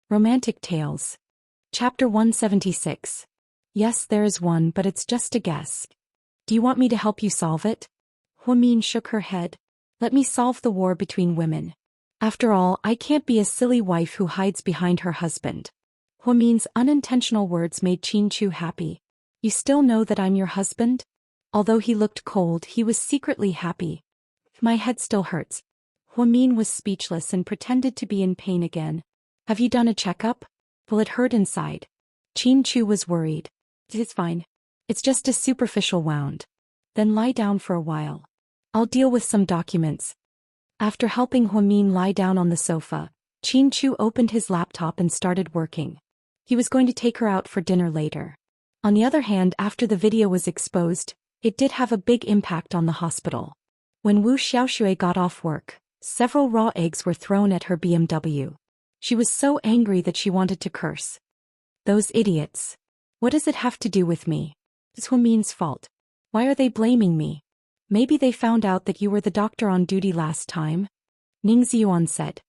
Romantic Tales. Chapter 176. Yes, there is one, but it's just a guess. Do you want me to help you solve it? Huamin shook her head. Let me solve the war between women. After all, I can't be a silly wife who hides behind her husband. Huamin's unintentional words made Qin happy. You still know that I'm your husband? Although he looked cold, he was secretly happy. My head still hurts. Huamin was speechless and pretended to be in pain again. Have you done a checkup? Will it hurt inside? Qin was worried. It's fine. It's just a superficial wound. Then lie down for a while. I'll deal with some documents. After helping Huamin lie down on the sofa, Qin opened his laptop and started working. He was going to take her out for dinner later. On the other hand, after the video was exposed, it did have a big impact on the hospital. When Wu Xiaoxue got off work, several raw eggs were thrown at her BMW. She was so angry that she wanted to curse. Those idiots. What does it have to do with me? It's Huamin's fault. Why are they blaming me? Maybe they found out that you were the doctor on duty last time? Ning Ziyuan said.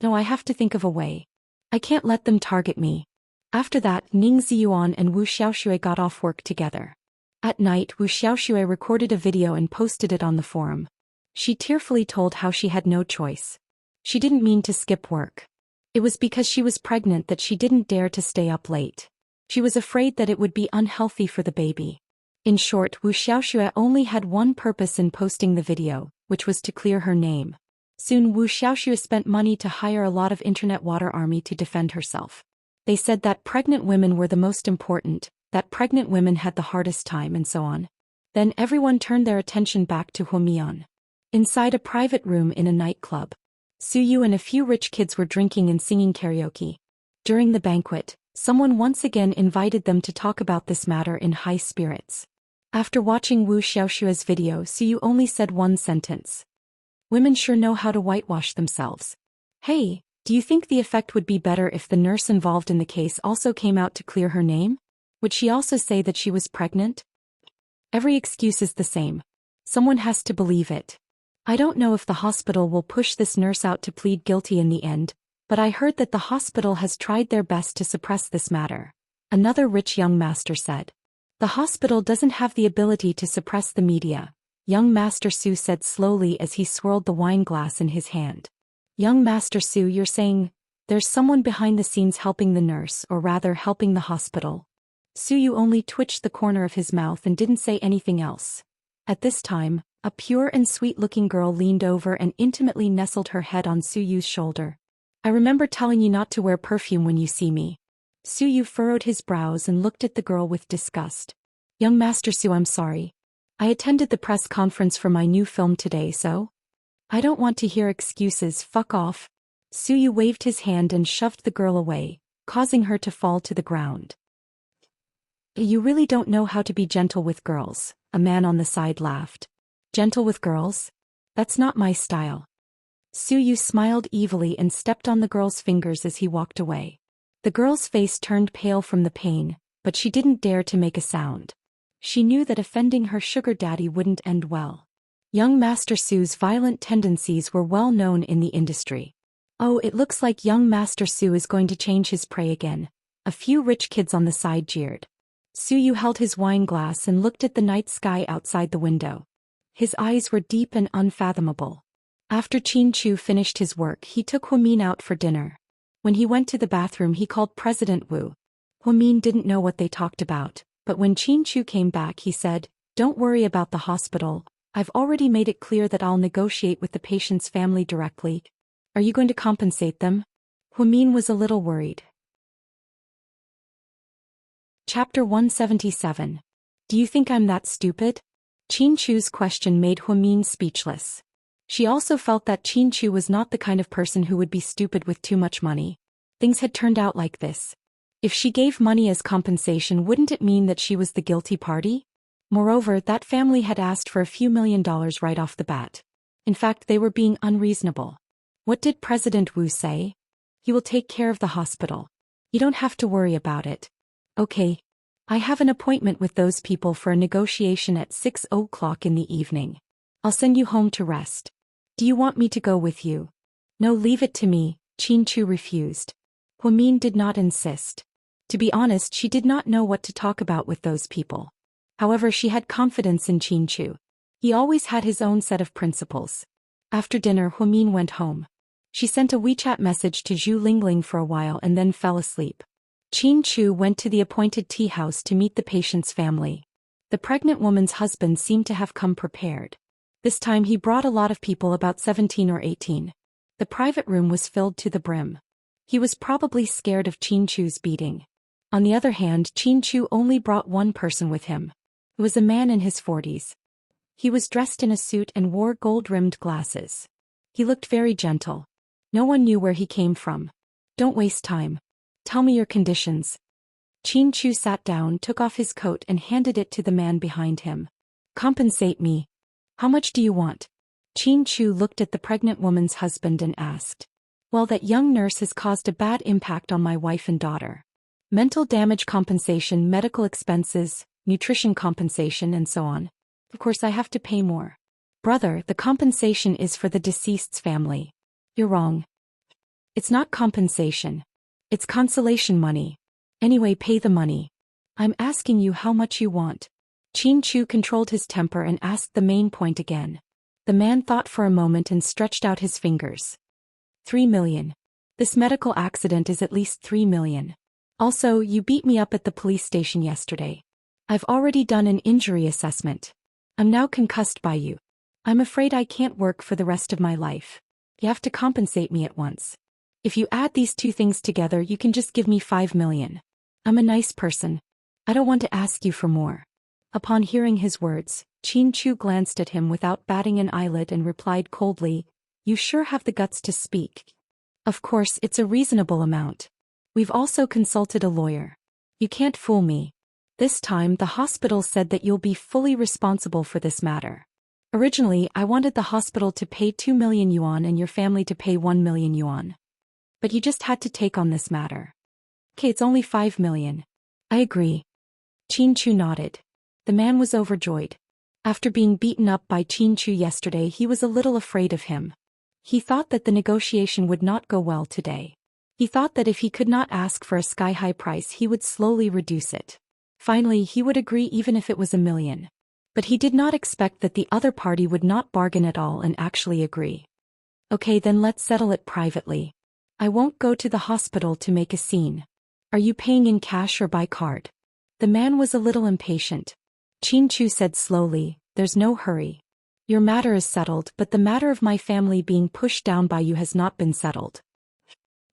No, I have to think of a way. I can't let them target me. After that, Ning Ziyuan and Wu Xiaoxue got off work together. At night, Wu Xiaoxue recorded a video and posted it on the forum. She tearfully told how she had no choice. She didn't mean to skip work. It was because she was pregnant that she didn't dare to stay up late. She was afraid that it would be unhealthy for the baby. In short, Wu Xiaoxue only had one purpose in posting the video, which was to clear her name. Soon Wu Xiaoxue spent money to hire a lot of internet water army to defend herself. They said that pregnant women were the most important, that pregnant women had the hardest time, and so on. Then everyone turned their attention back to Huamian. Inside a private room in a nightclub, Suyu and a few rich kids were drinking and singing karaoke. During the banquet, someone once again invited them to talk about this matter in high spirits. After watching Wu Xiaoxue's video, Suyu only said one sentence. Women sure know how to whitewash themselves. Hey, do you think the effect would be better if the nurse involved in the case also came out to clear her name? Would she also say that she was pregnant? Every excuse is the same. Someone has to believe it. I don't know if the hospital will push this nurse out to plead guilty in the end, but I heard that the hospital has tried their best to suppress this matter. Another rich young master said. The hospital doesn't have the ability to suppress the media, young Master Su said slowly as he swirled the wine glass in his hand. Young Master Su, you're saying, there's someone behind the scenes helping the nurse, or rather helping the hospital? Suyu only twitched the corner of his mouth and didn't say anything else. At this time, a pure and sweet-looking girl leaned over and intimately nestled her head on Suyu's shoulder. I remember telling you not to wear perfume when you see me. Suyu furrowed his brows and looked at the girl with disgust. Young Master Su, I'm sorry. I attended the press conference for my new film today, so? I don't want to hear excuses, fuck off. Suyu waved his hand and shoved the girl away, causing her to fall to the ground. You really don't know how to be gentle with girls, a man on the side laughed. Gentle with girls? That's not my style. Suyu smiled evilly and stepped on the girl's fingers as he walked away. The girl's face turned pale from the pain, but she didn't dare to make a sound. She knew that offending her sugar daddy wouldn't end well. Young Master Su's violent tendencies were well known in the industry. Oh, it looks like young Master Su is going to change his prey again. A few rich kids on the side jeered. Suyu held his wine glass and looked at the night sky outside the window. His eyes were deep and unfathomable. After Qin finished his work, he took Huamin out for dinner. When he went to the bathroom, he called President Wu. Huamin didn't know what they talked about, but when Qin came back, he said, "Don't worry about the hospital. I've already made it clear that I'll negotiate with the patient's family directly. Are you going to compensate them?" Huamin was a little worried. Chapter 177. Do you think I'm that stupid? Qin question made Huamin speechless. She also felt that Qin was not the kind of person who would be stupid with too much money. Things had turned out like this. If she gave money as compensation, wouldn't it mean that she was the guilty party? Moreover, that family had asked for a few $1,000,000 right off the bat. In fact, they were being unreasonable. What did President Wu say? He will take care of the hospital. You don't have to worry about it. Okay. I have an appointment with those people for a negotiation at 6 o'clock in the evening. I'll send you home to rest. Do you want me to go with you? No, leave it to me, Qin refused. Huamin did not insist. To be honest, she did not know what to talk about with those people. However, she had confidence in Qin Chu. He always had his own set of principles. After dinner, Huamin went home. She sent a WeChat message to Zhu Lingling for a while and then fell asleep. Qin Chu went to the appointed tea house to meet the patient's family. The pregnant woman's husband seemed to have come prepared. This time he brought a lot of people, about 17 or 18. The private room was filled to the brim. He was probably scared of Qin Chu's beating. On the other hand, Qin Chu only brought one person with him. It was a man in his 40s. He was dressed in a suit and wore gold-rimmed glasses. He looked very gentle. No one knew where he came from. Don't waste time. Tell me your conditions. Qin Chu sat down, took off his coat and handed it to the man behind him. Compensate me. How much do you want? Qin Chu looked at the pregnant woman's husband and asked. Well, that young nurse has caused a bad impact on my wife and daughter. Mental damage compensation, medical expenses, nutrition compensation, and so on. Of course I have to pay more. Brother, the compensation is for the deceased's family. You're wrong. It's not compensation. It's consolation money. Anyway, pay the money. I'm asking you how much you want. Qin Chu controlled his temper and asked the main point again. The man thought for a moment and stretched out his fingers. 3 million. This medical accident is at least 3 million. Also, you beat me up at the police station yesterday. I've already done an injury assessment. I'm now concussed by you. I'm afraid I can't work for the rest of my life. You have to compensate me at once. If you add these two things together, you can just give me 5 million. I'm a nice person. I don't want to ask you for more. Upon hearing his words, Qin Chu glanced at him without batting an eyelid and replied coldly, You sure have the guts to speak. Of course, it's a reasonable amount. We've also consulted a lawyer. You can't fool me. This time, the hospital said that you'll be fully responsible for this matter. Originally, I wanted the hospital to pay 2 million yuan and your family to pay 1 million yuan. But you just had to take on this matter. Okay, it's only 5 million. I agree. Qin Chu nodded. The man was overjoyed. After being beaten up by Qin Chu yesterday, he was a little afraid of him. He thought that the negotiation would not go well today. He thought that if he could not ask for a sky-high price, he would slowly reduce it. Finally, he would agree even if it was 1 million. But he did not expect that the other party would not bargain at all and actually agree. Okay, then let's settle it privately. I won't go to the hospital to make a scene. Are you paying in cash or by card? The man was a little impatient. Qin Chu said slowly, There's no hurry. Your matter is settled, but the matter of my family being pushed down by you has not been settled.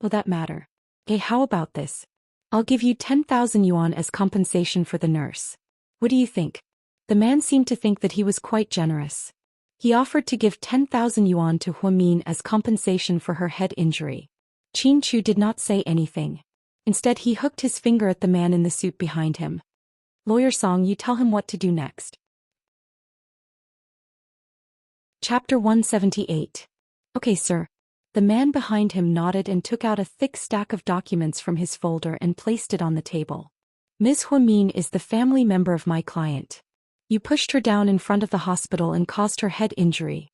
Will that matter? Okay, how about this? I'll give you 10,000 yuan as compensation for the nurse. What do you think? The man seemed to think that he was quite generous. He offered to give 10,000 yuan to Huamin as compensation for her head injury. Qin Chu did not say anything. Instead, he hooked his finger at the man in the suit behind him. Lawyer Song, you tell him what to do next. Chapter 178. Okay, sir. The man behind him nodded and took out a thick stack of documents from his folder and placed it on the table. Ms. Huamin is the family member of my client. You pushed her down in front of the hospital and caused her head injury.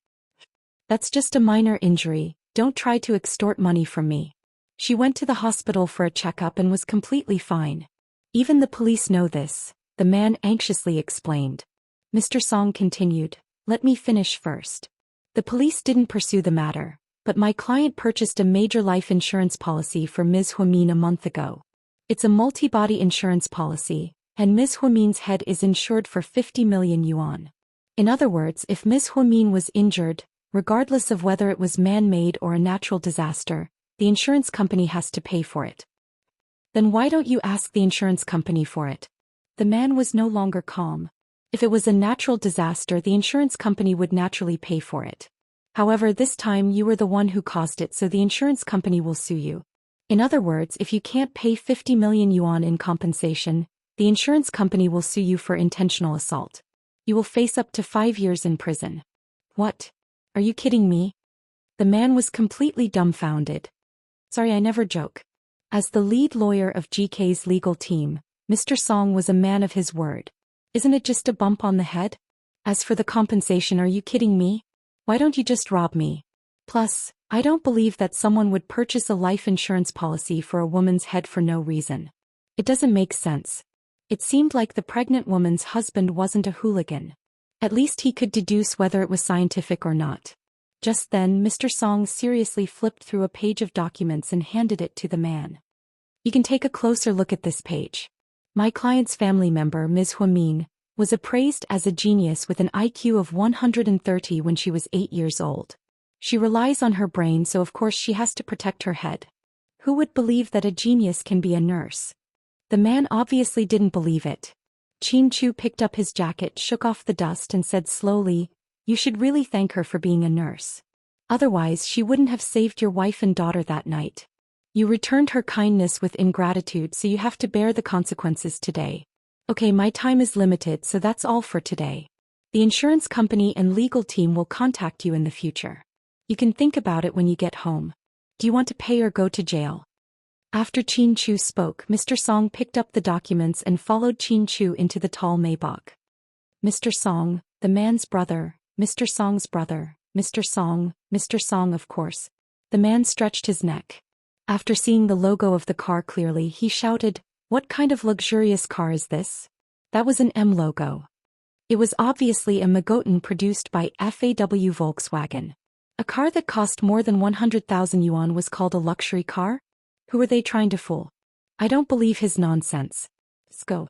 That's just a minor injury, don't try to extort money from me. She went to the hospital for a checkup and was completely fine. Even the police know this, the man anxiously explained. Mr. Song continued, Let me finish first. The police didn't pursue the matter, but my client purchased a major life insurance policy for Ms. Huamin a month ago. It's a multi-body insurance policy, and Ms. Huamin's head is insured for 50 million yuan. In other words, if Ms. Huamin was injured, regardless of whether it was man-made or a natural disaster, the insurance company has to pay for it. Then why don't you ask the insurance company for it? The man was no longer calm. If it was a natural disaster, the insurance company would naturally pay for it. However, this time you were the one who caused it, so the insurance company will sue you. In other words, if you can't pay 50 million yuan in compensation, the insurance company will sue you for intentional assault. You will face up to 5 years in prison. What? Are you kidding me? The man was completely dumbfounded. Sorry, I never joke. As the lead lawyer of GK's legal team, Mr. Song was a man of his word. Isn't it just a bump on the head? As for the compensation, are you kidding me? Why don't you just rob me? Plus, I don't believe that someone would purchase a life insurance policy for a woman's head for no reason. It doesn't make sense. It seemed like the pregnant woman's husband wasn't a hooligan. At least he could deduce whether it was scientific or not. Just then, Mr. Song seriously flipped through a page of documents and handed it to the man. You can take a closer look at this page. My client's family member, Ms. Huamin, was appraised as a genius with an IQ of 130 when she was 8 years old. She relies on her brain, so of course she has to protect her head. Who would believe that a genius can be a nurse? The man obviously didn't believe it. Chin Chu picked up his jacket, shook off the dust and said slowly, "You should really thank her for being a nurse. Otherwise she wouldn't have saved your wife and daughter that night. You returned her kindness with ingratitude, so you have to bear the consequences today. Okay, my time is limited, so that's all for today. The insurance company and legal team will contact you in the future. You can think about it when you get home. Do you want to pay or go to jail?" After Chin Chu spoke, Mr. Song picked up the documents and followed Chin Chu into the tall Maybach. Mr. Song, the man's brother, Mr. Song's brother, Mr. Song, of course. The man stretched his neck. After seeing the logo of the car clearly, he shouted, "What kind of luxurious car is this?" That was an M logo. It was obviously a Magotan produced by FAW Volkswagen. A car that cost more than 100,000 yuan was called a luxury car? Who were they trying to fool? I don't believe his nonsense. Let's go.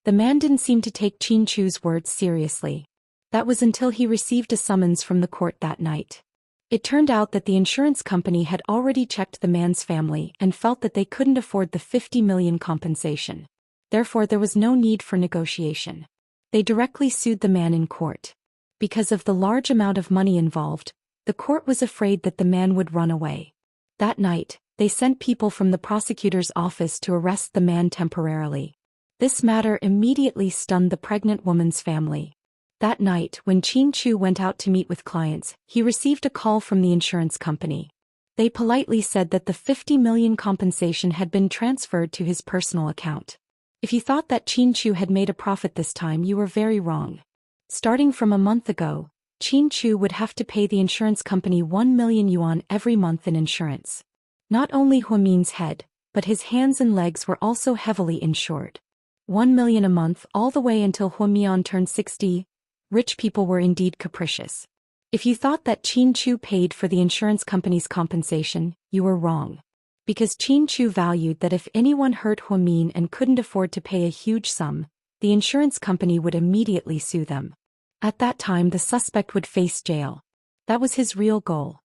The man didn't seem to take Chin Chu's words seriously. That was until he received a summons from the court that night. It turned out that the insurance company had already checked the man's family and felt that they couldn't afford the 50 million compensation. Therefore, there was no need for negotiation. They directly sued the man in court. Because of the large amount of money involved, the court was afraid that the man would run away. That night, they sent people from the prosecutor's office to arrest the man temporarily. This matter immediately stunned the pregnant woman's family. That night, when Chin Chu went out to meet with clients, he received a call from the insurance company. They politely said that the 50 million compensation had been transferred to his personal account. If you thought that Chin Chu had made a profit this time, you were very wrong. Starting from a month ago, Chin Chu would have to pay the insurance company 1 million yuan every month in insurance. Not only Huamin's head, but his hands and legs were also heavily insured. 1 million a month all the way until Huamian turned 60. Rich people were indeed capricious. If you thought that Chin Chu paid for the insurance company's compensation, you were wrong. Because Chin Chu valued that if anyone hurt Huamin and couldn't afford to pay a huge sum, the insurance company would immediately sue them. At that time, the suspect would face jail. That was his real goal.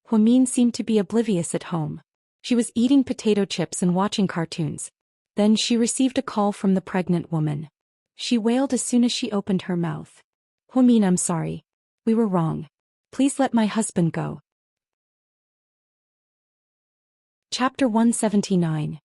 Huamin seemed to be oblivious at home. She was eating potato chips and watching cartoons. Then she received a call from the pregnant woman. She wailed as soon as she opened her mouth. "Huamin, I'm sorry. We were wrong. Please let my husband go." Chapter 179.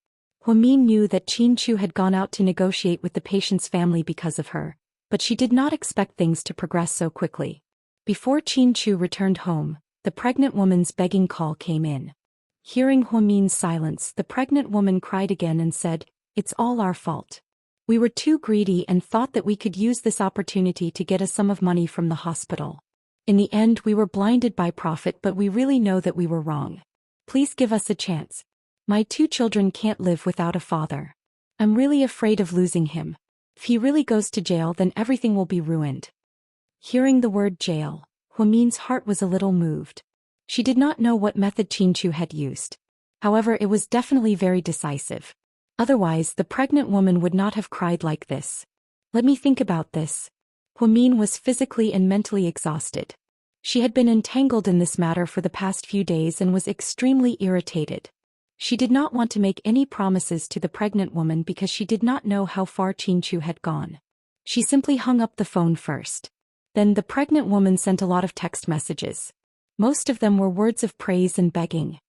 Huamin knew that Chin Chu had gone out to negotiate with the patient's family because of her, but she did not expect things to progress so quickly. Before Chin Chu returned home, the pregnant woman's begging call came in. Hearing Huamin's silence, the pregnant woman cried again and said, "It's all our fault. We were too greedy and thought that we could use this opportunity to get a sum of money from the hospital. In the end, we were blinded by profit, but we really know that we were wrong. Please give us a chance. My 2 children can't live without a father. I'm really afraid of losing him. If he really goes to jail, then everything will be ruined." Hearing the word jail, Huamin's heart was a little moved. She did not know what method Chin Chu had used. However, it was definitely very decisive. Otherwise, the pregnant woman would not have cried like this. Let me think about this. Huamin was physically and mentally exhausted. She had been entangled in this matter for the past few days and was extremely irritated. She did not want to make any promises to the pregnant woman because she did not know how far Chin Chu had gone. She simply hung up the phone first. Then the pregnant woman sent a lot of text messages. Most of them were words of praise and begging.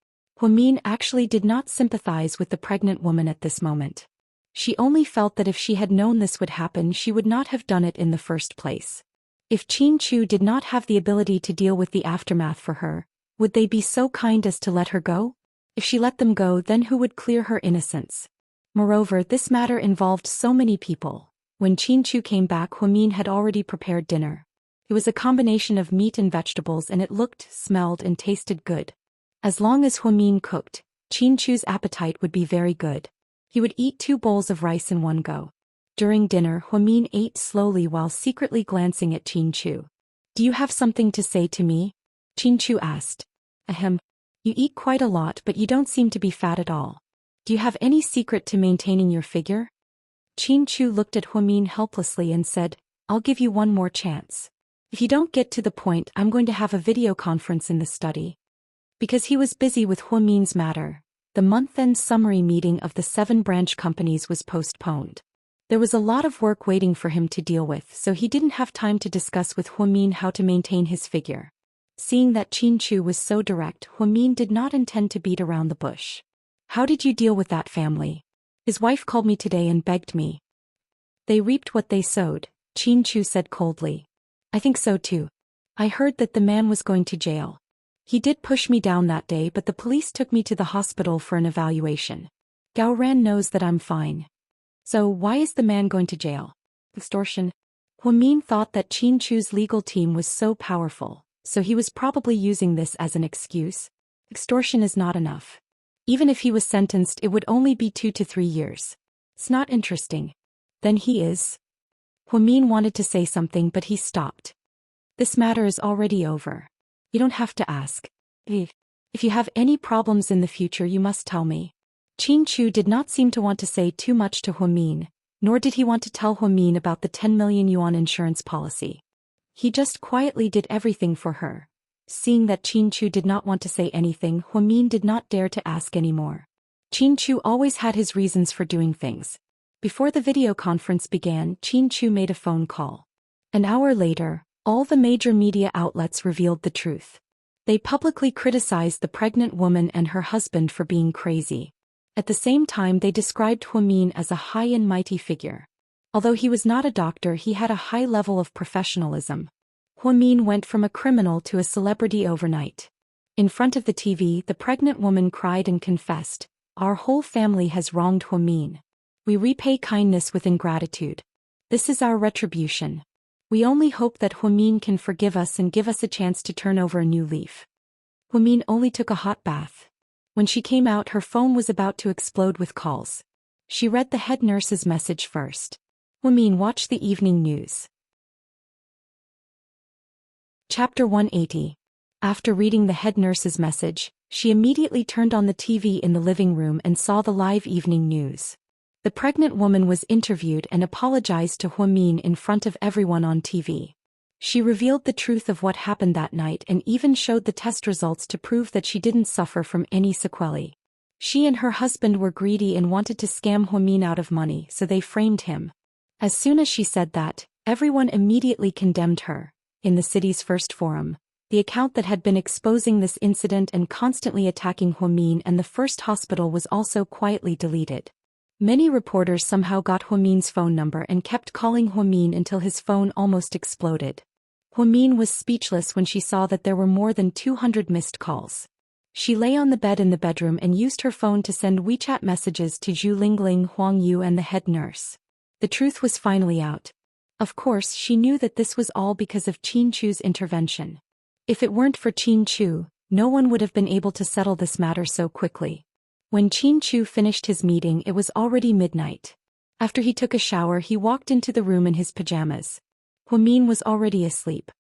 Huamin actually did not sympathize with the pregnant woman at this moment. She only felt that if she had known this would happen, she would not have done it in the first place. If Chin Chu did not have the ability to deal with the aftermath for her, would they be so kind as to let her go? If she let them go, then who would clear her innocence? Moreover, this matter involved so many people. When Chin Chu came back, Huamin had already prepared dinner. It was a combination of meat and vegetables, and it looked, smelled, and tasted good. As long as Huamin cooked, Chinchu's appetite would be very good. He would eat 2 bowls of rice in one go. During dinner, Huamin ate slowly while secretly glancing at Chinchu. Do you have something to say to me? Chinchu asked. Ahem. You eat quite a lot but you don't seem to be fat at all. Do you have any secret to maintaining your figure? Chinchu looked at Huamin helplessly and said, I'll give you one more chance. If you don't get to the point, I'm going to have a video conference in the study. Because he was busy with Huamin's matter, the month-end summary meeting of the 7 branch companies was postponed. There was a lot of work waiting for him to deal with, so he didn't have time to discuss with Huamin how to maintain his figure. Seeing that Chinchu was so direct, Huamin did not intend to beat around the bush. How did you deal with that family? His wife called me today and begged me. They reaped what they sowed, Chinchu said coldly. I think so too. I heard that the man was going to jail. He did push me down that day but the police took me to the hospital for an evaluation. Gaoran knows that I'm fine. So why is the man going to jail? Extortion? Huamin thought that Chinchu's legal team was so powerful, so he was probably using this as an excuse. Extortion is not enough. Even if he was sentenced, it would only be 2 to 3 years. It's not interesting. Then he is. Huamin wanted to say something but he stopped. This matter is already over. You don't have to ask. If you have any problems in the future you must tell me. Chinchu did not seem to want to say too much to Huamin, nor did he want to tell Huamin about the 10 million yuan insurance policy. He just quietly did everything for her. Seeing that Chinchu did not want to say anything, Huamin did not dare to ask anymore. Chinchu always had his reasons for doing things. Before the video conference began, Chinchu made a phone call. An hour later, all the major media outlets revealed the truth. They publicly criticized the pregnant woman and her husband for being crazy. At the same time, they described Huamin as a high and mighty figure. Although he was not a doctor, he had a high level of professionalism. Huamin went from a criminal to a celebrity overnight. In front of the TV, the pregnant woman cried and confessed, Our whole family has wronged Huamin. We repay kindness with ingratitude. This is our retribution. We only hope that Huamin can forgive us and give us a chance to turn over a new leaf. Huamin only took a hot bath. When she came out, her phone was about to explode with calls. She read the head nurse's message first. Huamin watched the evening news. Chapter 180. After reading the head nurse's message, she immediately turned on the TV in the living room and saw the live evening news. The pregnant woman was interviewed and apologized to Huamin in front of everyone on TV. She revealed the truth of what happened that night and even showed the test results to prove that she didn't suffer from any sequelae. She and her husband were greedy and wanted to scam Huamin out of money, so they framed him. As soon as she said that, everyone immediately condemned her. In the city's first forum, the account that had been exposing this incident and constantly attacking Huamin and the first hospital was also quietly deleted. Many reporters somehow got Huamin's phone number and kept calling Huamin until his phone almost exploded. Huamin was speechless when she saw that there were more than 200 missed calls. She lay on the bed in the bedroom and used her phone to send WeChat messages to Zhu Lingling, Huang Yu and the head nurse. The truth was finally out. Of course, she knew that this was all because of Chinchu's intervention. If it weren't for Chinchu, no one would have been able to settle this matter so quickly. When Chinchu finished his meeting, it was already midnight. After he took a shower, he walked into the room in his pajamas. Huamin was already asleep.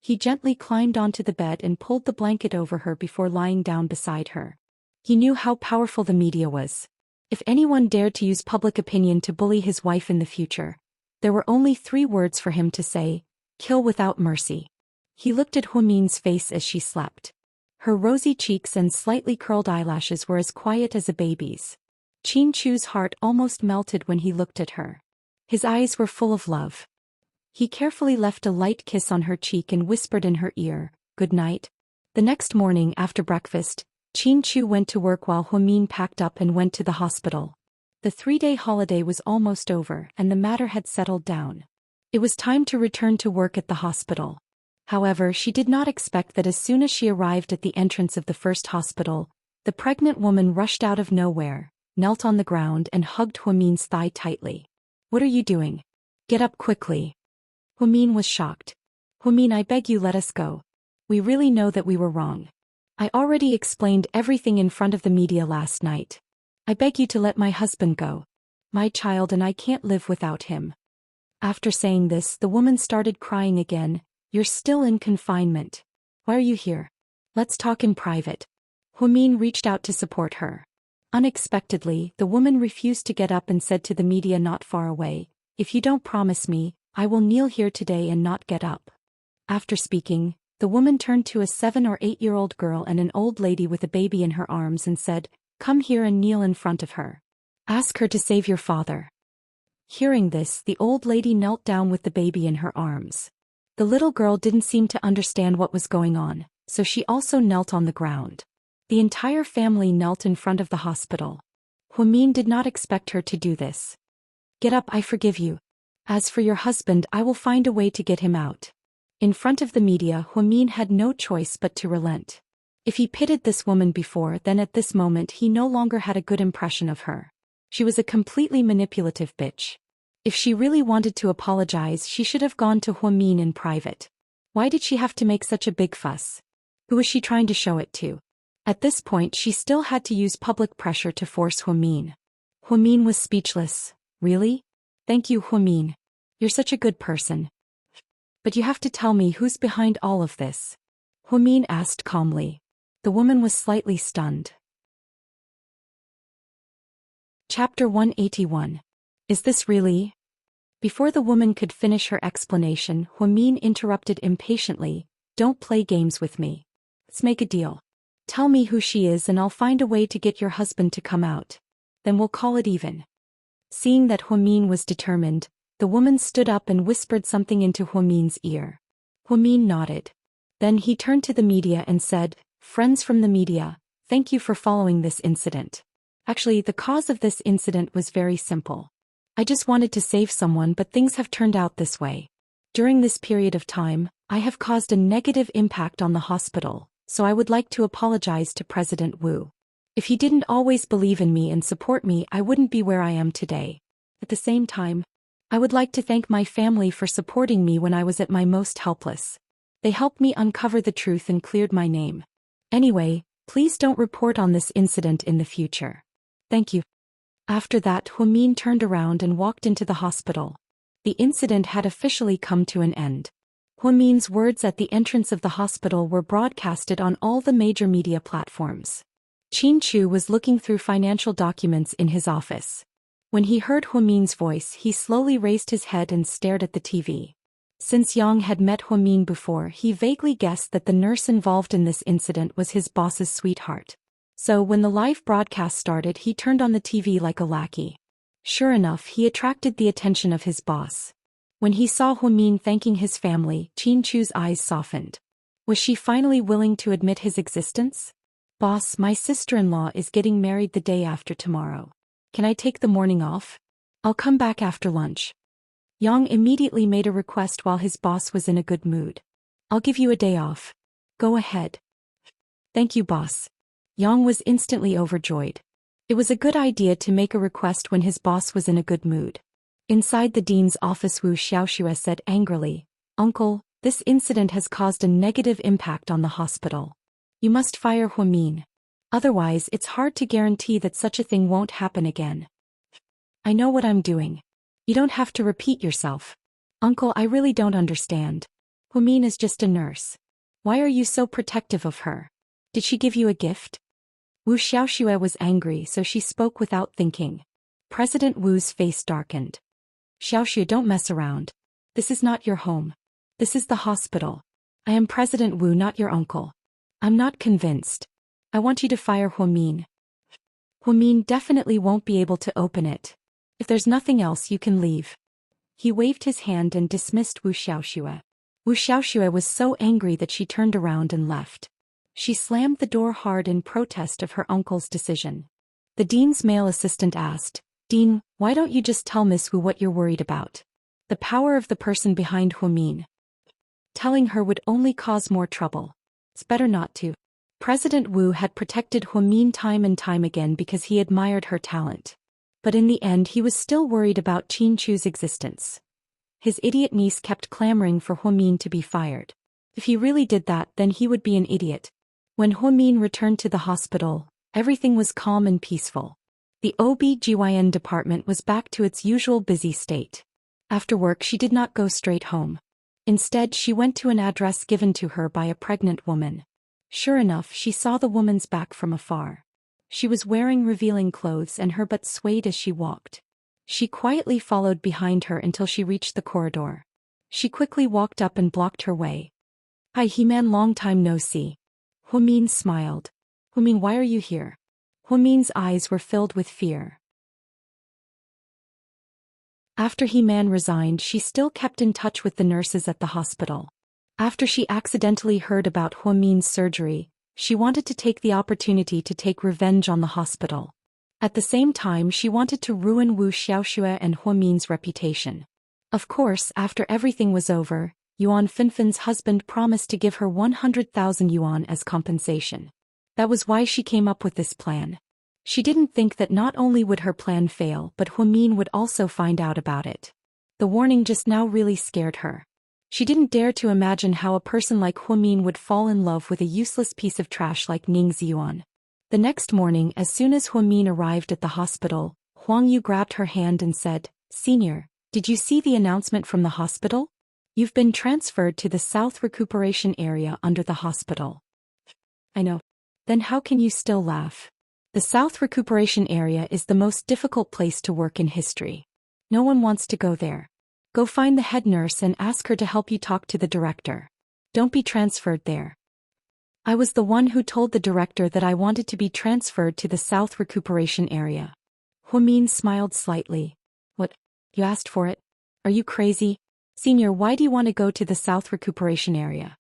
He gently climbed onto the bed and pulled the blanket over her before lying down beside her. He knew how powerful the media was. If anyone dared to use public opinion to bully his wife in the future, there were only 3 words for him to say: kill without mercy. He looked at Huamin's face as she slept. Her rosy cheeks and slightly curled eyelashes were as quiet as a baby's. Chinchu's heart almost melted when he looked at her. His eyes were full of love. He carefully left a light kiss on her cheek and whispered in her ear, "Good night." The next morning after breakfast, Chinchu went to work while Huamin packed up and went to the hospital. The 3-day holiday was almost over and the matter had settled down. It was time to return to work at the hospital. However, she did not expect that as soon as she arrived at the entrance of the first hospital, the pregnant woman rushed out of nowhere, knelt on the ground and hugged Huamin's thigh tightly. "What are you doing? Get up quickly." Huamin was shocked. "Huamin, I beg you, let us go. We really know that we were wrong." I already explained everything in front of the media last night. I beg you to let my husband go. My child and I can't live without him. After saying this, the woman started crying again. You're still in confinement. Why are you here? Let's talk in private. Huamin reached out to support her. Unexpectedly, the woman refused to get up and said to the media not far away, if you don't promise me, I will kneel here today and not get up. After speaking, the woman turned to a 7 or 8-year-old girl and an old lady with a baby in her arms and said, come here and kneel in front of her. Ask her to save your father. Hearing this, the old lady knelt down with the baby in her arms. The little girl didn't seem to understand what was going on, so she also knelt on the ground. The entire family knelt in front of the hospital. Huamin did not expect her to do this. Get up, I forgive you. As for your husband, I will find a way to get him out. In front of the media, Huamin had no choice but to relent. If he pitied this woman before, then at this moment he no longer had a good impression of her. She was a completely manipulative bitch. If she really wanted to apologize, she should have gone to Huamin in private. Why did she have to make such a big fuss? Who was she trying to show it to? At this point, she still had to use public pressure to force Huamin. Huamin was speechless. Really? Thank you, Huamin. You're such a good person. But you have to tell me who's behind all of this. Huamin asked calmly. The woman was slightly stunned. Chapter 181. Is this really? Before the woman could finish her explanation, Huamin interrupted impatiently. Don't play games with me. Let's make a deal. Tell me who she is and I'll find a way to get your husband to come out. Then we'll call it even. Seeing that Huamin was determined, the woman stood up and whispered something into Huamin's ear. Huamin nodded. Then he turned to the media and said, friends from the media, thank you for following this incident. Actually, the cause of this incident was very simple. I just wanted to save someone, but things have turned out this way. During this period of time, I have caused a negative impact on the hospital, so I would like to apologize to President Wu. If he didn't always believe in me and support me, I wouldn't be where I am today. At the same time, I would like to thank my family for supporting me when I was at my most helpless. They helped me uncover the truth and cleared my name. Anyway, please don't report on this incident in the future. Thank you. After that, Huamin turned around and walked into the hospital. The incident had officially come to an end. Huamin's words at the entrance of the hospital were broadcasted on all the major media platforms. Qin Chu was looking through financial documents in his office. When he heard Huamin's voice, he slowly raised his head and stared at the TV. Since Yang had met Huamin before, he vaguely guessed that the nurse involved in this incident was his boss's sweetheart. So when the live broadcast started, he turned on the TV like a lackey. Sure enough, he attracted the attention of his boss. When he saw Huamin thanking his family, Qin Chu's eyes softened. Was she finally willing to admit his existence? Boss, my sister-in-law is getting married the day after tomorrow. Can I take the morning off? I'll come back after lunch. Yang immediately made a request while his boss was in a good mood. I'll give you a day off. Go ahead. Thank you, boss. Yang was instantly overjoyed. It was a good idea to make a request when his boss was in a good mood. Inside the dean's office, Wu Xiaoxue said angrily, Uncle, this incident has caused a negative impact on the hospital. You must fire Huamin. Otherwise, it's hard to guarantee that such a thing won't happen again. I know what I'm doing. You don't have to repeat yourself. Uncle, I really don't understand. Huamin is just a nurse. Why are you so protective of her? Did she give you a gift? Wu Xiaoxue was angry, so she spoke without thinking. President Wu's face darkened. Xiaoxue, don't mess around. This is not your home. This is the hospital. I am President Wu, not your uncle. I'm not convinced. I want you to fire Huamin. Huamin definitely won't be able to open it. If there's nothing else, you can leave. He waved his hand and dismissed Wu Xiaoxue. Wu Xiaoxue was so angry that she turned around and left. She slammed the door hard in protest of her uncle's decision. The dean's male assistant asked, Dean, why don't you just tell Miss Wu what you're worried about? The power of the person behind Huamin. Telling her would only cause more trouble. It's better not to. President Wu had protected Huamin time and time again because he admired her talent. But in the end, he was still worried about Qin Chu's existence. His idiot niece kept clamoring for Huamin to be fired. If he really did that, then he would be an idiot. When Huamin returned to the hospital, everything was calm and peaceful. The OB/GYN department was back to its usual busy state. After work she did not go straight home. Instead she went to an address given to her by a pregnant woman. Sure enough, she saw the woman's back from afar. She was wearing revealing clothes and her butt swayed as she walked. She quietly followed behind her until she reached the corridor. She quickly walked up and blocked her way. "Hi He-Man, long time no see." Huamin smiled. "Huamin, why are you here?" Huamin's eyes were filled with fear. After He-Man resigned, she still kept in touch with the nurses at the hospital. After she accidentally heard about Huamin's surgery, she wanted to take the opportunity to take revenge on the hospital. At the same time, she wanted to ruin Wu Xiaoxue and Huamin's reputation. Of course, after everything was over, Yuan Finfin's husband promised to give her 100,000 yuan as compensation. That was why she came up with this plan. She didn't think that not only would her plan fail, but Huamin would also find out about it. The warning just now really scared her. She didn't dare to imagine how a person like Huamin would fall in love with a useless piece of trash like Ning Ziyuan. The next morning, as soon as Huamin arrived at the hospital, Huang Yu grabbed her hand and said, "Senior, did you see the announcement from the hospital? You've been transferred to the South Recuperation Area under the hospital." "I know. Then how can you still laugh? The South Recuperation Area is the most difficult place to work in history. No one wants to go there. Go find the head nurse and ask her to help you talk to the director. Don't be transferred there." "I was the one who told the director that I wanted to be transferred to the South Recuperation Area." Huamin smiled slightly. "What? You asked for it? Are you crazy? Senior, why do you want to go to the South Recuperation Area?"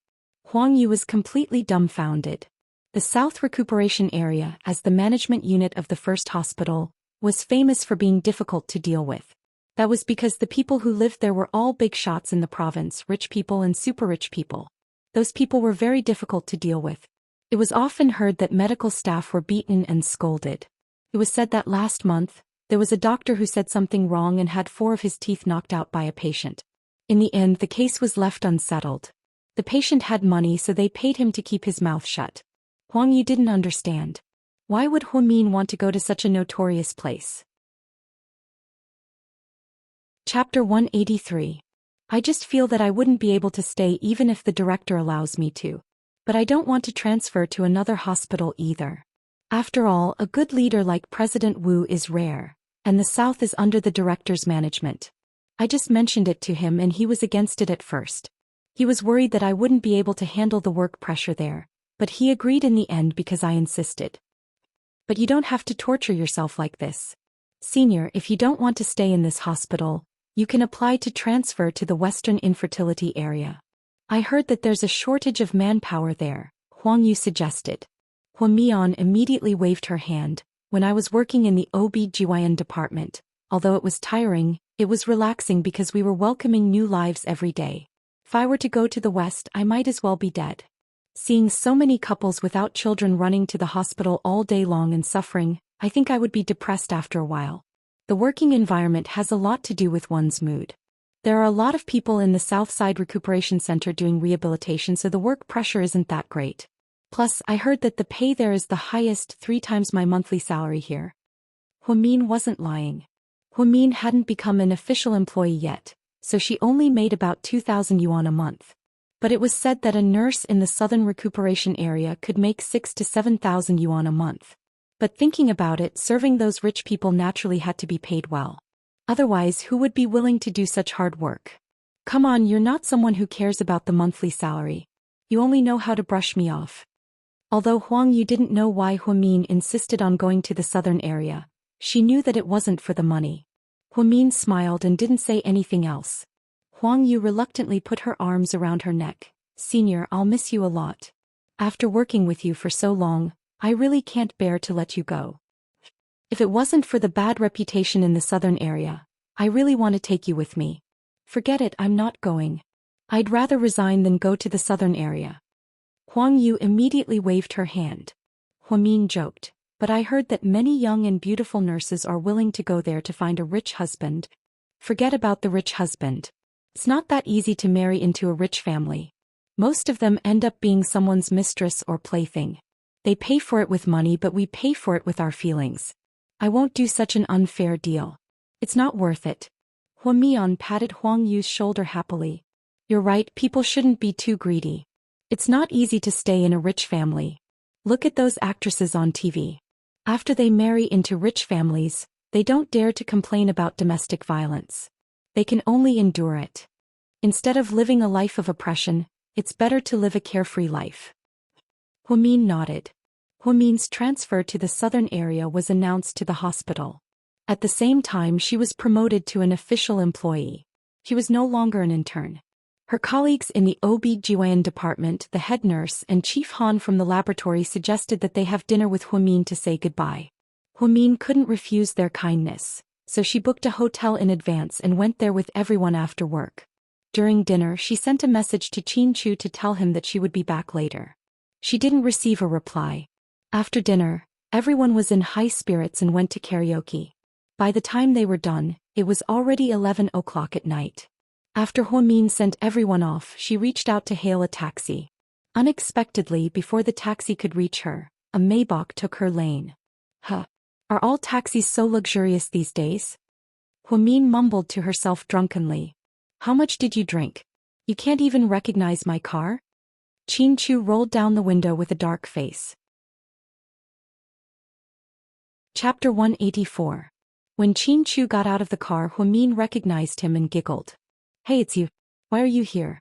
Huang Yu was completely dumbfounded. The South Recuperation Area, as the management unit of the first hospital, was famous for being difficult to deal with. That was because the people who lived there were all big shots in the province, rich people and super rich people. Those people were very difficult to deal with. It was often heard that medical staff were beaten and scolded. It was said that last month, there was a doctor who said something wrong and had 4 of his teeth knocked out by a patient. In the end, the case was left unsettled. The patient had money, so they paid him to keep his mouth shut. Huang Yu didn't understand. Why would Huamin want to go to such a notorious place? Chapter 183. I just feel that I wouldn't be able to stay even if the director allows me to. But I don't want to transfer to another hospital either. After all, a good leader like President Wu is rare, and the South is under the director's management. I just mentioned it to him and he was against it at first. He was worried that I wouldn't be able to handle the work pressure there, but he agreed in the end because I insisted. But you don't have to torture yourself like this. Senior, if you don't want to stay in this hospital, you can apply to transfer to the Western Infertility Area. I heard that there's a shortage of manpower there, Huang Yu suggested. Huamian immediately waved her hand. When I was working in the OB/GYN department, although it was tiring, it was relaxing because we were welcoming new lives every day. If I were to go to the West, I might as well be dead. Seeing so many couples without children running to the hospital all day long and suffering, I think I would be depressed after a while. The working environment has a lot to do with one's mood. There are a lot of people in the Southside Recuperation Center doing rehabilitation, so the work pressure isn't that great. Plus, I heard that the pay there is the highest, 3 times my monthly salary here. Huamin wasn't lying. Huamin hadn't become an official employee yet, so she only made about 2,000 yuan a month. But it was said that a nurse in the Southern Recuperation Area could make 6,000 to 7,000 yuan a month. But thinking about it, serving those rich people naturally had to be paid well. Otherwise, who would be willing to do such hard work? Come on, you're not someone who cares about the monthly salary. You only know how to brush me off. Although Huang Yu didn't know why Huamin insisted on going to the southern area, she knew that it wasn't for the money. Huamin smiled and didn't say anything else. Huang Yu reluctantly put her arms around her neck. Senior, I'll miss you a lot. After working with you for so long, I really can't bear to let you go. If it wasn't for the bad reputation in the southern area, I really want to take you with me. Forget it, I'm not going. I'd rather resign than go to the southern area. Huang Yu immediately waved her hand. Huamin joked, but I heard that many young and beautiful nurses are willing to go there to find a rich husband. Forget about the rich husband. It's not that easy to marry into a rich family. Most of them end up being someone's mistress or plaything. They pay for it with money, but we pay for it with our feelings. I won't do such an unfair deal. It's not worth it. Hua Mian patted Huang Yu's shoulder happily. You're right, people shouldn't be too greedy. It's not easy to stay in a rich family. Look at those actresses on TV. After they marry into rich families, they don't dare to complain about domestic violence. They can only endure it. Instead of living a life of oppression, it's better to live a carefree life. Hua Min nodded. Hua Min's transfer to the southern area was announced to the hospital. At the same time, she was promoted to an official employee. She was no longer an intern. Her colleagues in the OB/GYN department, the head nurse and Chief Han from the laboratory suggested that they have dinner with Hua Min to say goodbye. Hua Min couldn't refuse their kindness, so she booked a hotel in advance and went there with everyone after work. During dinner, she sent a message to Qin Chu to tell him that she would be back later. She didn't receive a reply. After dinner, everyone was in high spirits and went to karaoke. By the time they were done, it was already 11 o'clock at night. After Hua Min sent everyone off, she reached out to hail a taxi. Unexpectedly, before the taxi could reach her, a Maybach took her lane. Huh. Are all taxis so luxurious these days? Hua Min mumbled to herself drunkenly. How much did you drink? You can't even recognize my car? Qin Chu rolled down the window with a dark face. Chapter 184. When Qin Chu got out of the car, Hua Min recognized him and giggled. Hey, it's you. Why are you here?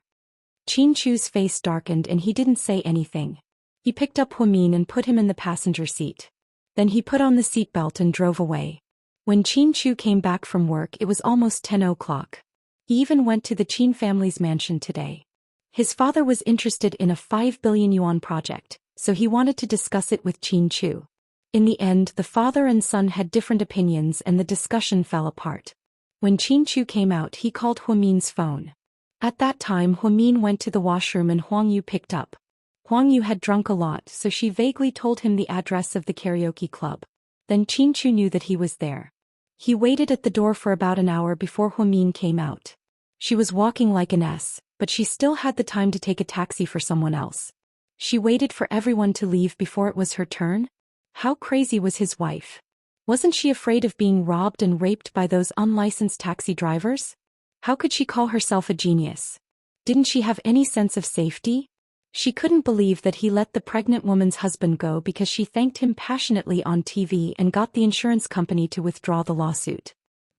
Qin Chu's face darkened and he didn't say anything. He picked up Hua Min and put him in the passenger seat. Then he put on the seatbelt and drove away. When Qin Chu came back from work, it was almost 10 o'clock. He even went to the Qin family's mansion today. His father was interested in a 5 billion yuan project, so he wanted to discuss it with Qin Chu. In the end, the father and son had different opinions and the discussion fell apart. When Qin Chu came out, he called Hua Min's phone. At that time, Hua Min went to the washroom and Huang Yu picked up. Huang Yu had drunk a lot, so she vaguely told him the address of the karaoke club. Then Qin Chu knew that he was there. He waited at the door for about an hour before Hua Min came out. She was walking like an S, but she still had the time to take a taxi for someone else. She waited for everyone to leave before it was her turn? How crazy was his wife? Wasn't she afraid of being robbed and raped by those unlicensed taxi drivers? How could she call herself a genius? Didn't she have any sense of safety? She couldn't believe that he let the pregnant woman's husband go because she thanked him passionately on TV and got the insurance company to withdraw the lawsuit.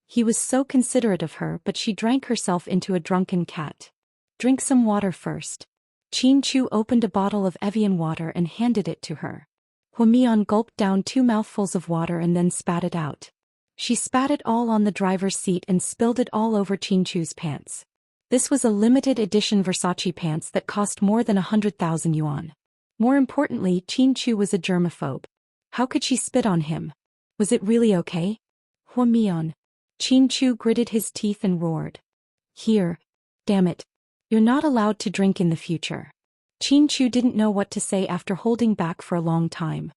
He was so considerate of her, but she drank herself into a drunken cat. Drink some water first. Qin Chu opened a bottle of Evian water and handed it to her. Hua Min gulped down 2 mouthfuls of water and then spat it out. She spat it all on the driver's seat and spilled it all over Qin Chu's pants. This was a limited edition Versace pants that cost more than 100,000 yuan. More importantly, Qin Chu was a germaphobe. How could she spit on him? Was it really okay? Hua Min. Qin Chu gritted his teeth and roared. Here. Damn it. You're not allowed to drink in the future. Qin Chu didn't know what to say after holding back for a long time.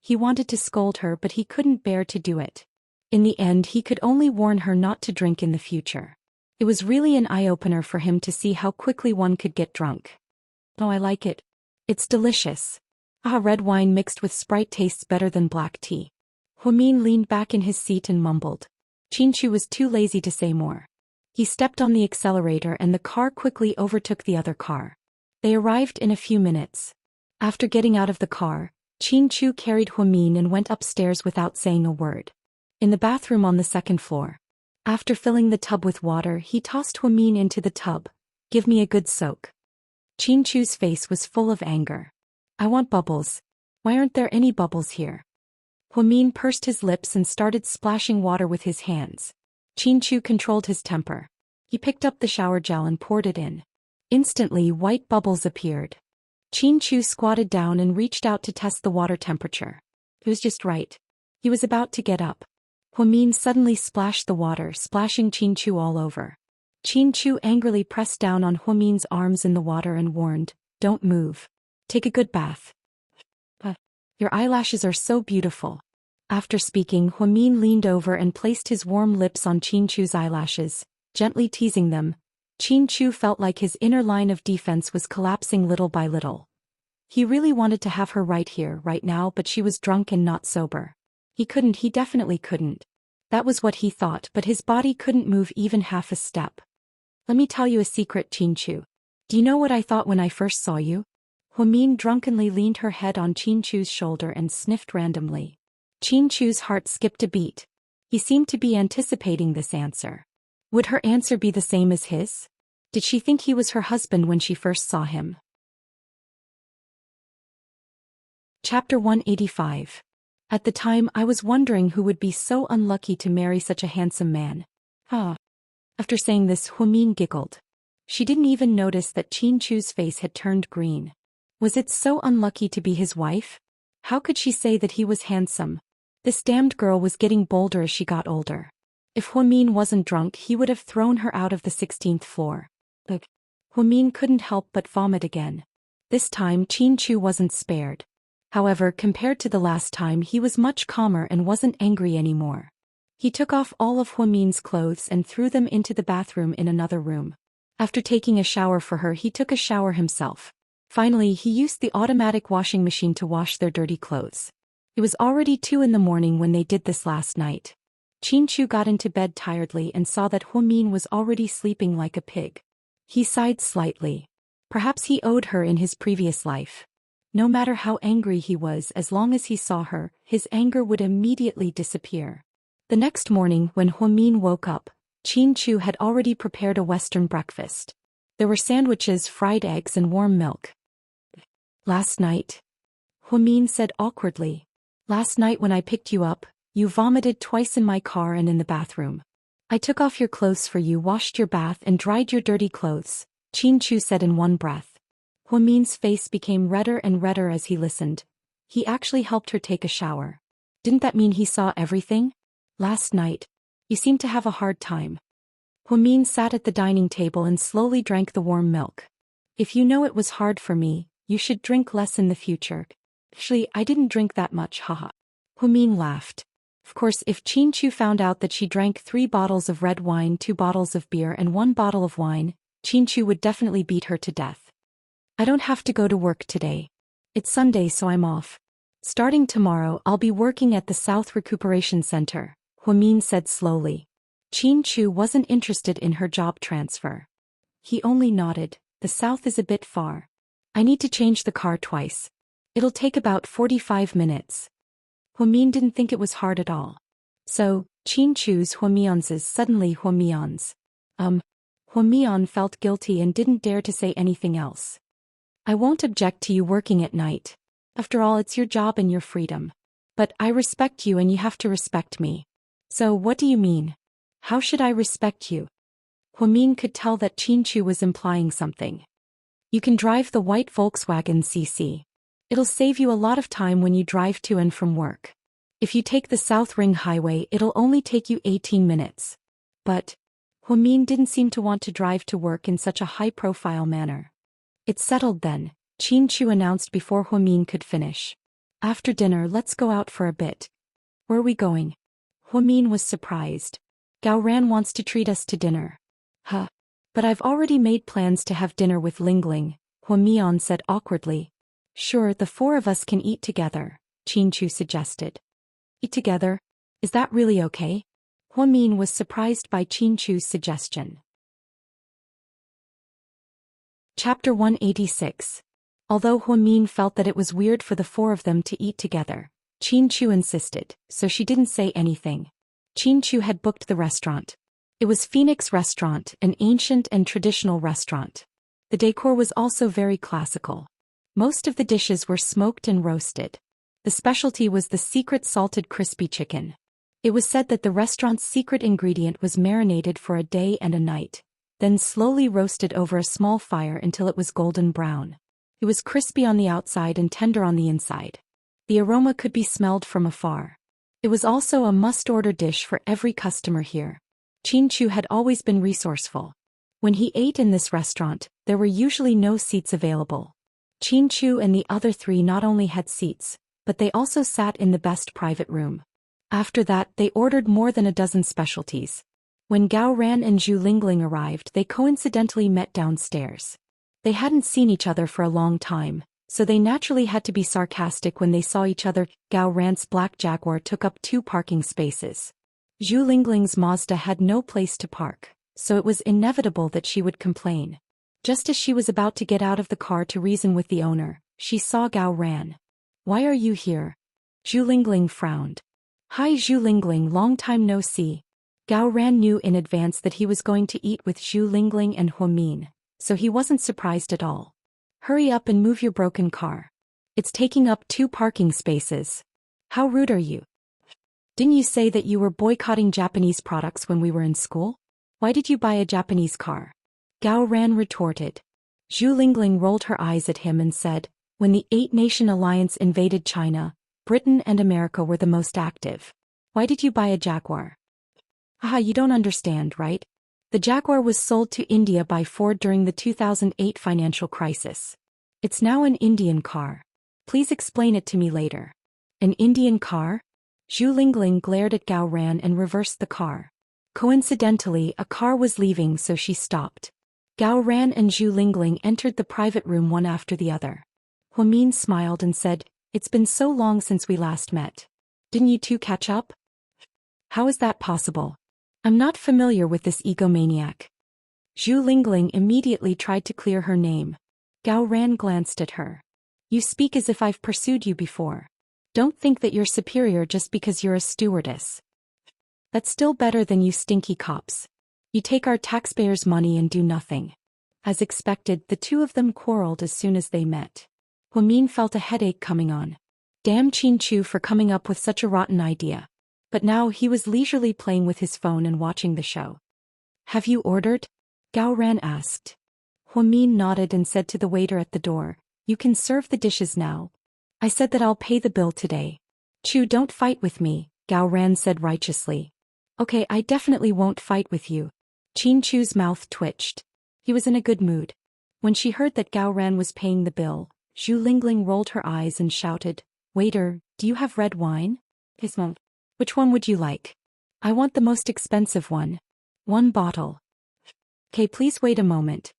He wanted to scold her, but he couldn't bear to do it. In the end, he could only warn her not to drink in the future. It was really an eye-opener for him to see how quickly one could get drunk. Oh, I like it. It's delicious. Red wine mixed with Sprite tastes better than black tea. Hua Min leaned back in his seat and mumbled. Qin Chu was too lazy to say more. He stepped on the accelerator and the car quickly overtook the other car. They arrived in a few minutes. After getting out of the car, Qin Chu carried Hua Min and went upstairs without saying a word. In the bathroom on the 2nd floor. After filling the tub with water, he tossed Hua Min into the tub. Give me a good soak. Qin Chu's face was full of anger. I want bubbles. Why aren't there any bubbles here? Hua Min pursed his lips and started splashing water with his hands. Qin Chu controlled his temper. He picked up the shower gel and poured it in. Instantly, white bubbles appeared. Qin Chu squatted down and reached out to test the water temperature. It was just right. He was about to get up. Hua Min suddenly splashed the water, splashing Qin Chu all over. Qin Chu angrily pressed down on Hua Min's arms in the water and warned, "Don't move. Take a good bath. Your eyelashes are so beautiful." After speaking, Hua Min leaned over and placed his warm lips on Qin Chu's eyelashes, gently teasing them. Chin Chu felt like his inner line of defense was collapsing little by little. He really wanted to have her right here, right now, but she was drunk and not sober. He definitely couldn't. That was what he thought, but his body couldn't move even half a step. Let me tell you a secret, Chin Chu. Do you know what I thought when I first saw you? Huamin drunkenly leaned her head on Chin Chu's shoulder and sniffed randomly. Chin Chu's heart skipped a beat. He seemed to be anticipating this answer. Would her answer be the same as his? Did she think he was her husband when she first saw him? Chapter 185. At the time I was wondering who would be so unlucky to marry such a handsome man. After saying this, Huamin giggled. She didn't even notice that Chin Chu's face had turned green. Was it so unlucky to be his wife? How could she say that he was handsome? This damned girl was getting bolder as she got older. If Huamin wasn't drunk, he would have thrown her out of the 16th floor. Huamin couldn't help but vomit again. This time Chin Chu wasn't spared. However, compared to the last time, he was much calmer and wasn't angry anymore. He took off all of Huamin's clothes and threw them into the bathroom in another room. After taking a shower for her, he took a shower himself. Finally, he used the automatic washing machine to wash their dirty clothes. It was already 2 in the morning when they did this last night. Chin Chu got into bed tiredly and saw that Huamin was already sleeping like a pig. He sighed slightly. Perhaps he owed her in his previous life. No matter how angry he was, as long as he saw her, his anger would immediately disappear. The next morning, when Huamin woke up, Chin Chu had already prepared a Western breakfast. There were sandwiches, fried eggs, and warm milk. Last night, Huamin said awkwardly. Last night when I picked you up, you vomited twice in my car and in the bathroom. I took off your clothes for you, washed your bath, and dried your dirty clothes, Chin Chu said in one breath. Huamin's face became redder and redder as he listened. He actually helped her take a shower. Didn't that mean he saw everything? Last night, you seemed to have a hard time. Huamin sat at the dining table and slowly drank the warm milk. If you know it was hard for me, you should drink less in the future. Actually, I didn't drink that much, haha. Huamin laughed. Of course, if Chin Chu found out that she drank 3 bottles of red wine, 2 bottles of beer, and 1 bottle of wine, Chin Chu would definitely beat her to death. I don't have to go to work today. It's Sunday, so I'm off. Starting tomorrow, I'll be working at the South Recuperation Center, Huamin said slowly. Chin Chu wasn't interested in her job transfer. He only nodded. The South is a bit far. I need to change the car twice. It'll take about 45 minutes. Huamin didn't think it was hard at all. So, Chin Chu's Huamian's suddenly Huamian's. Huamian felt guilty and didn't dare to say anything else. I won't object to you working at night. After all, it's your job and your freedom. But I respect you and you have to respect me. So what do you mean? How should I respect you? Huamin could tell that Chin Chu was implying something. You can drive the white Volkswagen CC. It'll save you a lot of time when you drive to and from work. If you take the South Ring Highway, it'll only take you 18 minutes. But Huamin didn't seem to want to drive to work in such a high-profile manner. It's settled then, Chin Chu announced before Huamin could finish. After dinner, let's go out for a bit. Where are we going? Huamin was surprised. Gao Ran wants to treat us to dinner. But I've already made plans to have dinner with Lingling, Huamian said awkwardly. Sure, the 4 of us can eat together, Chin Chu suggested. Eat together? Is that really okay? Huamin was surprised by Chin Chu's suggestion. Chapter 186. Although Huamin felt that it was weird for the 4 of them to eat together, Chin Chu insisted, so she didn't say anything. Chin Chu had booked the restaurant. It was Phoenix Restaurant, an ancient and traditional restaurant. The decor was also very classical. Most of the dishes were smoked and roasted. The specialty was the secret salted crispy chicken. It was said that the restaurant's secret ingredient was marinated for a day and a night, then slowly roasted over a small fire until it was golden brown. It was crispy on the outside and tender on the inside. The aroma could be smelled from afar. It was also a must-order dish for every customer here. Chin Chu had always been resourceful. When he ate in this restaurant, there were usually no seats available. Chin Chu and the other 3 not only had seats, but they also sat in the best private room. After that, they ordered more than a dozen specialties. When Gao Ran and Zhu Lingling arrived, they coincidentally met downstairs. They hadn't seen each other for a long time, so they naturally had to be sarcastic when they saw each other. Gao Ran's black Jaguar took up 2 parking spaces. Zhu Lingling's Mazda had no place to park, so it was inevitable that she would complain. Just as she was about to get out of the car to reason with the owner, she saw Gao Ran. "Why are you here?" Zhu Lingling frowned. "Hi Zhu Lingling, long time no see." Gao Ran knew in advance that he was going to eat with Zhu Lingling and Huamin, so he wasn't surprised at all. "Hurry up and move your broken car. It's taking up 2 parking spaces. How rude are you? Didn't you say that you were boycotting Japanese products when we were in school? Why did you buy a Japanese car?" Gao Ran retorted. Zhu Lingling rolled her eyes at him and said, "When the 8-Nation Alliance invaded China, Britain and America were the most active. Why did you buy a Jaguar?" "Haha, you don't understand, right? The Jaguar was sold to India by Ford during the 2008 financial crisis. It's now an Indian car. Please explain it to me later." "An Indian car?" Zhu Lingling glared at Gao Ran and reversed the car. Coincidentally, a car was leaving, so she stopped. Gao Ran and Zhu Lingling entered the private room one after the other. Huamin smiled and said, "It's been so long since we last met. Didn't you two catch up?" "How is that possible? I'm not familiar with this egomaniac." Zhu Lingling immediately tried to clear her name. Gao Ran glanced at her. "You speak as if I've pursued you before. Don't think that you're superior just because you're a stewardess. That's still better than you stinky cops. You take our taxpayers' money and do nothing." As expected, the two of them quarreled as soon as they met. Huamin felt a headache coming on. Damn Qin Chu for coming up with such a rotten idea. But now he was leisurely playing with his phone and watching the show. "Have you ordered?" Gao Ran asked. Huamin nodded and said to the waiter at the door, "You can serve the dishes now. I said that I'll pay the bill today." "Chu, don't fight with me," Gao Ran said righteously. "Okay, I definitely won't fight with you." Qin Chu's mouth twitched. He was in a good mood. When she heard that Gao Ran was paying the bill, Zhu Lingling rolled her eyes and shouted, "Waiter, do you have red wine?" "Ismo. Which one would you like?" "I want the most expensive one. 1 bottle." "Okay, please wait a moment."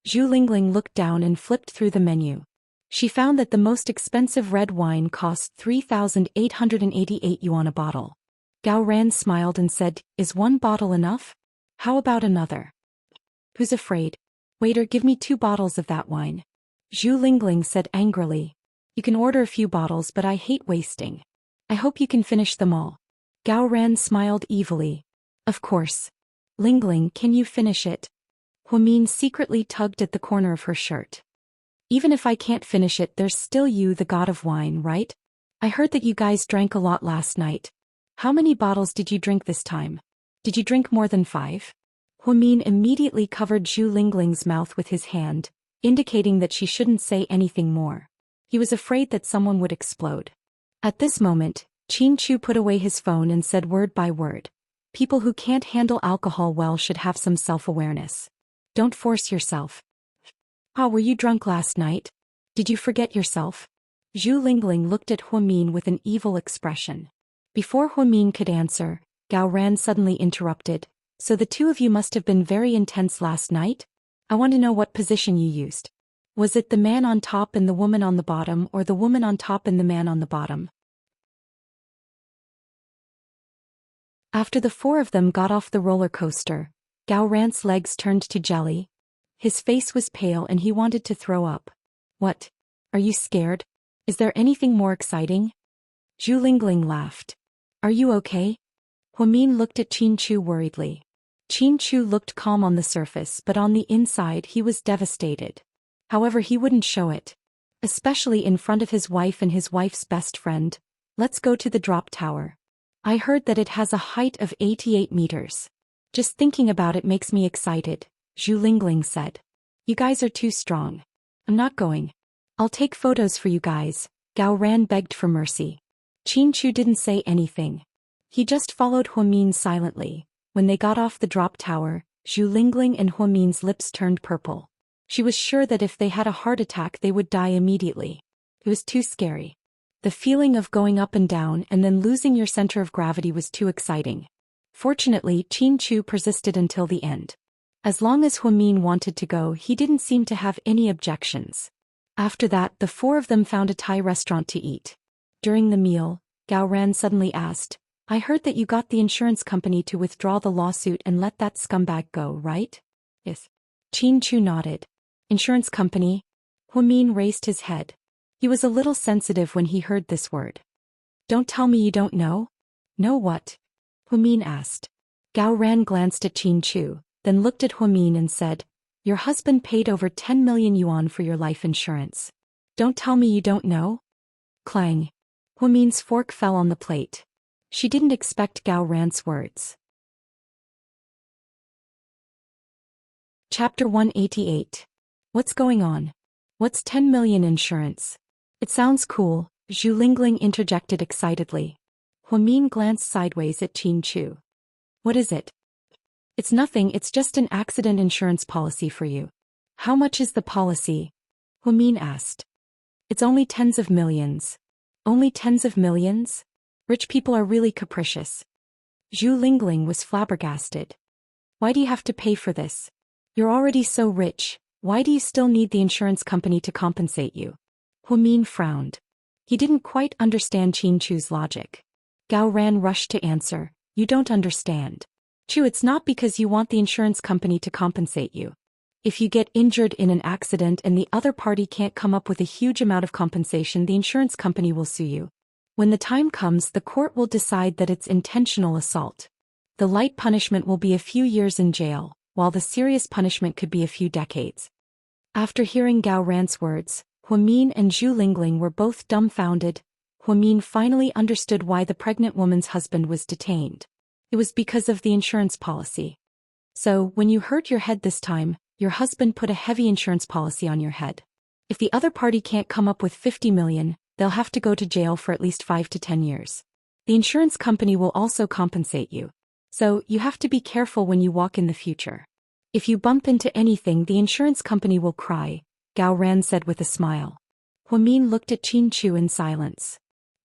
Zhu Lingling looked down and flipped through the menu. She found that the most expensive red wine cost 3,888 yuan a bottle. Gao Ran smiled and said, "Is 1 bottle enough? How about another?" "Who's afraid? Waiter, give me 2 bottles of that wine." Zhu Lingling said angrily. "You can order a few bottles, but I hate wasting. I hope you can finish them all." Gao Ran smiled evilly. "Of course. Lingling, can you finish it?" Huamin secretly tugged at the corner of her shirt. "Even if I can't finish it, there's still you, the god of wine, right? I heard that you guys drank a lot last night. How many bottles did you drink this time? Did you drink more than 5? Huamin immediately covered Zhu Lingling's mouth with his hand, indicating that she shouldn't say anything more. He was afraid that someone would explode. At this moment, Qin Chu put away his phone and said word by word, "People who can't handle alcohol well should have some self-awareness. Don't force yourself." "Ah, were you drunk last night? Did you forget yourself?" Zhu Lingling looked at Huamin with an evil expression. Before Huamin could answer, Gao Ran suddenly interrupted, "So the two of you must have been very intense last night? I want to know what position you used. Was it the man on top and the woman on the bottom, or the woman on top and the man on the bottom?" After the 4 of them got off the roller coaster, Gao Ran's legs turned to jelly. His face was pale and he wanted to throw up. "What? Are you scared? Is there anything more exciting?" Zhu Lingling laughed. "Are you okay?" Huamin looked at Qin Chu worriedly. Qin Chu looked calm on the surface, but on the inside he was devastated. However, he wouldn't show it. Especially in front of his wife and his wife's best friend. "Let's go to the drop tower. I heard that it has a height of 88 meters. Just thinking about it makes me excited," Zhu Lingling said. "You guys are too strong. I'm not going. I'll take photos for you guys." Gao Ran begged for mercy. Qin Chu didn't say anything. He just followed Huamin silently. When they got off the drop tower, Zhu Lingling and Huamin's lips turned purple. She was sure that if they had a heart attack they would die immediately. It was too scary. The feeling of going up and down and then losing your center of gravity was too exciting. Fortunately, Qin Chu persisted until the end. As long as Huamin wanted to go, he didn't seem to have any objections. After that, the four of them found a Thai restaurant to eat. During the meal, Gao Ran suddenly asked, I heard that you got the insurance company to withdraw the lawsuit and let that scumbag go, right? Yes. Qin Chu nodded. Insurance company? Huamin raised his head. He was a little sensitive when he heard this word. Don't tell me you don't know? Know what? Huamin asked. Gao Ran glanced at Qin Chu, then looked at Huamin and said, Your husband paid over 10 million yuan for your life insurance. Don't tell me you don't know? Clang. Huamin's fork fell on the plate. She didn't expect Gao Ran's words. Chapter 188. What's going on? What's 10 million insurance? It sounds cool, Zhu Lingling interjected excitedly. Huamin glanced sideways at Qin Chu. What is it? It's nothing, it's just an accident insurance policy for you. How much is the policy? Huamin asked. It's only tens of millions. Only tens of millions? Rich people are really capricious. Zhu Lingling was flabbergasted. Why do you have to pay for this? You're already so rich, why do you still need the insurance company to compensate you? Huamin frowned. He didn't quite understand Qin Chu's logic. Gao Ran rushed to answer, You don't understand. Chu, it's not because you want the insurance company to compensate you. If you get injured in an accident and the other party can't come up with a huge amount of compensation, the insurance company will sue you. When the time comes, the court will decide that it's intentional assault. The light punishment will be a few years in jail, while the serious punishment could be a few decades. After hearing Gao Ran's words, Huamin and Zhu Lingling were both dumbfounded. Huamin finally understood why the pregnant woman's husband was detained. It was because of the insurance policy. So, when you hurt your head this time, your husband put a heavy insurance policy on your head. If the other party can't come up with 50 million, they'll have to go to jail for at least 5 to 10 years. The insurance company will also compensate you. So, you have to be careful when you walk in the future. If you bump into anything, the insurance company will cry, Gao Ran said with a smile. Huamin looked at Qin Chu in silence.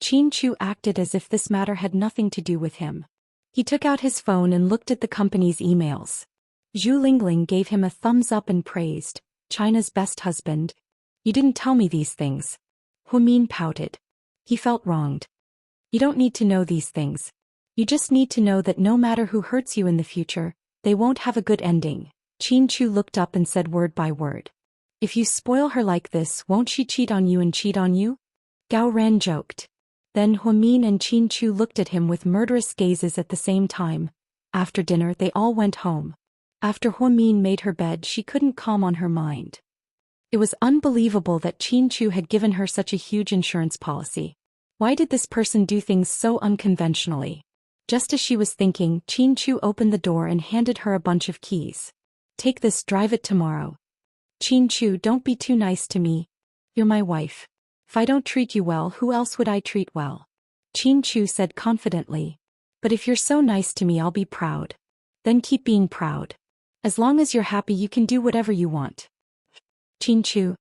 Qin Chu acted as if this matter had nothing to do with him. He took out his phone and looked at the company's emails. Zhu Lingling gave him a thumbs up and praised, China's best husband. You didn't tell me these things. Huamin pouted. He felt wronged. You don't need to know these things. You just need to know that no matter who hurts you in the future, they won't have a good ending. Qin Chu looked up and said word by word. If you spoil her like this, won't she cheat on you and cheat on you? Gao Ran joked. Then Huamin and Qin Chu looked at him with murderous gazes at the same time. After dinner, they all went home. After Huamin made her bed, she couldn't calm on her mind. It was unbelievable that Qin Chu had given her such a huge insurance policy. Why did this person do things so unconventionally? Just as she was thinking, Qin Chu opened the door and handed her a bunch of keys. Take this, drive it tomorrow. Qin Chu, don't be too nice to me. You're my wife. If I don't treat you well, who else would I treat well? Qin Chu said confidently. But if you're so nice to me, I'll be proud. Then keep being proud. As long as you're happy, you can do whatever you want. Qin Chu.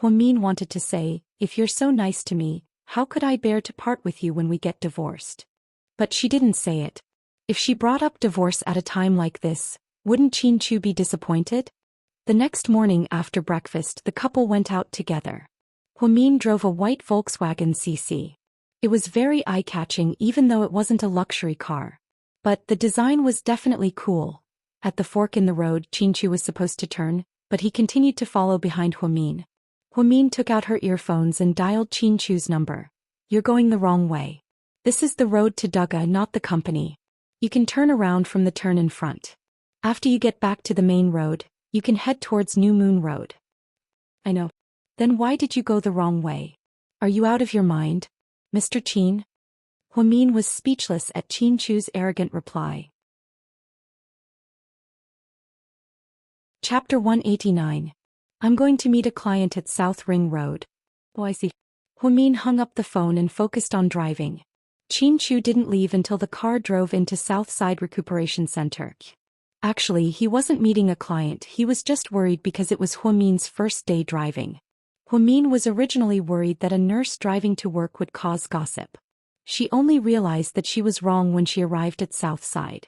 Huamin wanted to say, if you're so nice to me, how could I bear to part with you when we get divorced? But she didn't say it. If she brought up divorce at a time like this, wouldn't Qin Chu be disappointed? The next morning after breakfast, the couple went out together. Huamin drove a white Volkswagen CC. It was very eye-catching even though it wasn't a luxury car. But the design was definitely cool. At the fork in the road, Qin Chu was supposed to turn, but he continued to follow behind Huamin. Huamin took out her earphones and dialed Qin Chu's number. You're going the wrong way. This is the road to Duga, not the company. You can turn around from the turn in front. After you get back to the main road, you can head towards New Moon Road. I know. Then why did you go the wrong way? Are you out of your mind, Mr. Qin? Huamin was speechless at Qin Chu's arrogant reply. Chapter 189. I'm going to meet a client at South Ring Road. Oh, I see. Huamin hung up the phone and focused on driving. Qin Chu didn't leave until the car drove into Southside Recuperation Center. Actually, he wasn't meeting a client, he was just worried because it was Huamin's first day driving. Huamin was originally worried that a nurse driving to work would cause gossip. She only realized that she was wrong when she arrived at Southside.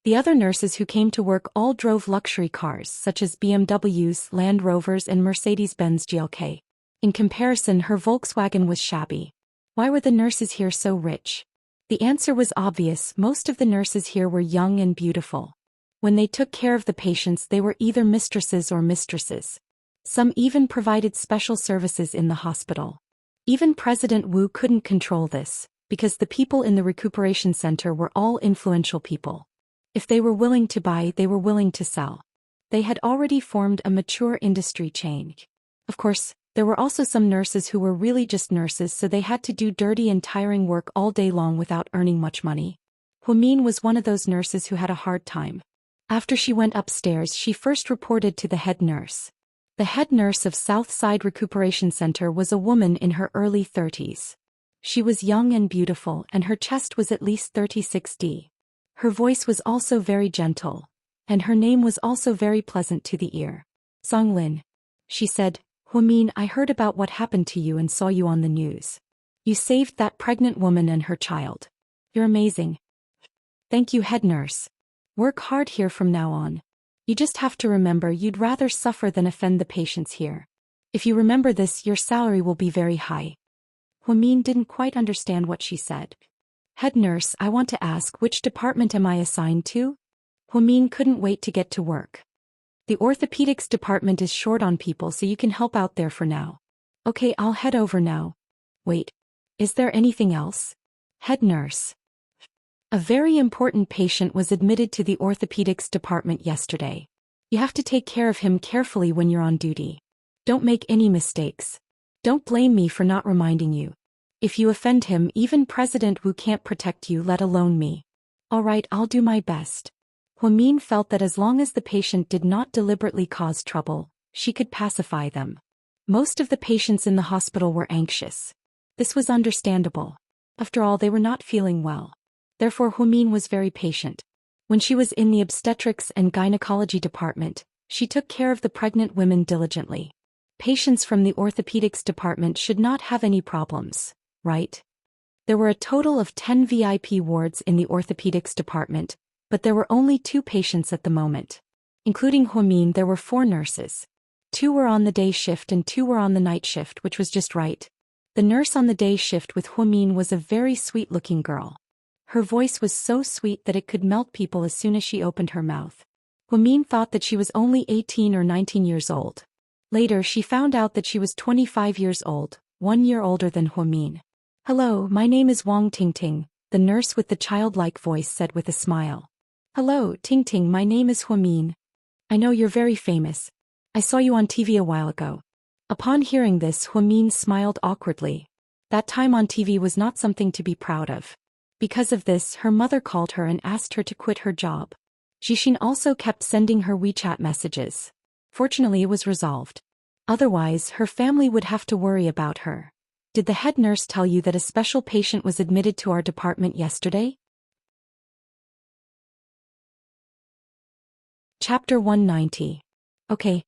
The other nurses who came to work all drove luxury cars such as BMWs, Land Rovers and Mercedes-Benz GLK. In comparison, her Volkswagen was shabby. Why were the nurses here so rich? The answer was obvious. Most of the nurses here were young and beautiful. When they took care of the patients, they were either mistresses or mistresses. Some even provided special services in the hospital. Even President Wu couldn't control this, because the people in the recuperation center were all influential people. If they were willing to buy, they were willing to sell. They had already formed a mature industry chain. Of course, there were also some nurses who were really just nurses, so they had to do dirty and tiring work all day long without earning much money. Huimin was one of those nurses who had a hard time. After she went upstairs, she first reported to the head nurse. The head nurse of Southside Recuperation Center was a woman in her early 30s. She was young and beautiful, and her chest was at least 36D. Her voice was also very gentle, and her name was also very pleasant to the ear. Song Lin. She said, Huimin, I heard about what happened to you and saw you on the news. You saved that pregnant woman and her child. You're amazing. Thank you, head nurse. Work hard here from now on. You just have to remember you'd rather suffer than offend the patients here. If you remember this, your salary will be very high. Huimin didn't quite understand what she said. Head nurse, I want to ask, which department am I assigned to? Huimin couldn't wait to get to work. The orthopedics department is short on people, so you can help out there for now. Okay, I'll head over now. Wait. Is there anything else? Head nurse. A very important patient was admitted to the orthopedics department yesterday. You have to take care of him carefully when you're on duty. Don't make any mistakes. Don't blame me for not reminding you. If you offend him, even President Wu can't protect you, let alone me. All right, I'll do my best. Huimin felt that as long as the patient did not deliberately cause trouble, she could pacify them. Most of the patients in the hospital were anxious. This was understandable. After all, they were not feeling well. Therefore, Huimin was very patient. When she was in the obstetrics and gynecology department, she took care of the pregnant women diligently. Patients from the orthopedics department should not have any problems, right? There were a total of 10 VIP wards in the orthopedics department, but there were only 2 patients at the moment. Including Huimin, there were 4 nurses. 2 were on the day shift and 2 were on the night shift, which was just right. The nurse on the day shift with Huimin was a very sweet-looking girl. Her voice was so sweet that it could melt people as soon as she opened her mouth. Huimin thought that she was only 18 or 19 years old. Later, she found out that she was 25 years old, 1 year older than Huimin. Hello, my name is Wang Tingting, the nurse with the childlike voice said with a smile. Hello, Tingting, my name is Huimin. I know you're very famous. I saw you on TV a while ago. Upon hearing this, Huimin smiled awkwardly. That time on TV was not something to be proud of. Because of this, her mother called her and asked her to quit her job. Jixin also kept sending her WeChat messages. Fortunately, it was resolved. Otherwise, her family would have to worry about her. Did the head nurse tell you that a special patient was admitted to our department yesterday? Chapter 190. Okay.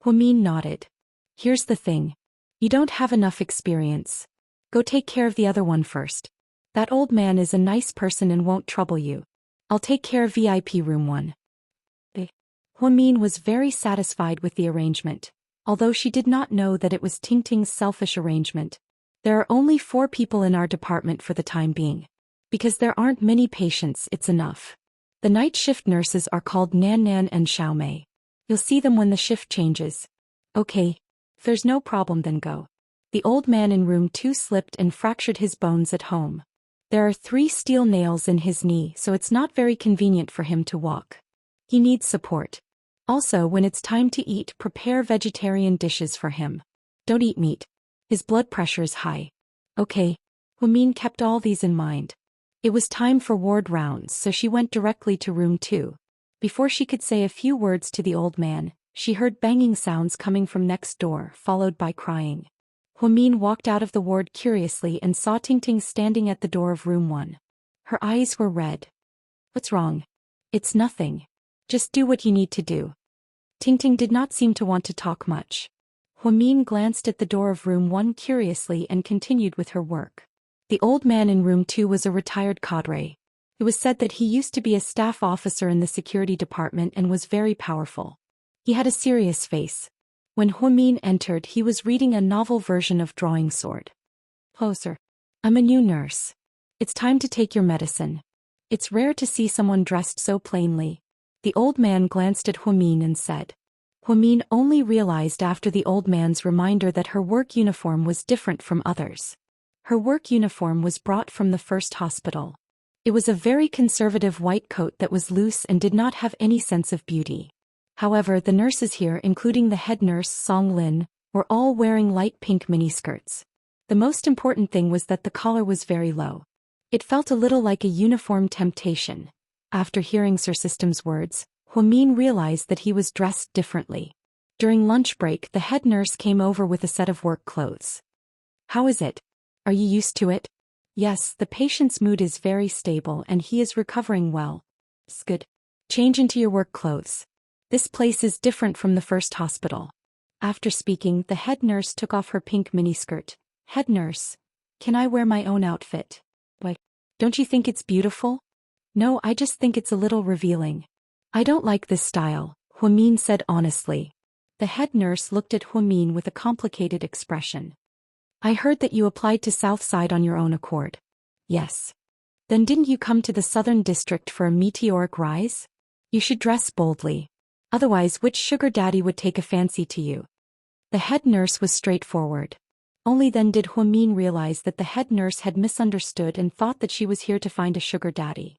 Huimin nodded. Here's the thing. You don't have enough experience. Go take care of the other one first. That old man is a nice person and won't trouble you. I'll take care of VIP room 1. Huimin was very satisfied with the arrangement, although she did not know that it was Tingting's selfish arrangement. There are only 4 people in our department for the time being. Because there aren't many patients, it's enough. The night shift nurses are called Nan Nan and Xiaomei. You'll see them when the shift changes. Okay. If there's no problem, then go. The old man in room 2 slipped and fractured his bones at home. There are 3 steel nails in his knee, so it's not very convenient for him to walk. He needs support. Also, when it's time to eat, prepare vegetarian dishes for him. Don't eat meat. His blood pressure is high. Okay. Huimin kept all these in mind. It was time for ward rounds, so she went directly to room 2. Before she could say a few words to the old man, she heard banging sounds coming from next door, followed by crying. Huimin walked out of the ward curiously and saw Tingting standing at the door of room 1. Her eyes were red. What's wrong? It's nothing. Just do what you need to do. Tingting did not seem to want to talk much. Huimin glanced at the door of room 1 curiously and continued with her work. The old man in room 2 was a retired cadre. It was said that he used to be a staff officer in the security department and was very powerful. He had a serious face. When Huamin entered, he was reading a novel version of Drawing Sword. "Oh, sir. I'm a new nurse. It's time to take your medicine. It's rare to see someone dressed so plainly." The old man glanced at Huamin and said. Huamin only realized after the old man's reminder that her work uniform was different from others. Her work uniform was brought from the first hospital. It was a very conservative white coat that was loose and did not have any sense of beauty. However, the nurses here, including the head nurse Song Lin, were all wearing light pink miniskirts. The most important thing was that the collar was very low. It felt a little like a uniform temptation. After hearing Sir System's words, Huamin realized that he was dressed differently. During lunch break, the head nurse came over with a set of work clothes. "How is it? Are you used to it?" "Yes, the patient's mood is very stable and he is recovering well." "It's good. Change into your work clothes. This place is different from the first hospital." After speaking, the head nurse took off her pink miniskirt. "Head nurse, can I wear my own outfit?" "Why, don't you think it's beautiful?" "No, I just think it's a little revealing." "I don't like this style," Huamin said honestly. The head nurse looked at Huamin with a complicated expression. "I heard that you applied to Southside on your own accord." "Yes." "Then didn't you come to the Southern District for a meteoric rise? You should dress boldly. Otherwise, which sugar daddy would take a fancy to you?" The head nurse was straightforward. Only then did Huamin realize that the head nurse had misunderstood and thought that she was here to find a sugar daddy.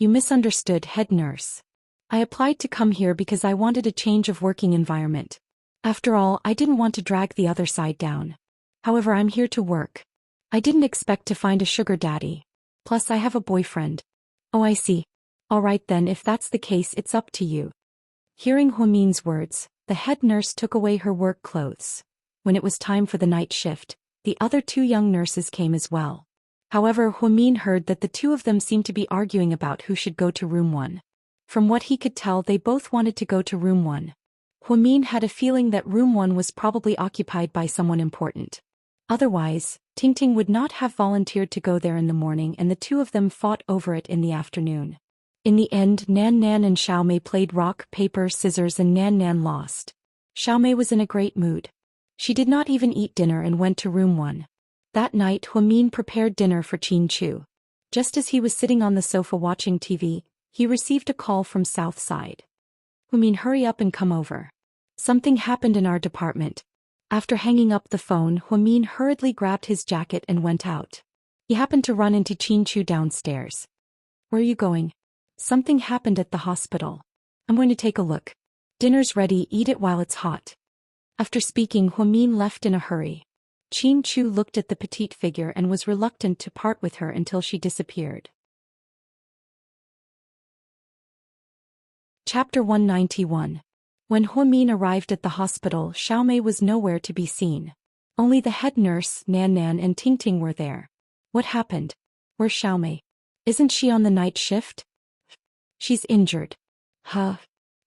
"You misunderstood, head nurse. I applied to come here because I wanted a change of working environment. After all, I didn't want to drag the other side down. However, I'm here to work. I didn't expect to find a sugar daddy. Plus, I have a boyfriend." "Oh, I see. All right then, if that's the case, it's up to you." Hearing Huamin's words, the head nurse took away her work clothes. When it was time for the night shift, the other two young nurses came as well. However, Huamin heard that the two of them seemed to be arguing about who should go to room 1. From what he could tell, they both wanted to go to room 1. Huamin had a feeling that room 1 was probably occupied by someone important. Otherwise, Tingting would not have volunteered to go there in the morning, and the two of them fought over it in the afternoon. In the end, Nan Nan and Xiaomei played rock, paper, scissors and Nan Nan lost. Xiaomei was in a great mood. She did not even eat dinner and went to room 1. That night, Huamin prepared dinner for Qin Chu. Just as he was sitting on the sofa watching TV, he received a call from Southside. "Huamin, hurry up and come over. Something happened in our department." After hanging up the phone, Huamin hurriedly grabbed his jacket and went out. He happened to run into Qin Chu downstairs. "Where are you going?" "Something happened at the hospital. I'm going to take a look." "Dinner's ready, eat it while it's hot." After speaking, Huamin left in a hurry. Qin Chu looked at the petite figure and was reluctant to part with her until she disappeared. Chapter 191. When Huamin arrived at the hospital, Xiaomei was nowhere to be seen. Only the head nurse, Nan Nan and Tingting were there. "What happened? Where's Xiaomei? Isn't she on the night shift?" "She's injured." "Huh."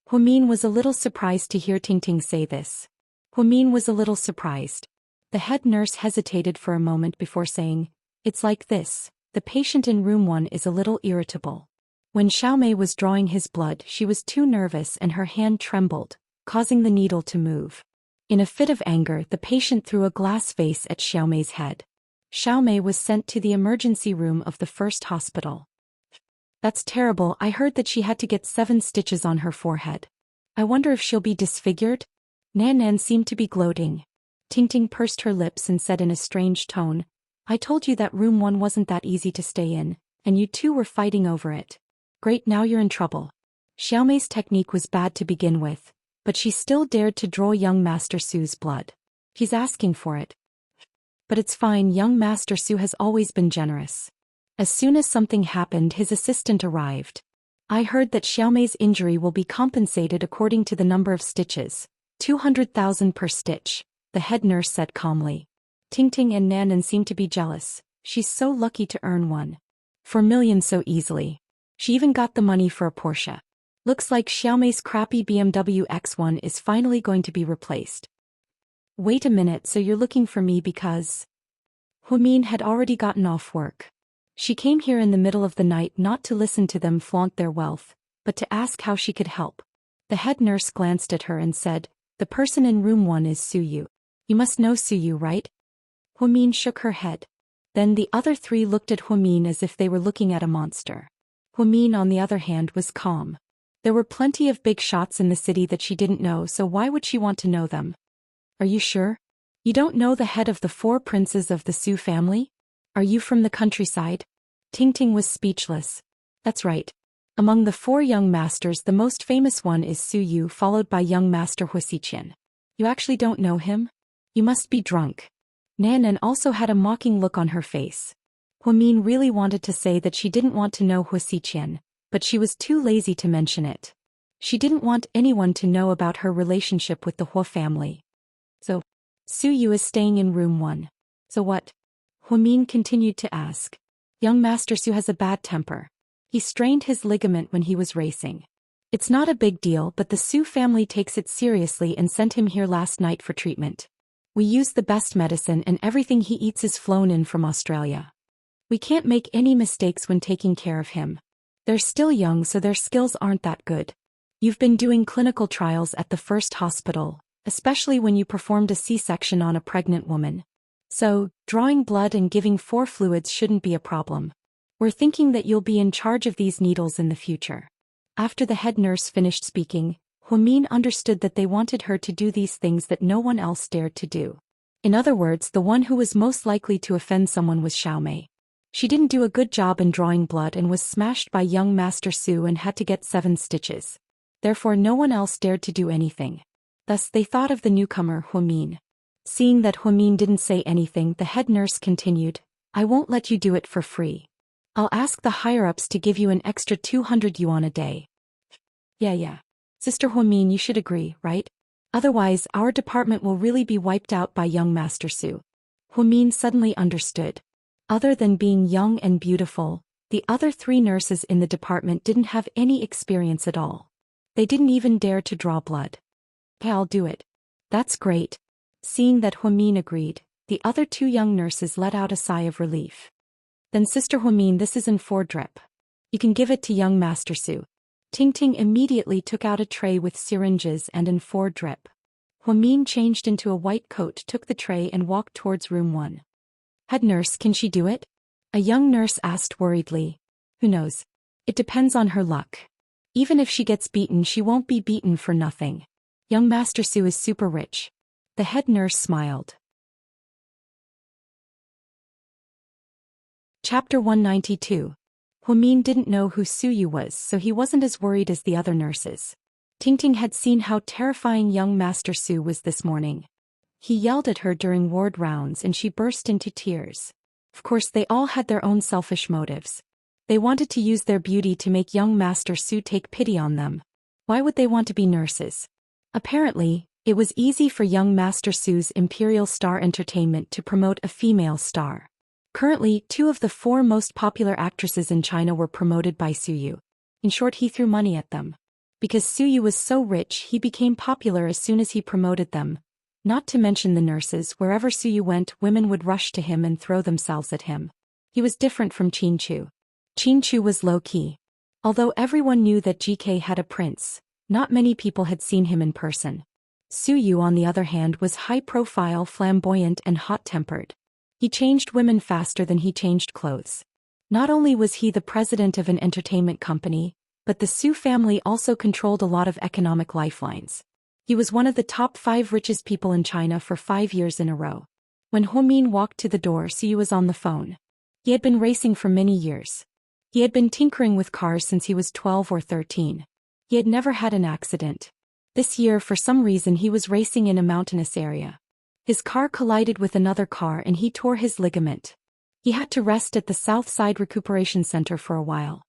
Huamin was a little surprised to hear Tingting say this. Huamin was a little surprised. The head nurse hesitated for a moment before saying, "It's like this, the patient in room 1 is a little irritable." When Xiaomei was drawing his blood, she was too nervous and her hand trembled, causing the needle to move. In a fit of anger, the patient threw a glass vase at Xiaomei's head. Xiaomei was sent to the emergency room of the first hospital. "That's terrible. I heard that she had to get 7 stitches on her forehead. I wonder if she'll be disfigured?" Nan Nan seemed to be gloating. Tingting pursed her lips and said in a strange tone, "I told you that room 1 wasn't that easy to stay in, and you two were fighting over it. Great, now you're in trouble." Xiaomei's technique was bad to begin with, but she still dared to draw young Master Su's blood. "He's asking for it." "But it's fine, young Master Su has always been generous." As soon as something happened, his assistant arrived. "I heard that Xiaomei's injury will be compensated according to the number of stitches, 200,000 per stitch," the head nurse said calmly. Tingting and Nanan seemed to be jealous. "She's so lucky to earn 1.4 million so easily. She even got the money for a Porsche. Looks like Xiaomei's crappy BMW X1 is finally going to be replaced." "Wait a minute, so you're looking for me because..." Huamin had already gotten off work. She came here in the middle of the night not to listen to them flaunt their wealth, but to ask how she could help. The head nurse glanced at her and said, "The person in room 1 is Suyu. You must know Suyu, right?" Huamin shook her head. Then the other three looked at Huamin as if they were looking at a monster. Huamin, on the other hand, was calm. There were plenty of big shots in the city that she didn't know, so why would she want to know them? "Are you sure? You don't know the head of the 4 princes of the Su family? Are you from the countryside?" Tingting was speechless. "That's right. Among the 4 young masters, the most famous one is Su Yu, followed by young master Huasiqian. You actually don't know him? You must be drunk." Nanan also had a mocking look on her face. Huamin really wanted to say that she didn't want to know Huasiqian, but she was too lazy to mention it. She didn't want anyone to know about her relationship with the Hua family. "So, Su Yu is staying in room 1. So what?" Huamin continued to ask. "Young Master Su has a bad temper. He strained his ligament when he was racing. It's not a big deal, but the Su family takes it seriously and sent him here last night for treatment. We use the best medicine and everything he eats is flown in from Australia. We can't make any mistakes when taking care of him. They're still young, so their skills aren't that good. You've been doing clinical trials at the first hospital, especially when you performed a C-section on a pregnant woman. So, drawing blood and giving 4 fluids shouldn't be a problem. We're thinking that you'll be in charge of these needles in the future." After the head nurse finished speaking, Huamin understood that they wanted her to do these things that no one else dared to do. In other words, the one who was most likely to offend someone was Xiaomei. She didn't do a good job in drawing blood and was smashed by young Master Su and had to get 7 stitches. Therefore no one else dared to do anything. Thus they thought of the newcomer, Huamin. Seeing that Huamin didn't say anything, the head nurse continued, "I won't let you do it for free. I'll ask the higher-ups to give you an extra 200 yuan a day." Yeah. Sister Huamin, you should agree, right? Otherwise, our department will really be wiped out by young Master Su. Huamin suddenly understood. Other than being young and beautiful, the other 3 nurses in the department didn't have any experience at all. They didn't even dare to draw blood. "Okay, I'll do it." "That's great." Seeing that Huamin agreed, the other 2 young nurses let out a sigh of relief. "Then Sister Huamin, this is in 4 drip. You can give it to young Master Su." Tingting immediately took out a tray with syringes and in 4 drip. Huamin changed into a white coat, took the tray and walked towards room 1. "Head nurse, can she do it?" a young nurse asked worriedly. "Who knows? It depends on her luck. Even if she gets beaten, she won't be beaten for nothing. Young Master Su is super rich." The head nurse smiled. Chapter 192. Huamin didn't know who Suyu was, so he wasn't as worried as the other nurses. Tingting had seen how terrifying young Master Su was this morning. He yelled at her during ward rounds and she burst into tears. Of course, they all had their own selfish motives. They wanted to use their beauty to make young Master Su take pity on them. Why would they want to be nurses? Apparently, it was easy for young Master Su's Imperial Star Entertainment to promote a female star. Currently, 2 of the 4 most popular actresses in China were promoted by Suyu. In short, he threw money at them. Because Suyu was so rich, he became popular as soon as he promoted them. Not to mention the nurses, wherever Suyu went, women would rush to him and throw themselves at him. He was different from Qinchu. Qinchu was low-key. Although everyone knew that GK had a prince, not many people had seen him in person. Suyu, on the other hand, was high-profile, flamboyant and hot-tempered. He changed women faster than he changed clothes. Not only was he the president of an entertainment company, but the Su family also controlled a lot of economic lifelines. He was one of the top 5 richest people in China for 5 years in a row. When Huamin walked to the door, Suyu was on the phone. He had been racing for many years. He had been tinkering with cars since he was 12 or 13. He had never had an accident. This year, for some reason, he was racing in a mountainous area. His car collided with another car and he tore his ligament. He had to rest at the Southside Recuperation Center for a while.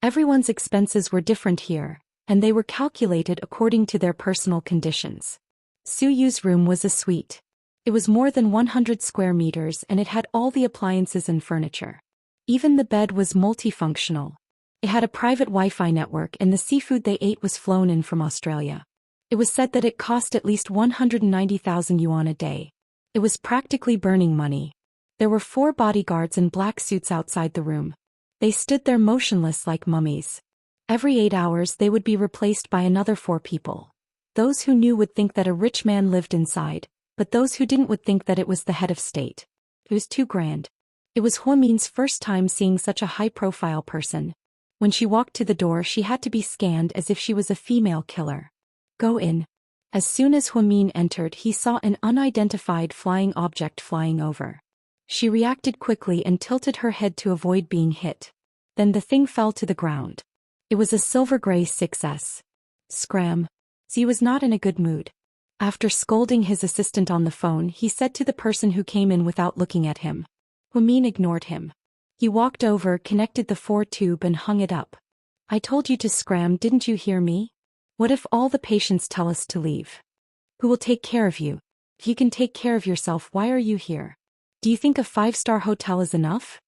Everyone's expenses were different here, and they were calculated according to their personal conditions. Suyu's room was a suite. It was more than 100 square meters and it had all the appliances and furniture. Even the bed was multifunctional. It had a private Wi-Fi network and the seafood they ate was flown in from Australia. It was said that it cost at least 190,000 yuan a day. It was practically burning money. There were 4 bodyguards in black suits outside the room. They stood there motionless like mummies. Every 8 hours they would be replaced by another 4 people. Those who knew would think that a rich man lived inside, but those who didn't would think that it was the head of state. It was too grand. It was Huamin's first time seeing such a high-profile person. When she walked to the door she had to be scanned as if she was a female killer. Go in. As soon as Huamin entered he saw an unidentified flying object flying over. She reacted quickly and tilted her head to avoid being hit. Then the thing fell to the ground. It was a silver-gray 6S. Scram. He was not in a good mood. After scolding his assistant on the phone he said to the person who came in without looking at him. Huamin ignored him. He walked over, connected the 4 tube and hung it up. I told you to scram, didn't you hear me? What if all the patients tell us to leave? Who will take care of you? If you can take care of yourself, why are you here? Do you think a 5-star hotel is enough?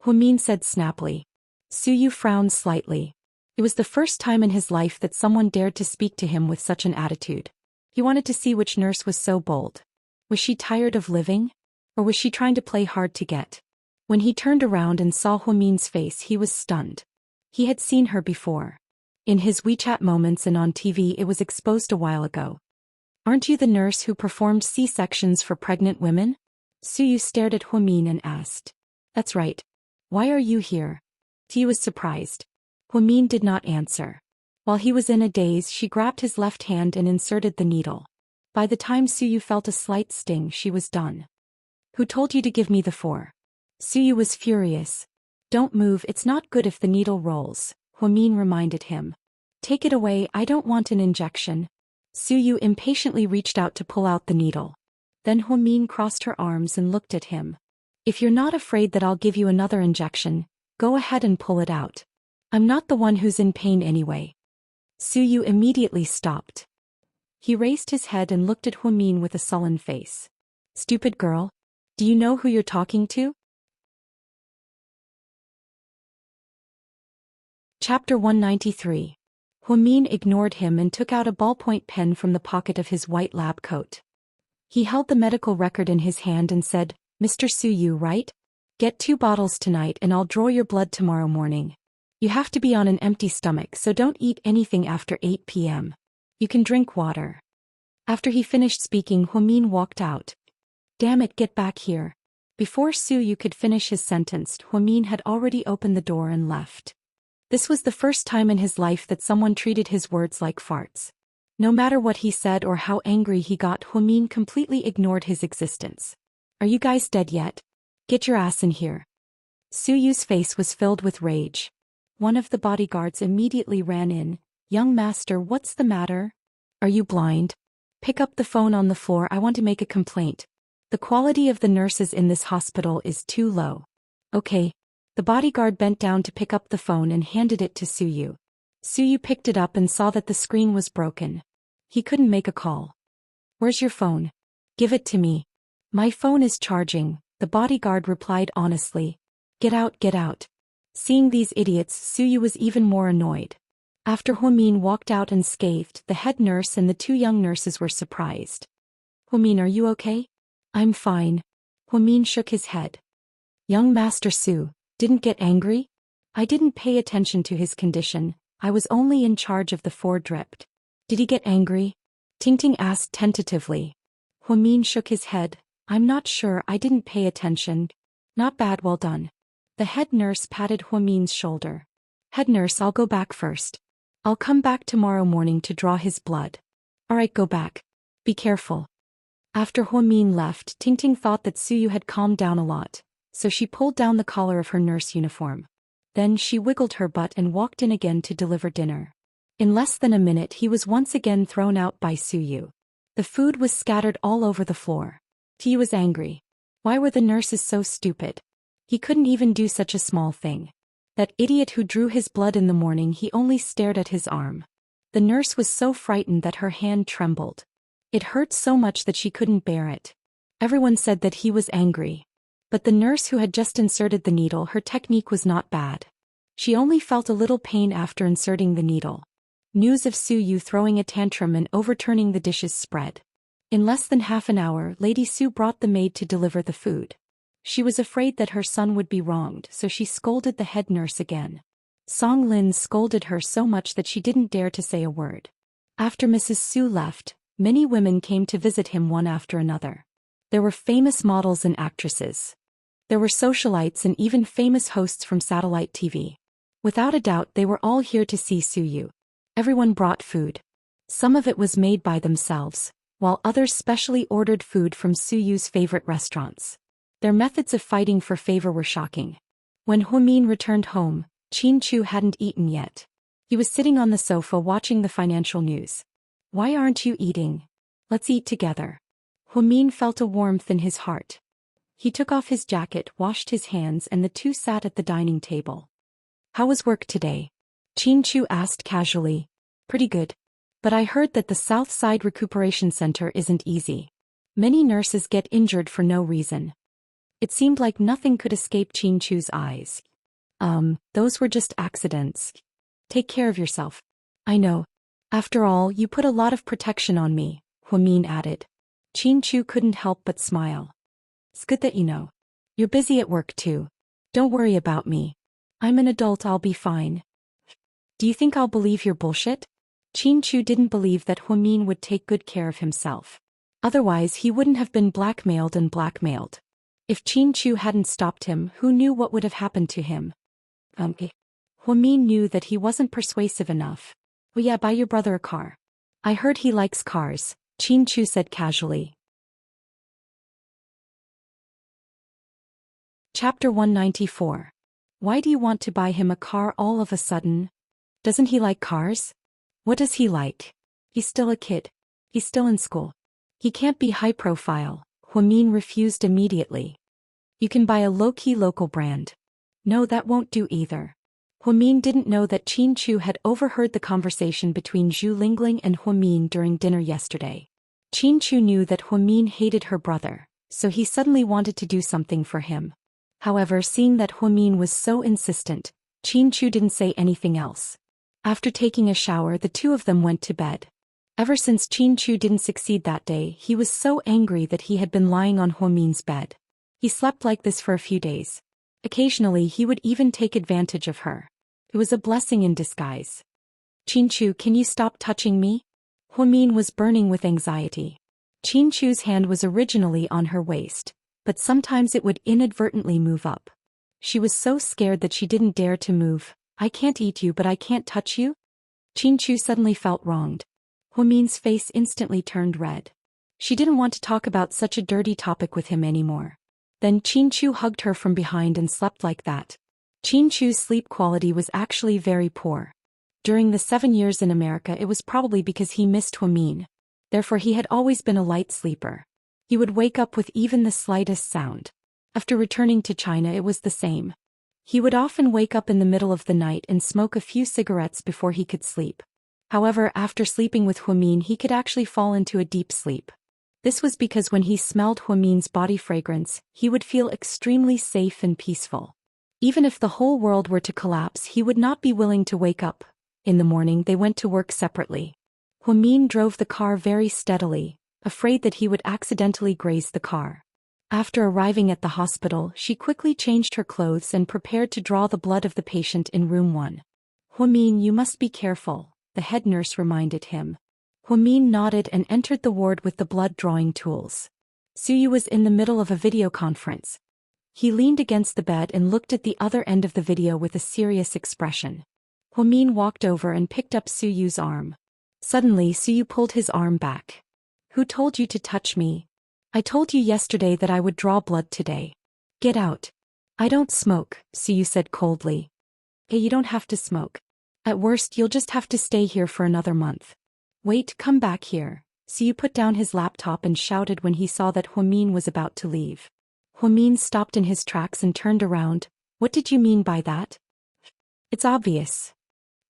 Huamin said snappily. Suyu frowned slightly. It was the first time in his life that someone dared to speak to him with such an attitude. He wanted to see which nurse was so bold. Was she tired of living? Or was she trying to play hard to get? When he turned around and saw Huamin's face he was stunned. He had seen her before. In his WeChat moments and on TV it was exposed a while ago. Aren't you the nurse who performed C-sections for pregnant women? Suyu stared at Huamin and asked. That's right. Why are you here? He was surprised. Huamin did not answer. While he was in a daze she grabbed his left hand and inserted the needle. By the time Suyu felt a slight sting she was done. Who told you to give me the 4? Suyu was furious. Don't move, it's not good if the needle rolls, Huamin reminded him. Take it away, I don't want an injection. Suyu impatiently reached out to pull out the needle. Then Huamin crossed her arms and looked at him. If you're not afraid that I'll give you another injection, go ahead and pull it out. I'm not the one who's in pain anyway. Suyu immediately stopped. He raised his head and looked at Huamin with a sullen face. Stupid girl. Do you know who you're talking to? Chapter 193. Huamin ignored him and took out a ballpoint pen from the pocket of his white lab coat. He held the medical record in his hand and said, Mr. Suyu, right? Get 2 bottles tonight and I'll draw your blood tomorrow morning. You have to be on an empty stomach, so don't eat anything after 8 p.m. You can drink water. After he finished speaking, Huamin walked out. Damn it, get back here. Before Suyu could finish his sentence, Huamin had already opened the door and left. This was the first time in his life that someone treated his words like farts. No matter what he said or how angry he got, Huamin completely ignored his existence. Are you guys dead yet? Get your ass in here. Suyu's face was filled with rage. One of the bodyguards immediately ran in. Young master, what's the matter? Are you blind? Pick up the phone on the floor, I want to make a complaint. The quality of the nurses in this hospital is too low. Okay. The bodyguard bent down to pick up the phone and handed it to Suyu. Suyu picked it up and saw that the screen was broken. He couldn't make a call. Where's your phone? Give it to me. My phone is charging, the bodyguard replied honestly. Get out, get out. Seeing these idiots, Suyu was even more annoyed. After Huamin walked out unscathed, the head nurse and the 2 young nurses were surprised. Huamin, are you okay? I'm fine. Huamin shook his head. Young Master Su, didn't get angry? I didn't pay attention to his condition, I was only in charge of the 4 dripped. Did he get angry? Tingting asked tentatively. Huamin shook his head. I'm not sure, I didn't pay attention. Not bad, well done. The head nurse patted Huamin's shoulder. Head nurse, I'll go back first. I'll come back tomorrow morning to draw his blood. Alright, go back. Be careful. After Huamin left, Tingting thought that Suyu had calmed down a lot, so she pulled down the collar of her nurse uniform. Then she wiggled her butt and walked in again to deliver dinner. In less than a minute he was once again thrown out by Suyu. The food was scattered all over the floor. He was angry. Why were the nurses so stupid? He couldn't even do such a small thing. That idiot who drew his blood in the morning, he only stared at his arm. The nurse was so frightened that her hand trembled. It hurt so much that she couldn't bear it. Everyone said that he was angry. But the nurse who had just inserted the needle, her technique was not bad. She only felt a little pain after inserting the needle. News of Suyu throwing a tantrum and overturning the dishes spread. In less than half an hour, Lady Su brought the maid to deliver the food. She was afraid that her son would be wronged, so she scolded the head nurse again. Song Lin scolded her so much that she didn't dare to say a word. After Mrs. Su left, many women came to visit him one after another. There were famous models and actresses. There were socialites and even famous hosts from satellite TV. Without a doubt they were all here to see Suyu. Everyone brought food. Some of it was made by themselves, while others specially ordered food from Suyu's favorite restaurants. Their methods of fighting for favor were shocking. When Huimin returned home, Qin Chu hadn't eaten yet. He was sitting on the sofa watching the financial news. "Why aren't you eating? Let's eat together." Huimin felt a warmth in his heart. He took off his jacket, washed his hands, and the two sat at the dining table. "How was work today?" Qin Chu asked casually. "Pretty good. But I heard that the South Side Recuperation Center isn't easy. Many nurses get injured for no reason." It seemed like nothing could escape Qin Chu's eyes. Those were just accidents. Take care of yourself." "I know. After all, you put a lot of protection on me," Huimin added. Qin Chu couldn't help but smile. "It's good that you know. You're busy at work too. Don't worry about me. I'm an adult, I'll be fine." "Do you think I'll believe your bullshit?" Qin Chu didn't believe that Huimin would take good care of himself. Otherwise he wouldn't have been blackmailed and blackmailed. If Qin Chu hadn't stopped him, who knew what would have happened to him? Huimin knew that he wasn't persuasive enough. "Oh yeah, buy your brother a car. I heard he likes cars," Qin Chu said casually. Chapter 194. Why do you want to buy him a car all of a sudden? Doesn't he like cars? What does he like? He's still a kid. He's still in school. He can't be high profile. Huimin refused immediately. "You can buy a low-key local brand." "No, that won't do either." Huimin didn't know that Qin Chu had overheard the conversation between Zhu Lingling and Huimin during dinner yesterday. Qin Chu knew that Huimin hated her brother, so he suddenly wanted to do something for him. However, seeing that Huimin was so insistent, Qin Chu didn't say anything else. After taking a shower, the two of them went to bed. Ever since Qin Chu didn't succeed that day, he was so angry that he had been lying on Huimin's bed. He slept like this for a few days. Occasionally he would even take advantage of her. It was a blessing in disguise. "Qin Chu, can you stop touching me?" Huimin was burning with anxiety. Qin Chu's hand was originally on her waist, but sometimes it would inadvertently move up. She was so scared that she didn't dare to move. "I can't eat you, but I can't touch you?" Qin Chu suddenly felt wronged. Huimin's face instantly turned red. She didn't want to talk about such a dirty topic with him anymore. Then Qin Chu hugged her from behind and slept like that. Qin Chu's sleep quality was actually very poor. During the 7 years in America, it was probably because he missed Huimin. Therefore he had always been a light sleeper. He would wake up with even the slightest sound. After returning to China, it was the same. He would often wake up in the middle of the night and smoke a few cigarettes before he could sleep. However, after sleeping with Huimin, he could actually fall into a deep sleep. This was because when he smelled Huimin's body fragrance, he would feel extremely safe and peaceful. Even if the whole world were to collapse, he would not be willing to wake up. In the morning, they went to work separately. Huimin drove the car very steadily, afraid that he would accidentally graze the car. After arriving at the hospital, she quickly changed her clothes and prepared to draw the blood of the patient in room 1. "Huimin, you must be careful," the head nurse reminded him. Huimin nodded and entered the ward with the blood-drawing tools. Suyu was in the middle of a video conference. He leaned against the bed and looked at the other end of the video with a serious expression. Huimin walked over and picked up Suyu's arm. Suddenly, Suyu pulled his arm back. "Who told you to touch me? I told you yesterday that I would draw blood today. Get out." "I don't smoke," Suyu said coldly. "Hey, you don't have to smoke. At worst, you'll just have to stay here for another month." "Wait, come back here." Suyu put down his laptop and shouted when he saw that Huimin was about to leave. Huimin stopped in his tracks and turned around. "What did you mean by that?" "It's obvious.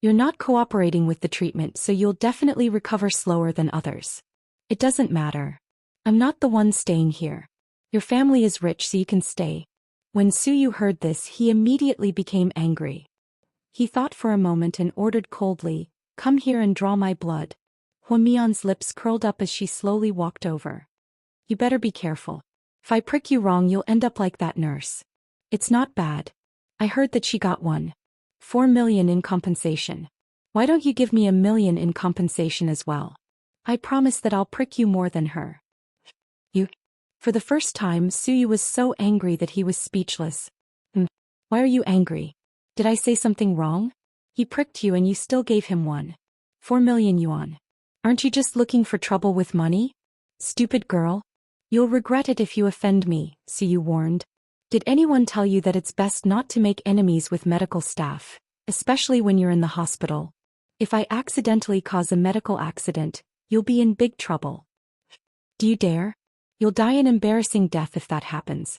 You're not cooperating with the treatment, so you'll definitely recover slower than others. It doesn't matter. I'm not the one staying here. Your family is rich, so you can stay." When Suyu heard this, he immediately became angry. He thought for a moment and ordered coldly, "Come here and draw my blood." Huimin's lips curled up as she slowly walked over. "You better be careful. If I prick you wrong you'll end up like that nurse. It's not bad. I heard that she got 4 million in compensation. Why don't you give me 1 million in compensation as well? I promise that I'll prick you more than her. You. For the first time Suyu was so angry that he was speechless. Why are you angry? Did I say something wrong? He pricked you and you still gave him 4 million yuan. Aren't you just looking for trouble with money? Stupid girl. You'll regret it if you offend me, Suyu warned. Did anyone tell you that it's best not to make enemies with medical staff, especially when you're in the hospital? If I accidentally cause a medical accident, you'll be in big trouble. Do you dare? You'll die an embarrassing death if that happens.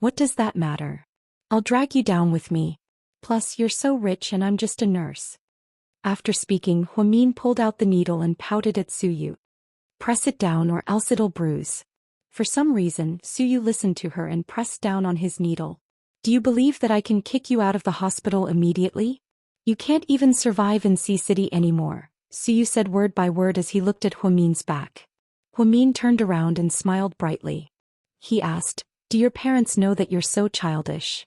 What does that matter? I'll drag you down with me. Plus, you're so rich and I'm just a nurse. After speaking, Huamin pulled out the needle and pouted at Suyu. Press it down or else it'll bruise. For some reason, Suyu listened to her and pressed down on his needle. Do you believe that I can kick you out of the hospital immediately? You can't even survive in Sea City anymore, Suyu said word by word as he looked at Huamin's back. Huamin turned around and smiled brightly. He asked, do your parents know that you're so childish?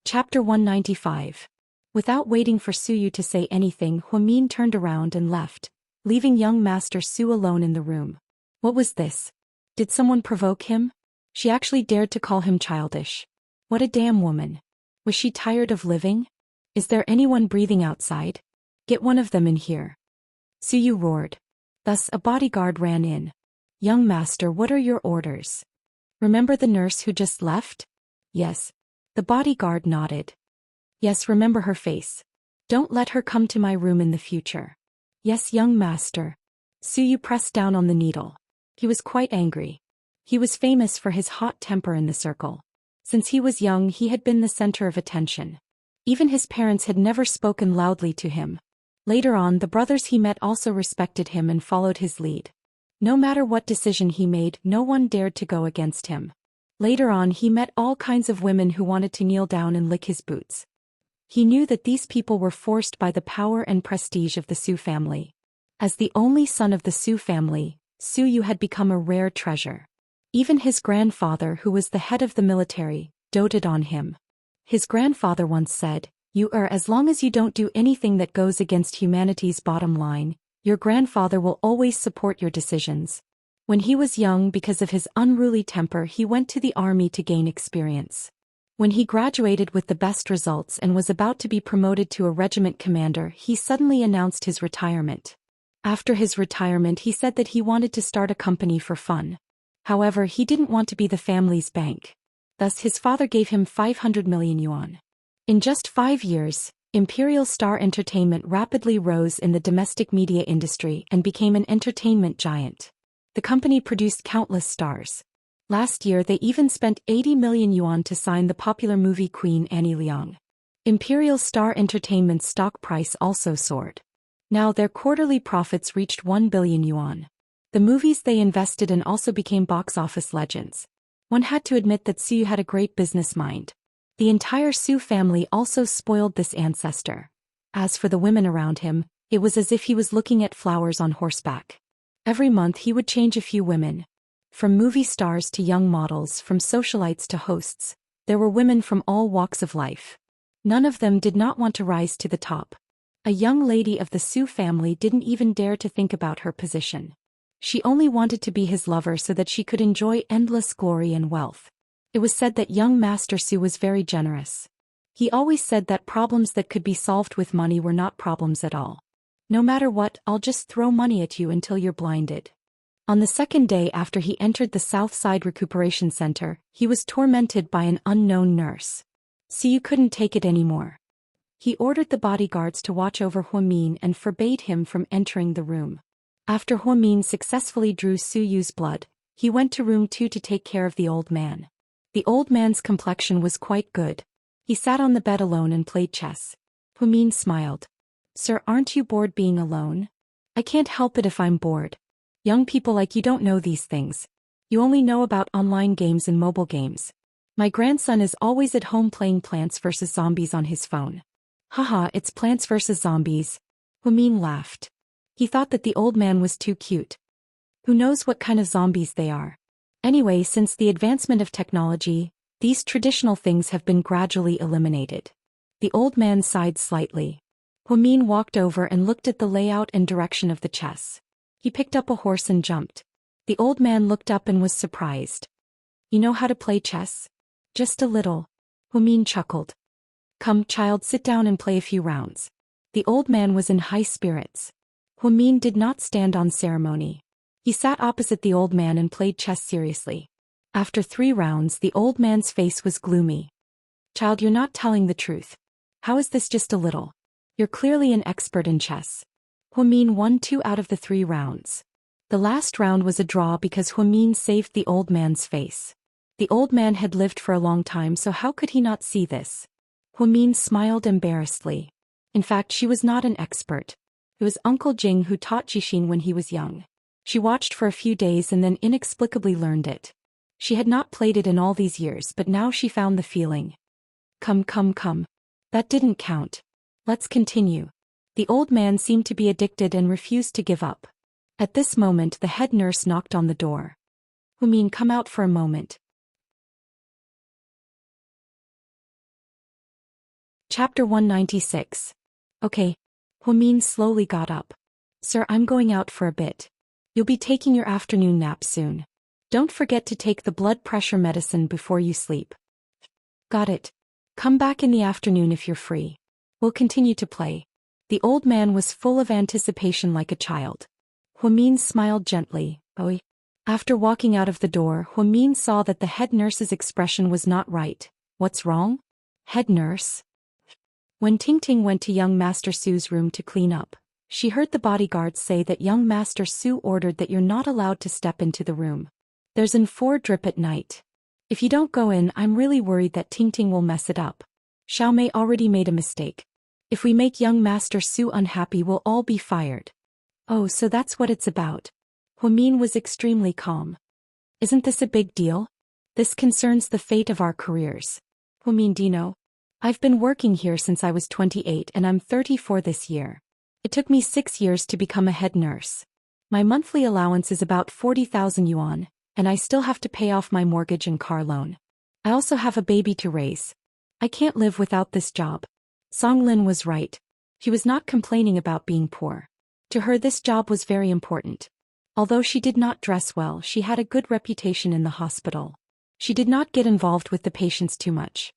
Chapter 195. Without waiting for Suyu to say anything, Huamin turned around and left, leaving young Master Su alone in the room. What was this? Did someone provoke him? She actually dared to call him childish. What a damn woman. Was she tired of living? Is there anyone breathing outside? Get one of them in here. Suyu roared. Thus a bodyguard ran in. Young master, what are your orders? Remember the nurse who just left? Yes. The bodyguard nodded. Yes, remember her face. Don't let her come to my room in the future. Yes, young master. Suyu pressed down on the needle. He was quite angry. He was famous for his hot temper in the circle. Since he was young he had been the center of attention. Even his parents had never spoken loudly to him. Later on the brothers he met also respected him and followed his lead. No matter what decision he made, no one dared to go against him. Later on he met all kinds of women who wanted to kneel down and lick his boots. He knew that these people were forced by the power and prestige of the Su family. As the only son of the Su family, Suyu had become a rare treasure. Even his grandfather, who was the head of the military, doted on him. His grandfather once said, as long as you don't do anything that goes against humanity's bottom line, your grandfather will always support your decisions. When he was young, because of his unruly temper, he went to the army to gain experience. When he graduated with the best results and was about to be promoted to a regiment commander, he suddenly announced his retirement. After his retirement, he said that he wanted to start a company for fun. However, he didn't want to be the family's bank. Thus his father gave him 500 million yuan. In just 5 years, Imperial Star Entertainment rapidly rose in the domestic media industry and became an entertainment giant. The company produced countless stars. Last year they even spent 80 million yuan to sign the popular movie Queen Annie Leong. Imperial Star Entertainment's stock price also soared. Now their quarterly profits reached 1 billion yuan. The movies they invested in also became box office legends. One had to admit that Suyu had a great business mind. The entire Su family also spoiled this ancestor. As for the women around him, it was as if he was looking at flowers on horseback. Every month he would change a few women. From movie stars to young models, from socialites to hosts, there were women from all walks of life. None of them did not want to rise to the top. A young lady of the Su family didn't even dare to think about her position. She only wanted to be his lover so that she could enjoy endless glory and wealth. It was said that young Master Su was very generous. He always said that problems that could be solved with money were not problems at all. No matter what, I'll just throw money at you until you're blinded. On the second day after he entered the South Side Recuperation Center, he was tormented by an unknown nurse. Suyu couldn't take it anymore. He ordered the bodyguards to watch over Huamin and forbade him from entering the room. After Huamin successfully drew Suyu's blood, he went to room 2 to take care of the old man. The old man's complexion was quite good. He sat on the bed alone and played chess. Huamin smiled. Sir, aren't you bored being alone? I can't help it if I'm bored. Young people like you don't know these things. You only know about online games and mobile games. My grandson is always at home playing Plants vs. Zombies on his phone. Haha, it's Plants vs. Zombies. Huamin laughed. He thought that the old man was too cute. Who knows what kind of zombies they are? Anyway, since the advancement of technology, these traditional things have been gradually eliminated. The old man sighed slightly. Huamin walked over and looked at the layout and direction of the chess. He picked up a horse and jumped. The old man looked up and was surprised. You know how to play chess? Just a little. Huamin chuckled. Come, child, sit down and play a few rounds. The old man was in high spirits. Huamin did not stand on ceremony. He sat opposite the old man and played chess seriously. After 3 rounds, the old man's face was gloomy. Child, you're not telling the truth. How is this just a little? You're clearly an expert in chess. Huamin won 2 out of the 3 rounds. The last round was a draw because Huamin saved the old man's face. The old man had lived for a long time, so how could he not see this? Huamin smiled embarrassedly. In fact, she was not an expert. It was Uncle Jing who taught Jixin when he was young. She watched for a few days and then inexplicably learned it. She had not played it in all these years, but now she found the feeling. Come. That didn't count. Let's continue. The old man seemed to be addicted and refused to give up. At this moment, the head nurse knocked on the door. Huamin, come out for a moment. Chapter 196. Okay. Huamin slowly got up. Sir, I'm going out for a bit. You'll be taking your afternoon nap soon. Don't forget to take the blood pressure medicine before you sleep. Got it. Come back in the afternoon if you're free. We'll continue to play. The old man was full of anticipation like a child. Huamin smiled gently. Oi. After walking out of the door, Huamin saw that the head nurse's expression was not right. What's wrong? Head nurse. When Tingting went to young Master Su's room to clean up, she heard the bodyguards say that young Master Su ordered that you're not allowed to step into the room. There's an 4 drip at night. If you don't go in, I'm really worried that Tingting will mess it up. Xiao Mei already made a mistake. If we make young Master Su unhappy, we'll all be fired. Oh, so that's what it's about. Huamin was extremely calm. Isn't this a big deal? This concerns the fate of our careers. Huamin, do you know? I've been working here since I was 28 and I'm 34 this year. It took me 6 years to become a head nurse. My monthly allowance is about 40,000 yuan, and I still have to pay off my mortgage and car loan. I also have a baby to raise. I can't live without this job. Song Lin was right. She was not complaining about being poor. To her, this job was very important. Although she did not dress well, she had a good reputation in the hospital. She did not get involved with the patients too much.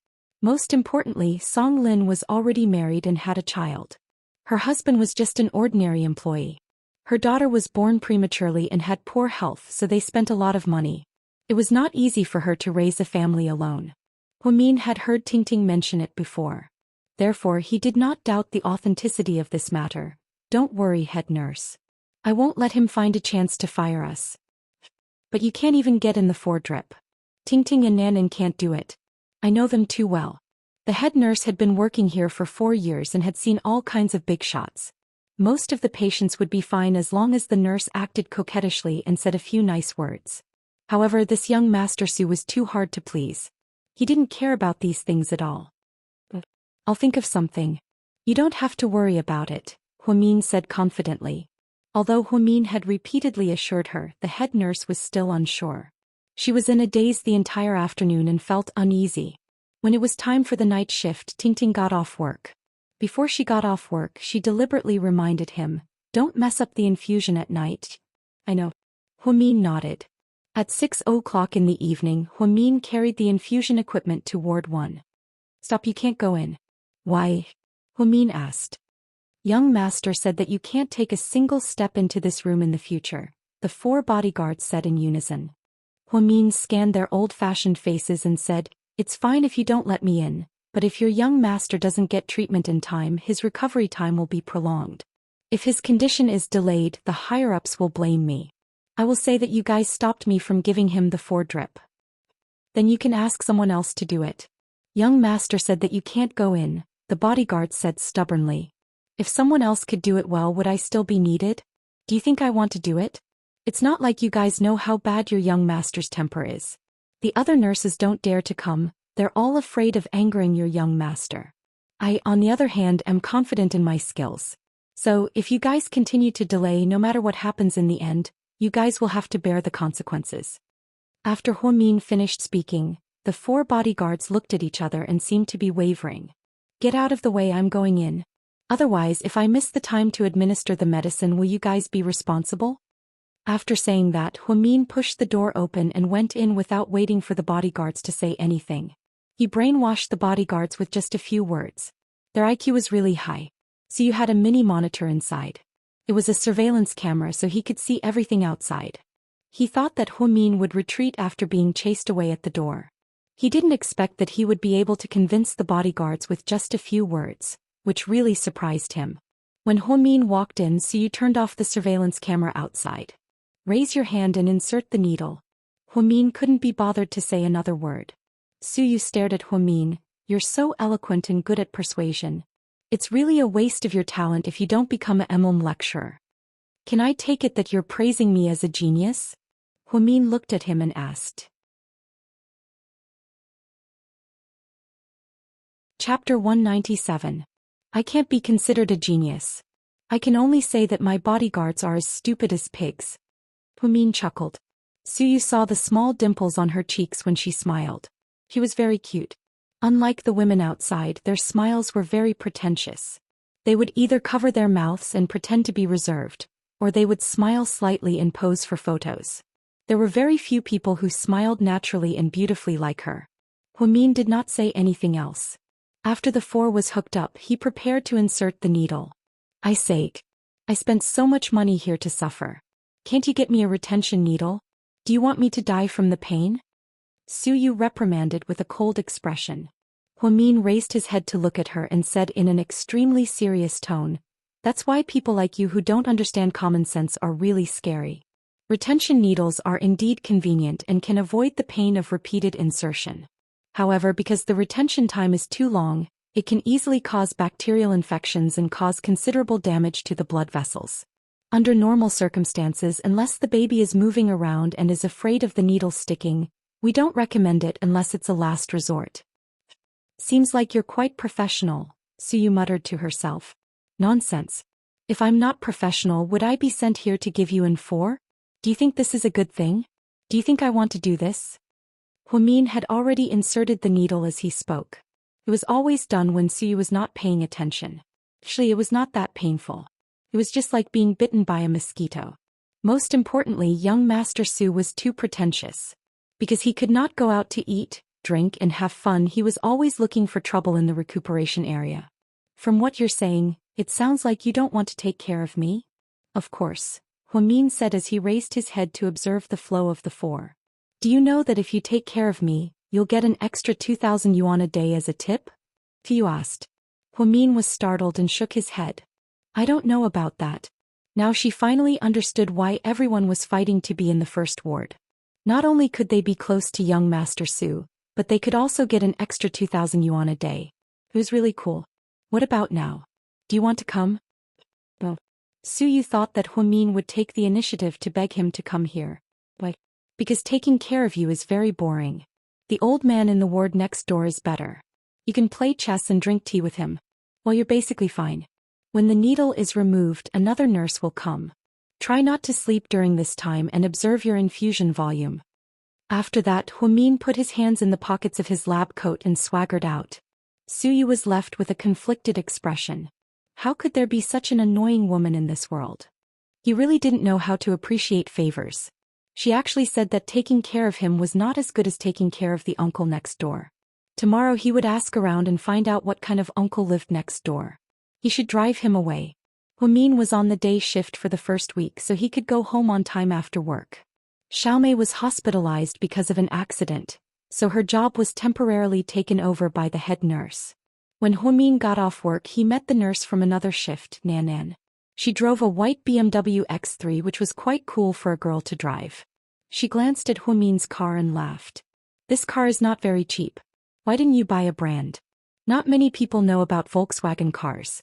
Most importantly, Song Lin was already married and had a child. Her husband was just an ordinary employee. Her daughter was born prematurely and had poor health, so they spent a lot of money. It was not easy for her to raise a family alone. Huamin had heard Tingting mention it before. Therefore, he did not doubt the authenticity of this matter. Don't worry, head nurse. I won't let him find a chance to fire us. But you can't even get in the 4 drip. Tingting and Nanan can't do it. I know them too well. The head nurse had been working here for 4 years and had seen all kinds of big shots. Most of the patients would be fine as long as the nurse acted coquettishly and said a few nice words. However, this young Master Su was too hard to please. He didn't care about these things at all. I'll think of something. You don't have to worry about it, Huamin said confidently. Although Huamin had repeatedly assured her, the head nurse was still unsure. She was in a daze the entire afternoon and felt uneasy. When it was time for the night shift, Tingting got off work. Before she got off work, she deliberately reminded him, "Don't mess up the infusion at night." I know. Huamin nodded. At 6 o'clock in the evening, Huamin carried the infusion equipment to Ward 1. Stop, you can't go in. Why? Huamin asked. Young Master said that you can't take a single step into this room in the future, the 4 bodyguards said in unison. Huamin scanned their old-fashioned faces and said, "It's fine if you don't let me in, but if your young master doesn't get treatment in time, his recovery time will be prolonged. If his condition is delayed, the higher-ups will blame me. I will say that you guys stopped me from giving him the 4 drip. Then you can ask someone else to do it." Young Master said that you can't go in, the bodyguard said stubbornly. If someone else could do it well, would I still be needed? Do you think I want to do it? It's not like you guys know how bad your young master's temper is. The other nurses don't dare to come, they're all afraid of angering your young master. I, on the other hand, am confident in my skills. So, if you guys continue to delay no matter what happens in the end, You guys will have to bear the consequences. After Huamin finished speaking, the 4 bodyguards looked at each other and seemed to be wavering. Get out of the way, I'm going in. Otherwise, if I miss the time to administer the medicine, will you guys be responsible? After saying that, Huamin pushed the door open and went in without waiting for the bodyguards to say anything. He brainwashed the bodyguards with just a few words. Their IQ was really high. So you had a mini monitor inside. It was a surveillance camera so he could see everything outside. He thought that Huamin would retreat after being chased away at the door. He didn't expect that he would be able to convince the bodyguards with just a few words, which really surprised him. When Huamin walked in, Suyu turned off the surveillance camera outside. Raise your hand and insert the needle. Huamin couldn't be bothered to say another word. Suyu stared at Huamin. You're so eloquent and good at persuasion. It's really a waste of your talent if you don't become a MLM lecturer. Can I take it that you're praising me as a genius? Huamin looked at him and asked. Chapter 197. I can't be considered a genius. I can only say that my bodyguards are as stupid as pigs. Huamin chuckled. Suyu saw the small dimples on her cheeks when she smiled. She was very cute. Unlike the women outside, their smiles were very pretentious. They would either cover their mouths and pretend to be reserved, or they would smile slightly and pose for photos. There were very few people who smiled naturally and beautifully like her. Huamin did not say anything else. After the 4 was hooked up, he prepared to insert the needle. I spent so much money here to suffer. Can't you get me a retention needle? Do you want me to die from the pain? Suyu reprimanded with a cold expression. Huamin raised his head to look at her and said in an extremely serious tone, That's why people like you who don't understand common sense are really scary. Retention needles are indeed convenient and can avoid the pain of repeated insertion. However, because the retention time is too long, it can easily cause bacterial infections and cause considerable damage to the blood vessels. Under normal circumstances, unless the baby is moving around and is afraid of the needle sticking, we don't recommend it unless it's a last resort. Seems like you're quite professional, Suyu muttered to herself. Nonsense. If I'm not professional, would I be sent here to give you N4? Do you think this is a good thing? Do you think I want to do this? Huamin had already inserted the needle as he spoke. It was always done when Suyu was not paying attention. Actually, it was not that painful. It was just like being bitten by a mosquito. Most importantly, young Master Su was too pretentious. Because he could not go out to eat, drink and have fun, he was always looking for trouble in the recuperation area. From what you're saying, it sounds like you don't want to take care of me? Of course, Huamin said as he raised his head to observe the flow of the 4. Do you know that if you take care of me, you'll get an extra 2,000 yuan a day as a tip? Fu asked. Huamin was startled and shook his head. I don't know about that. Now she finally understood why everyone was fighting to be in the first ward. Not only could they be close to young Master Su, but they could also get an extra 2,000 yuan a day. It was really cool. What about now? Do you want to come? Well, Suyu thought that Huamin would take the initiative to beg him to come here. Why? Because taking care of you is very boring. The old man in the ward next door is better. You can play chess and drink tea with him. Well, you're basically fine. When the needle is removed, another nurse will come. Try not to sleep during this time and observe your infusion volume. After that, Huamin put his hands in the pockets of his lab coat and swaggered out. Suyu was left with a conflicted expression. How could there be such an annoying woman in this world? He really didn't know how to appreciate favors. She actually said that taking care of him was not as good as taking care of the uncle next door. Tomorrow he would ask around and find out what kind of uncle lived next door. He should drive him away. Huamin was on the day shift for the first week so he could go home on time after work. Xiaomei was hospitalized because of an accident, so her job was temporarily taken over by the head nurse. When Huamin got off work, he met the nurse from another shift, Nanan. She drove a white BMW X3, which was quite cool for a girl to drive. She glanced at Huamin's car and laughed. This car is not very cheap. Why didn't you buy a brand? Not many people know about Volkswagen cars.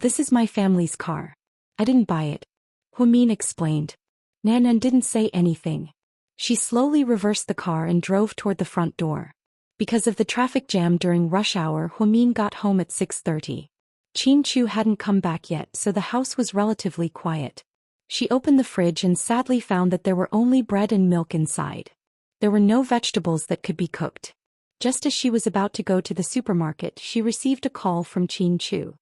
This is my family's car. I didn't buy it. Huamin explained. Nanan didn't say anything. She slowly reversed the car and drove toward the front door. Because of the traffic jam during rush hour, Huamin got home at 6:30. Qin Chu hadn't come back yet, so the house was relatively quiet. She opened the fridge and sadly found that there were only bread and milk inside. There were no vegetables that could be cooked. Just as she was about to go to the supermarket, she received a call from Chin-Chu.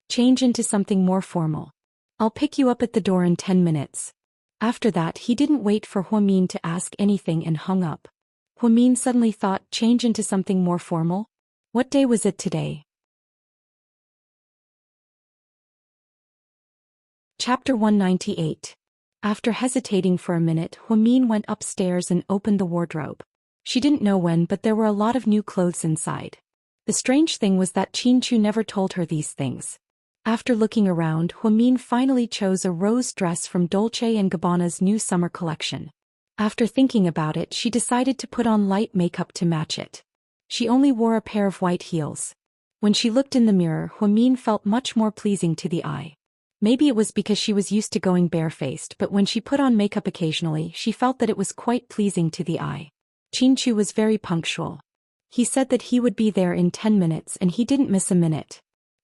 Change into something more formal. I'll pick you up at the door in 10 minutes. After that, he didn't wait for Huamin to ask anything and hung up. Huamin suddenly thought, change into something more formal? What day was it today? Chapter 198. After hesitating for a minute, Huamin went upstairs and opened the wardrobe. She didn't know when, but there were a lot of new clothes inside. The strange thing was that Chin-Chu never told her these things. After looking around, Huamin finally chose a rose dress from Dolce & Gabbana's new summer collection. After thinking about it, she decided to put on light makeup to match it. She only wore a pair of white heels. When she looked in the mirror, Huamin felt much more pleasing to the eye. Maybe it was because she was used to going barefaced, but when she put on makeup occasionally, she felt that it was quite pleasing to the eye. Chin-Chu was very punctual. He said that he would be there in 10 minutes and he didn't miss a minute.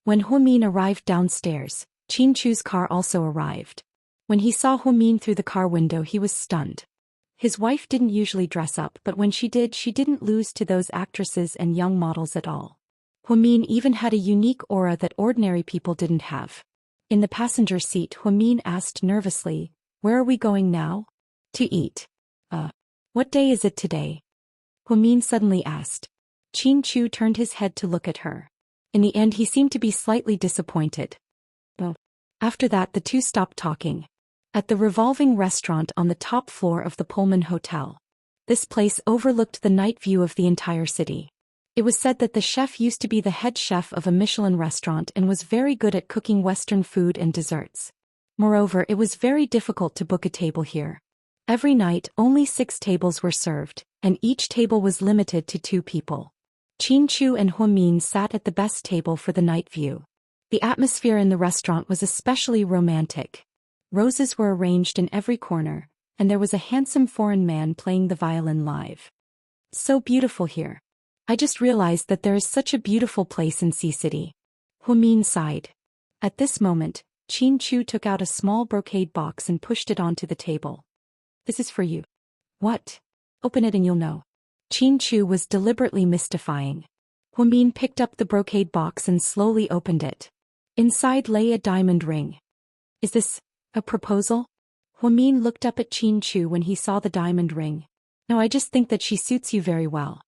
When Huamin arrived downstairs, Chin-Chu's car also arrived. When he saw Huamin through the car window, he was stunned. His wife didn't usually dress up, but when she did, she didn't lose to those actresses and young models at all. Huamin even had a unique aura that ordinary people didn't have. In the passenger seat, Huamin asked nervously, "Where are we going now?" "To eat." What day is it today?" Huamin suddenly asked. Chin-Chu turned his head to look at her. In the end, he seemed to be slightly disappointed. After that, the two stopped talking. At the revolving restaurant on the top floor of the Pullman Hotel. This place overlooked the night view of the entire city. It was said that the chef used to be the head chef of a Michelin restaurant and was very good at cooking Western food and desserts. Moreover, it was very difficult to book a table here. Every night, only 6 tables were served, and each table was limited to 2 people. Chin-Chu and Huamin sat at the best table for the night view. The atmosphere in the restaurant was especially romantic. Roses were arranged in every corner, and there was a handsome foreign man playing the violin live. So beautiful here. I just realized that there is such a beautiful place in Sea City. Huamin sighed. At this moment, Chin-Chu took out a small brocade box and pushed it onto the table. "This is for you." "What?" "Open it and you'll know." Chin-Chu was deliberately mystifying. Huamin picked up the brocade box and slowly opened it. Inside lay a diamond ring. "Is this a proposal?" Huamin looked up at Chin-Chu when he saw the diamond ring. "No, I just think that she suits you very well."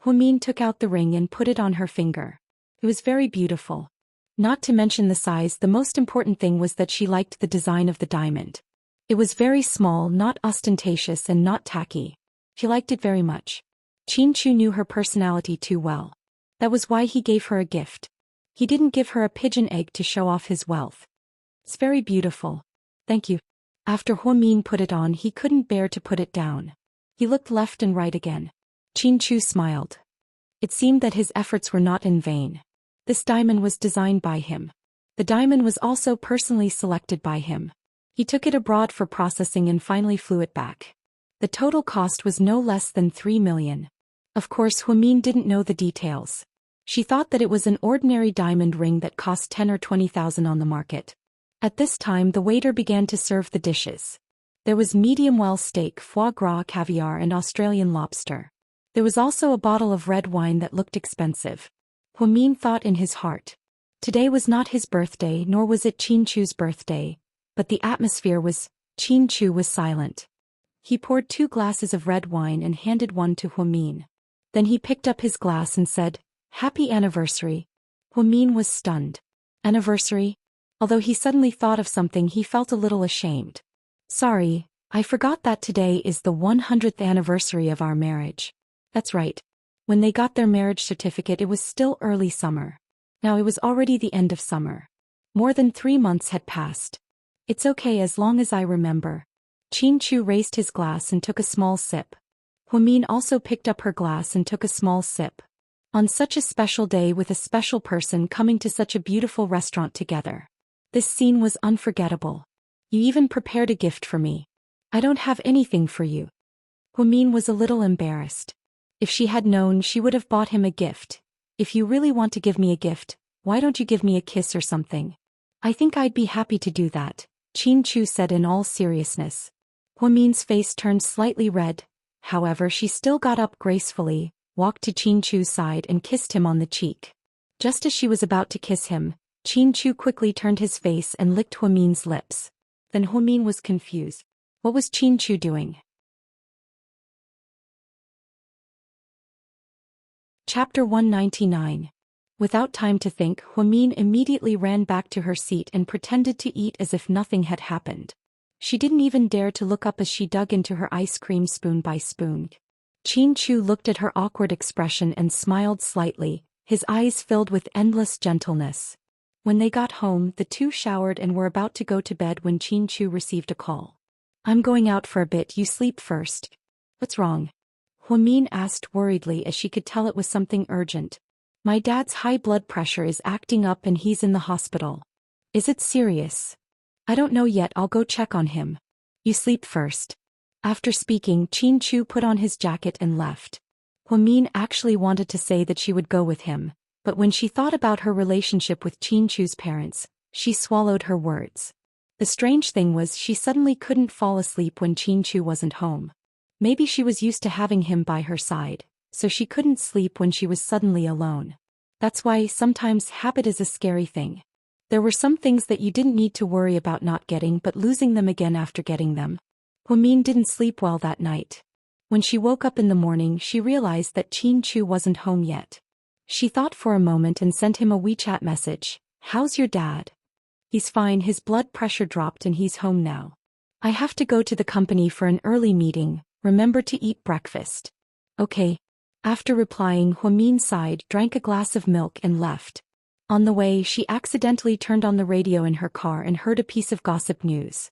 Huamin took out the ring and put it on her finger. It was very beautiful. Not to mention the size, the most important thing was that she liked the design of the diamond. It was very small, not ostentatious and not tacky. She liked it very much. Chin-Chu knew her personality too well. That was why he gave her a gift. He didn't give her a pigeon egg to show off his wealth. "It's very beautiful. Thank you." After Huamin put it on, he couldn't bear to put it down. He looked left and right again. Chin-Chu smiled. It seemed that his efforts were not in vain. This diamond was designed by him. The diamond was also personally selected by him. He took it abroad for processing and finally flew it back. The total cost was no less than 3 million. Of course, Huamin didn't know the details. She thought that it was an ordinary diamond ring that cost 10 or 20,000 on the market. At this time, the waiter began to serve the dishes. There was medium-well steak, foie gras, caviar, and Australian lobster. There was also a bottle of red wine that looked expensive. Huamin thought in his heart. Today was not his birthday, nor was it Chin-Chu's birthday, but the atmosphere was. Chin-Chu was silent. He poured 2 glasses of red wine and handed one to Huamin. Then he picked up his glass and said, "Happy anniversary." Huamin was stunned. Anniversary? Although he suddenly thought of something, he felt a little ashamed. "Sorry, I forgot that today is the 100th anniversary of our marriage." That's right. When they got their marriage certificate, it was still early summer. Now it was already the end of summer. More than 3 months had passed. "It's okay as long as I remember." Chin-Chu raised his glass and took a small sip. Huamin also picked up her glass and took a small sip. On such a special day with a special person coming to such a beautiful restaurant together. This scene was unforgettable. "You even prepared a gift for me." "I don't have anything for you." Huamin was a little embarrassed. If she had known, she would have bought him a gift. "If you really want to give me a gift, why don't you give me a kiss or something?" "I think I'd be happy to do that. Qin Chu said in all seriousness. Huamin's face turned slightly red, however she still got up gracefully, walked to Qin Chu's side and kissed him on the cheek. Just as she was about to kiss him, Qin Chu quickly turned his face and licked Huamin's lips. Then Huamin was confused. What was Qin Chu doing? Chapter 199. Without time to think, Huamin immediately ran back to her seat and pretended to eat as if nothing had happened. She didn't even dare to look up as she dug into her ice cream spoon by spoon. Qin Chu looked at her awkward expression and smiled slightly, his eyes filled with endless gentleness. When they got home, the two showered and were about to go to bed when Qin Chu received a call. I'm going out for a bit, you sleep first. What's wrong? Huamin asked worriedly as she could tell it was something urgent. My dad's high blood pressure is acting up and he's in the hospital. Is it serious? I don't know yet, I'll go check on him. You sleep first. After speaking, Qin Chu put on his jacket and left. Huamin actually wanted to say that she would go with him, but when she thought about her relationship with Qin Chu's parents, she swallowed her words. The strange thing was she suddenly couldn't fall asleep when Qin Chu wasn't home. Maybe she was used to having him by her side, so she couldn't sleep when she was suddenly alone. That's why sometimes habit is a scary thing. There were some things that you didn't need to worry about not getting but losing them again after getting them. Huamin didn't sleep well that night. When she woke up in the morning, she realized that Qin Chu wasn't home yet. She thought for a moment and sent him a WeChat message. How's your dad? He's fine, his blood pressure dropped and he's home now. I have to go to the company for an early meeting, remember to eat breakfast. Okay. After replying, Huamin sighed, drank a glass of milk and left. On the way, she accidentally turned on the radio in her car and heard a piece of gossip news.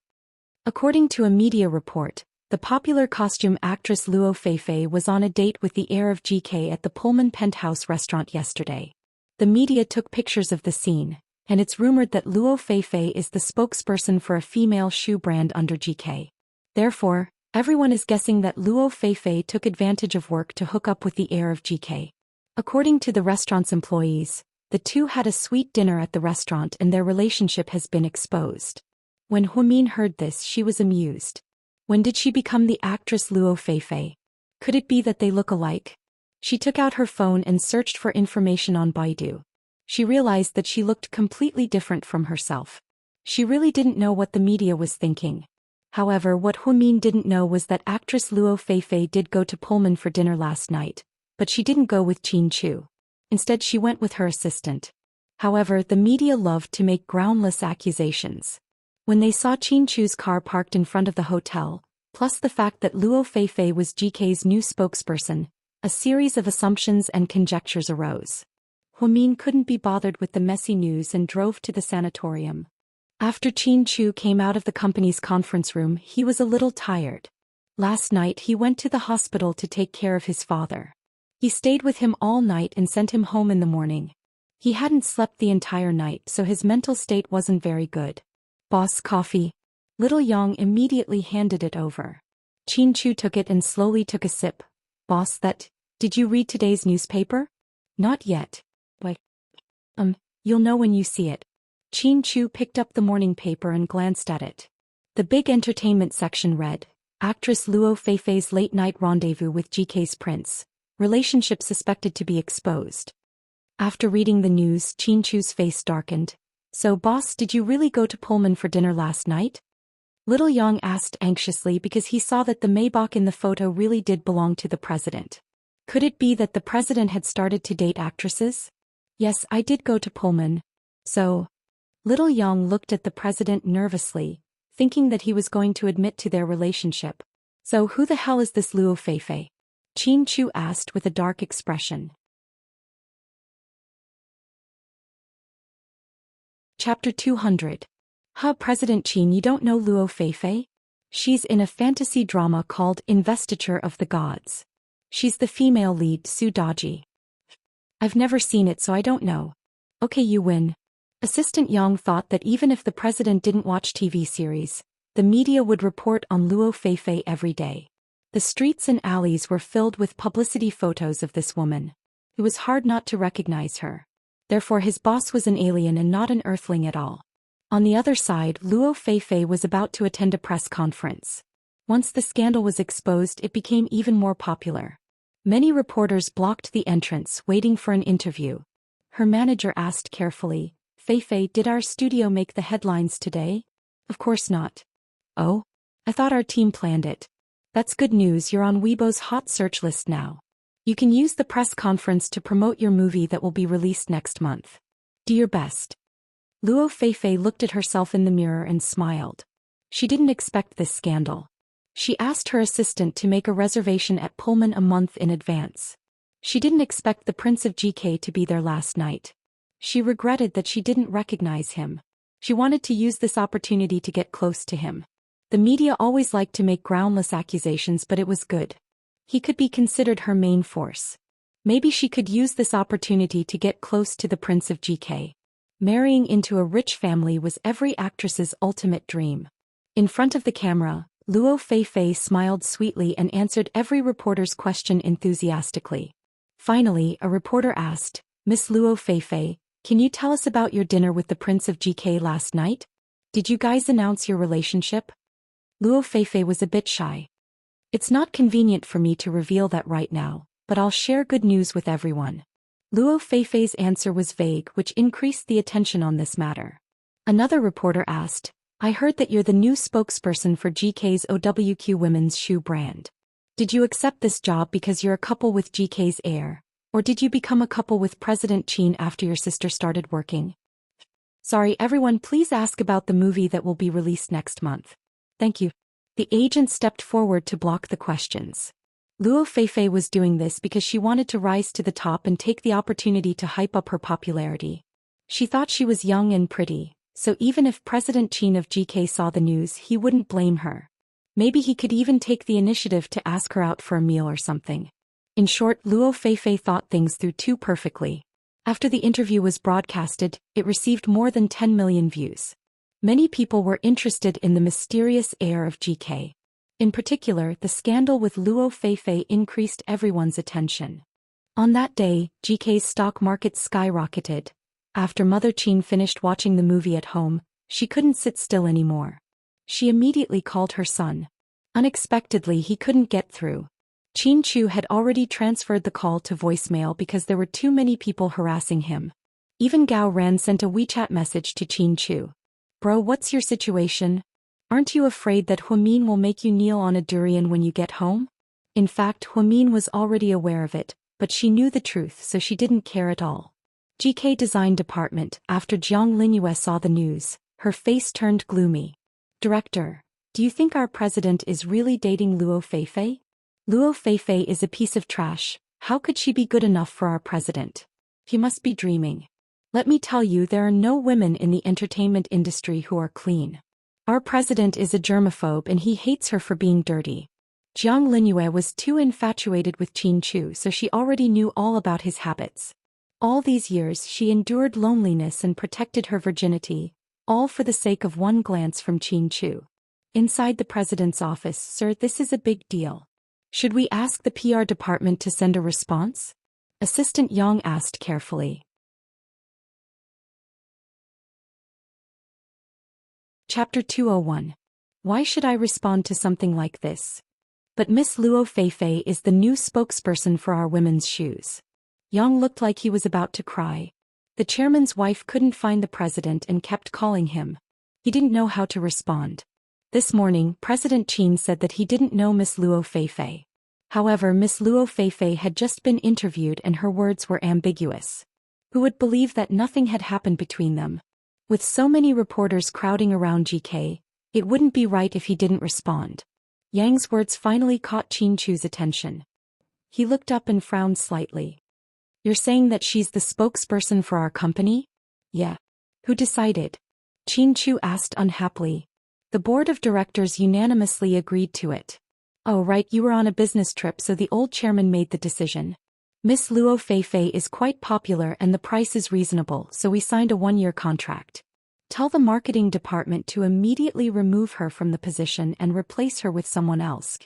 According to a media report, the popular costume actress Luo Feifei was on a date with the heir of GK at the Pullman Penthouse restaurant yesterday. The media took pictures of the scene, and it's rumored that Luo Feifei is the spokesperson for a female shoe brand under GK. Therefore, everyone is guessing that Luo Feifei took advantage of work to hook up with the heir of GK. According to the restaurant's employees, the two had a sweet dinner at the restaurant and their relationship has been exposed. When Huamin heard this, she was amused. When did she become the actress Luo Feifei? Could it be that they look alike? She took out her phone and searched for information on Baidu. She realized that she looked completely different from herself. She really didn't know what the media was thinking. However, what Huamin didn't know was that actress Luo Feifei did go to Pullman for dinner last night, but she didn't go with Qin Chu. Instead, she went with her assistant. However, the media loved to make groundless accusations. When they saw Qin Chu's car parked in front of the hotel, plus the fact that Luo Feifei was GK's new spokesperson, a series of assumptions and conjectures arose. Huamin couldn't be bothered with the messy news and drove to the sanatorium. After Qin Chu came out of the company's conference room, he was a little tired. Last night he went to the hospital to take care of his father. He stayed with him all night and sent him home in the morning. He hadn't slept the entire night, so his mental state wasn't very good. Boss, coffee. Little Yang immediately handed it over. Qin Chu took it and slowly took a sip. Boss, did you read today's newspaper? Not yet. Why? You'll know when you see it. Qin Chu picked up the morning paper and glanced at it. The big entertainment section read, actress Luo Feifei's late-night rendezvous with GK's prince. Relationship suspected to be exposed. After reading the news, Qin Chu's face darkened. So boss, did you really go to Pullman for dinner last night? Little Yang asked anxiously because he saw that the Maybach in the photo really did belong to the president. Could it be that the president had started to date actresses? Yes, I did go to Pullman. So? Little Yang looked at the president nervously, thinking that he was going to admit to their relationship. So who the hell is this Luo Feifei? Qin Chu asked with a dark expression. Chapter 200. President Qin, you don't know Luo Feifei? She's in a fantasy drama called Investiture of the Gods. She's the female lead, Su Daji. I've never seen it, so I don't know. Okay, you win. Assistant Yang thought that even if the president didn't watch TV series, the media would report on Luo Feifei every day. The streets and alleys were filled with publicity photos of this woman. It was hard not to recognize her. Therefore his boss was an alien and not an earthling at all. On the other side, Luo Feifei was about to attend a press conference. Once the scandal was exposed, it became even more popular. Many reporters blocked the entrance, waiting for an interview. Her manager asked carefully, "Feifei, did our studio make the headlines today?" "Of course not." "Oh? I thought our team planned it." "That's good news, you're on Weibo's hot search list now. You can use the press conference to promote your movie that will be released next month. Do your best." Luo Feifei looked at herself in the mirror and smiled. She didn't expect this scandal. She asked her assistant to make a reservation at Pullman a month in advance. She didn't expect the Prince of GK to be there last night. She regretted that she didn't recognize him. She wanted to use this opportunity to get close to him. The media always liked to make groundless accusations, but it was good. He could be considered her main force. Maybe she could use this opportunity to get close to the Prince of GK. Marrying into a rich family was every actress's ultimate dream. In front of the camera, Luo Feifei smiled sweetly and answered every reporter's question enthusiastically. Finally, a reporter asked, "Miss Luo Feifei, can you tell us about your dinner with the Prince of GK last night? Did you guys announce your relationship?" Luo Feifei was a bit shy. "It's not convenient for me to reveal that right now, but I'll share good news with everyone." Luo Feifei's answer was vague, which increased the attention on this matter. Another reporter asked, "I heard that you're the new spokesperson for GK's OWQ women's shoe brand. Did you accept this job because you're a couple with GK's heir, or did you become a couple with President Qin after your sister started working?" "Sorry everyone, please ask about the movie that will be released next month. Thank you." The agent stepped forward to block the questions. Luo Feifei was doing this because she wanted to rise to the top and take the opportunity to hype up her popularity. She thought she was young and pretty, so even if President Qin of GK saw the news, he wouldn't blame her. Maybe he could even take the initiative to ask her out for a meal or something. In short, Luo Feifei thought things through too perfectly. After the interview was broadcasted, it received more than 10 million views. Many people were interested in the mysterious heir of GK. In particular, the scandal with Luo Feifei increased everyone's attention. On that day, GK's stock market skyrocketed. After Mother Qin finished watching the movie at home, she couldn't sit still anymore. She immediately called her son. Unexpectedly, he couldn't get through. Qin Chu had already transferred the call to voicemail because there were too many people harassing him. Even Gao Ran sent a WeChat message to Qin Chu. "Bro, what's your situation? Aren't you afraid that Huamin will make you kneel on a durian when you get home?" In fact, Huamin was already aware of it, but she knew the truth, so she didn't care at all. GK Design Department, after Jiang Linyue saw the news, her face turned gloomy. "Director, do you think our president is really dating Luo Feifei? Luo Feifei is a piece of trash. How could she be good enough for our president? He must be dreaming. Let me tell you, there are no women in the entertainment industry who are clean. Our president is a germaphobe and he hates her for being dirty." Jiang Linyue was too infatuated with Qin Chu, so she already knew all about his habits. All these years she endured loneliness and protected her virginity, all for the sake of one glance from Qin Chu. Inside the president's office, "Sir, this is a big deal. Should we ask the PR department to send a response?" Assistant Yang asked carefully. Chapter 201. Why should I respond to something like this? But Miss Luo Feifei is the new spokesperson for our women's shoes. Yang looked like he was about to cry. The chairman's wife couldn't find the president and kept calling him. He didn't know how to respond. This morning, President Qin said that he didn't know Miss Luo Feifei. However, Miss Luo Feifei had just been interviewed and her words were ambiguous. Who would believe that nothing had happened between them? With so many reporters crowding around GK, it wouldn't be right if he didn't respond. Yang's words finally caught Qin Chu's attention. He looked up and frowned slightly. "You're saying that she's the spokesperson for our company?" "Yeah." "Who decided?" Qin Chu asked unhappily. "The board of directors unanimously agreed to it." "Oh right, you were on a business trip, so the old chairman made the decision. Miss Luo Feifei is quite popular and the price is reasonable, so we signed a 1-year contract. Tell the marketing department to immediately remove her from the position and replace her with someone else."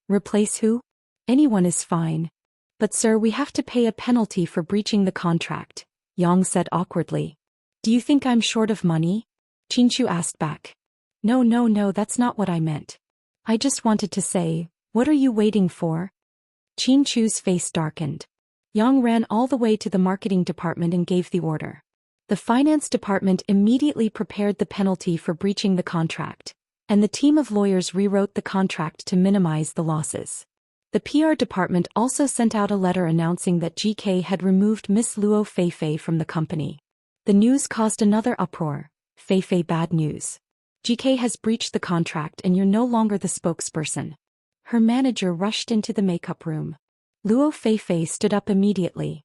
Replace who? Anyone is fine. "But sir, we have to pay a penalty for breaching the contract," Yang said awkwardly. "Do you think I'm short of money?" Chinchu asked back. No, no, no, that's not what I meant. I just wanted to say, what are you waiting for? Chinchu's face darkened. Yang ran all the way to the marketing department and gave the order. The finance department immediately prepared the penalty for breaching the contract, and the team of lawyers rewrote the contract to minimize the losses. The PR department also sent out a letter announcing that GK had removed Miss Luo Feifei from the company. The news caused another uproar. Feifei, bad news. GK has breached the contract and you're no longer the spokesperson. Her manager rushed into the makeup room. Luo Feifei stood up immediately.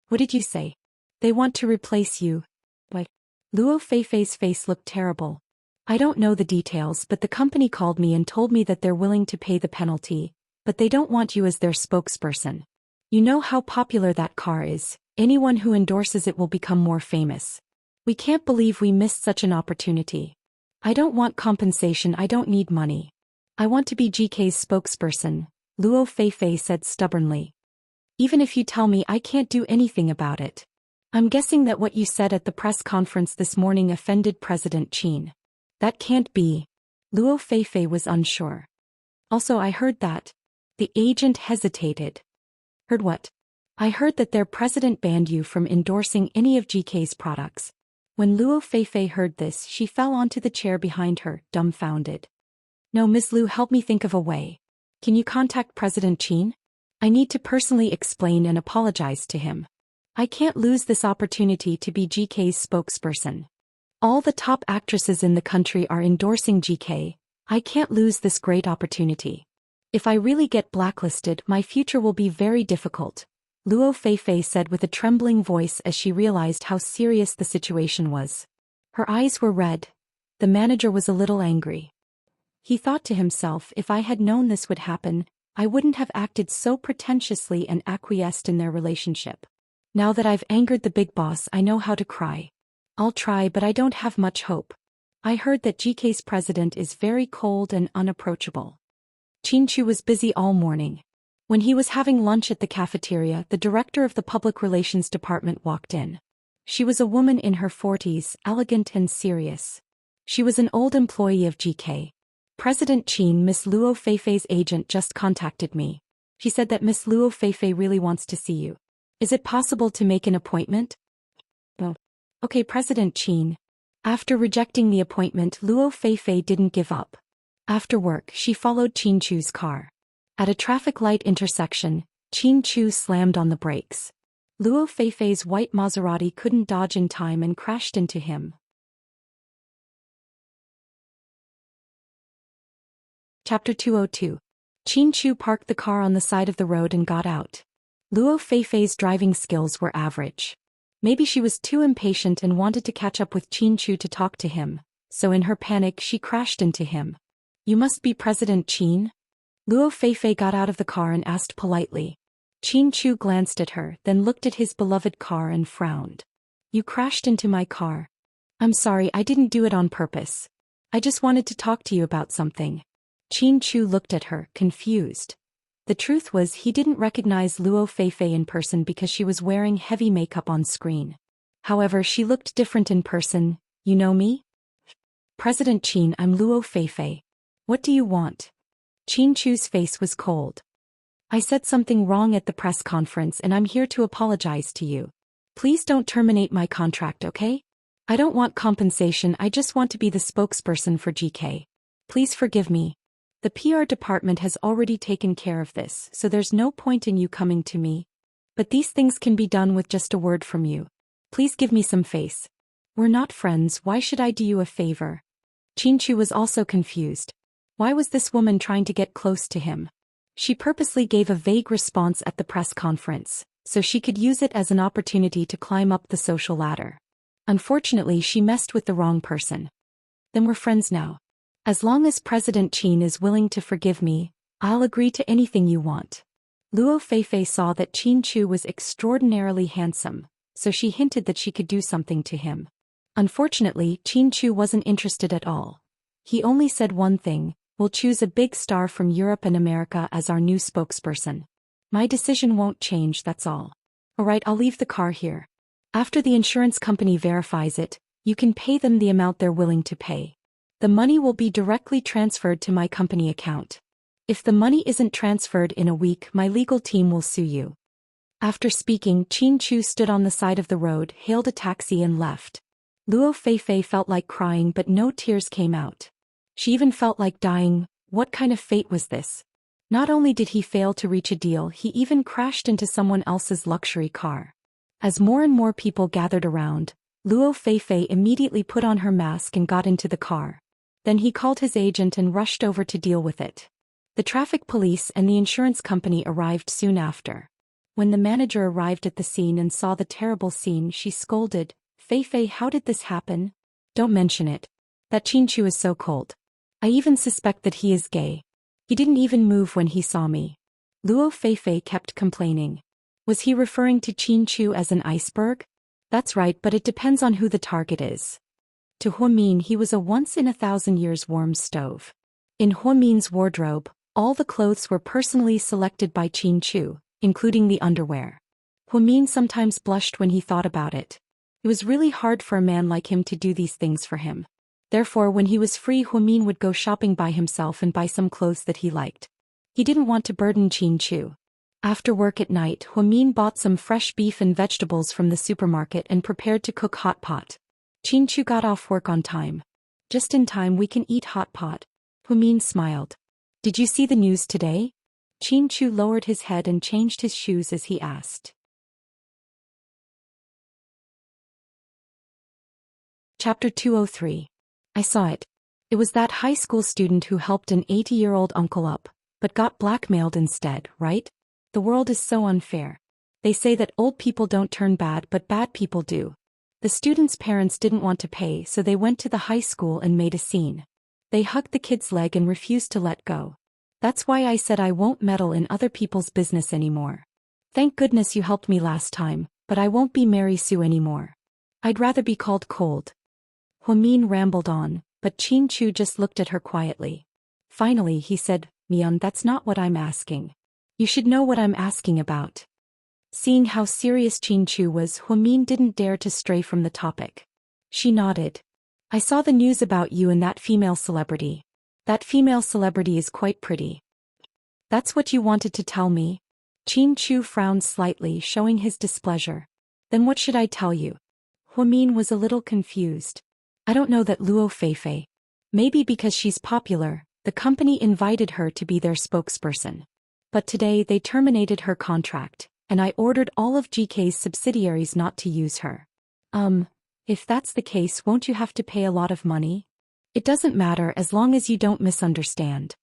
What did you say? They want to replace you. What? Luo Feifei's face looked terrible. I don't know the details, but the company called me and told me that they're willing to pay the penalty, but they don't want you as their spokesperson. You know how popular that car is. Anyone who endorses it will become more famous. We can't believe we missed such an opportunity. I don't want compensation, I don't need money. I want to be GK's spokesperson, Luo Feifei said stubbornly. Even if you tell me, I can't do anything about it. I'm guessing that what you said at the press conference this morning offended President Qin. That can't be. Luo Feifei was unsure. Also, I heard that. The agent hesitated. Heard what? I heard that their president banned you from endorsing any of GK's products. When Luo Feifei heard this, she fell onto the chair behind her, dumbfounded. No, Ms. Lu, help me think of a way. Can you contact President Qin? I need to personally explain and apologize to him. I can't lose this opportunity to be GK's spokesperson. All the top actresses in the country are endorsing GK. I can't lose this great opportunity. If I really get blacklisted, my future will be very difficult, Luo Feifei said with a trembling voice as she realized how serious the situation was. Her eyes were red. The manager was a little angry. He thought to himself, if I had known this would happen, I wouldn't have acted so pretentiously and acquiesced in their relationship. Now that I've angered the big boss, I know how to cry. I'll try, but I don't have much hope. I heard that GK's president is very cold and unapproachable. Chinchu was busy all morning. When he was having lunch at the cafeteria, the director of the public relations department walked in. She was a woman in her 40s, elegant and serious. She was an old employee of GK. President Qin, Miss Luo Feifei's agent just contacted me. She said that Miss Luo Feifei really wants to see you. Is it possible to make an appointment? Oh. Okay, President Qin. After rejecting the appointment, Luo Feifei didn't give up. After work, she followed Chinchu's car. At a traffic light intersection, Chinchu slammed on the brakes. Luo Feifei's white Maserati couldn't dodge in time and crashed into him. Chapter 202. Chinchu parked the car on the side of the road and got out. Luo Feifei's driving skills were average. Maybe she was too impatient and wanted to catch up with Chinchu to talk to him, so in her panic she crashed into him. You must be President Qin? Luo Feifei got out of the car and asked politely. Chinchu glanced at her, then looked at his beloved car and frowned. You crashed into my car. I'm sorry, I didn't do it on purpose. I just wanted to talk to you about something. Chinchu looked at her, confused. The truth was he didn't recognize Luo Feifei in person because she was wearing heavy makeup on screen. However, she looked different in person. You know me? President Qin, I'm Luo Feifei. What do you want? Chinchu's face was cold. I said something wrong at the press conference and I'm here to apologize to you. Please don't terminate my contract, okay? I don't want compensation, I just want to be the spokesperson for GK. Please forgive me. The PR department has already taken care of this, so there's no point in you coming to me. But these things can be done with just a word from you. Please give me some face. We're not friends, why should I do you a favor? Chinchu was also confused. Why was this woman trying to get close to him? She purposely gave a vague response at the press conference, so she could use it as an opportunity to climb up the social ladder. Unfortunately, she messed with the wrong person. Then we're friends now. As long as President Qin is willing to forgive me, I'll agree to anything you want. Luo Feifei saw that Chinchu was extraordinarily handsome, so she hinted that she could do something to him. Unfortunately, Chinchu wasn't interested at all. He only said one thing. We'll choose a big star from Europe and America as our new spokesperson. My decision won't change, that's all. Alright, I'll leave the car here. After the insurance company verifies it, You can pay them the amount they're willing to pay. The money will be directly transferred to my company account. If the money isn't transferred in a week, my legal team will sue you. After speaking, Qin Chu stood on the side of the road, hailed a taxi and left. Luo Feifei felt like crying, but no tears came out. She even felt like dying. What kind of fate was this? Not only did he fail to reach a deal, he even crashed into someone else's luxury car. As more and more people gathered around, Luo Feifei immediately put on her mask and got into the car. Then he called his agent and rushed over to deal with it. The traffic police and the insurance company arrived soon after. When the manager arrived at the scene and saw the terrible scene, she scolded, "Feifei, how did this happen? Don't mention it. That Qin Chu is so cold. I even suspect that he is gay. He didn't even move when he saw me." Luo Feifei kept complaining. Was he referring to Qin Chu as an iceberg? That's right, but it depends on who the target is. To Huamin, he was a once-in-a-thousand-years warm stove. In Huamin's wardrobe, all the clothes were personally selected by Qin Chu, including the underwear. Huamin sometimes blushed when he thought about it. It was really hard for a man like him to do these things for him. Therefore, when he was free, Huamin would go shopping by himself and buy some clothes that he liked. He didn't want to burden Qin Chu. After work at night, Huamin bought some fresh beef and vegetables from the supermarket and prepared to cook hot pot. Qin Chu got off work on time. "Just in time, we can eat hot pot." Huamin smiled. "Did you see the news today?" Qin Chu lowered his head and changed his shoes as he asked. Chapter 203. I saw it. It was that high school student who helped an 80-year-old uncle up, but got blackmailed instead, right? The world is so unfair. They say that old people don't turn bad, but bad people do. The student's parents didn't want to pay, so they went to the high school and made a scene. They hugged the kid's leg and refused to let go. That's why I said I won't meddle in other people's business anymore. Thank goodness you helped me last time, but I won't be Mary Sue anymore. I'd rather be called cold. Huamin rambled on, but Qin Chu just looked at her quietly. Finally he said, "Mian, that's not what I'm asking. You should know what I'm asking about." Seeing how serious Qin Chu was, Huamin didn't dare to stray from the topic. She nodded. "I saw the news about you and that female celebrity. That female celebrity is quite pretty." "That's what you wanted to tell me?" Qin Chu frowned slightly, showing his displeasure. "Then what should I tell you?" Huamin was a little confused. "I don't know that Luo Feifei. Maybe because she's popular, the company invited her to be their spokesperson. But today they terminated her contract, and I ordered all of GK's subsidiaries not to use her." If that's the case, won't you have to pay a lot of money?" "It doesn't matter as long as you don't misunderstand."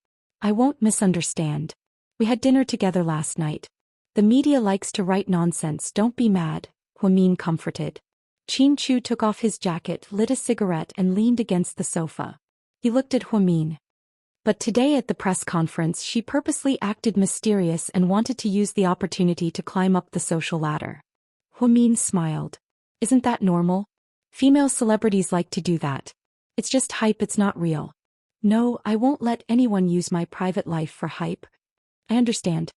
"I won't misunderstand. We had dinner together last night. The media likes to write nonsense, don't be mad," Huamin comforted. Qin Chu took off his jacket, lit a cigarette and leaned against the sofa. He looked at Huamin. But today at the press conference she purposely acted mysterious and wanted to use the opportunity to climb up the social ladder. Huamin smiled. "Isn't that normal? Female celebrities like to do that. It's just hype, it's not real." "No, I won't let anyone use my private life for hype." "I understand."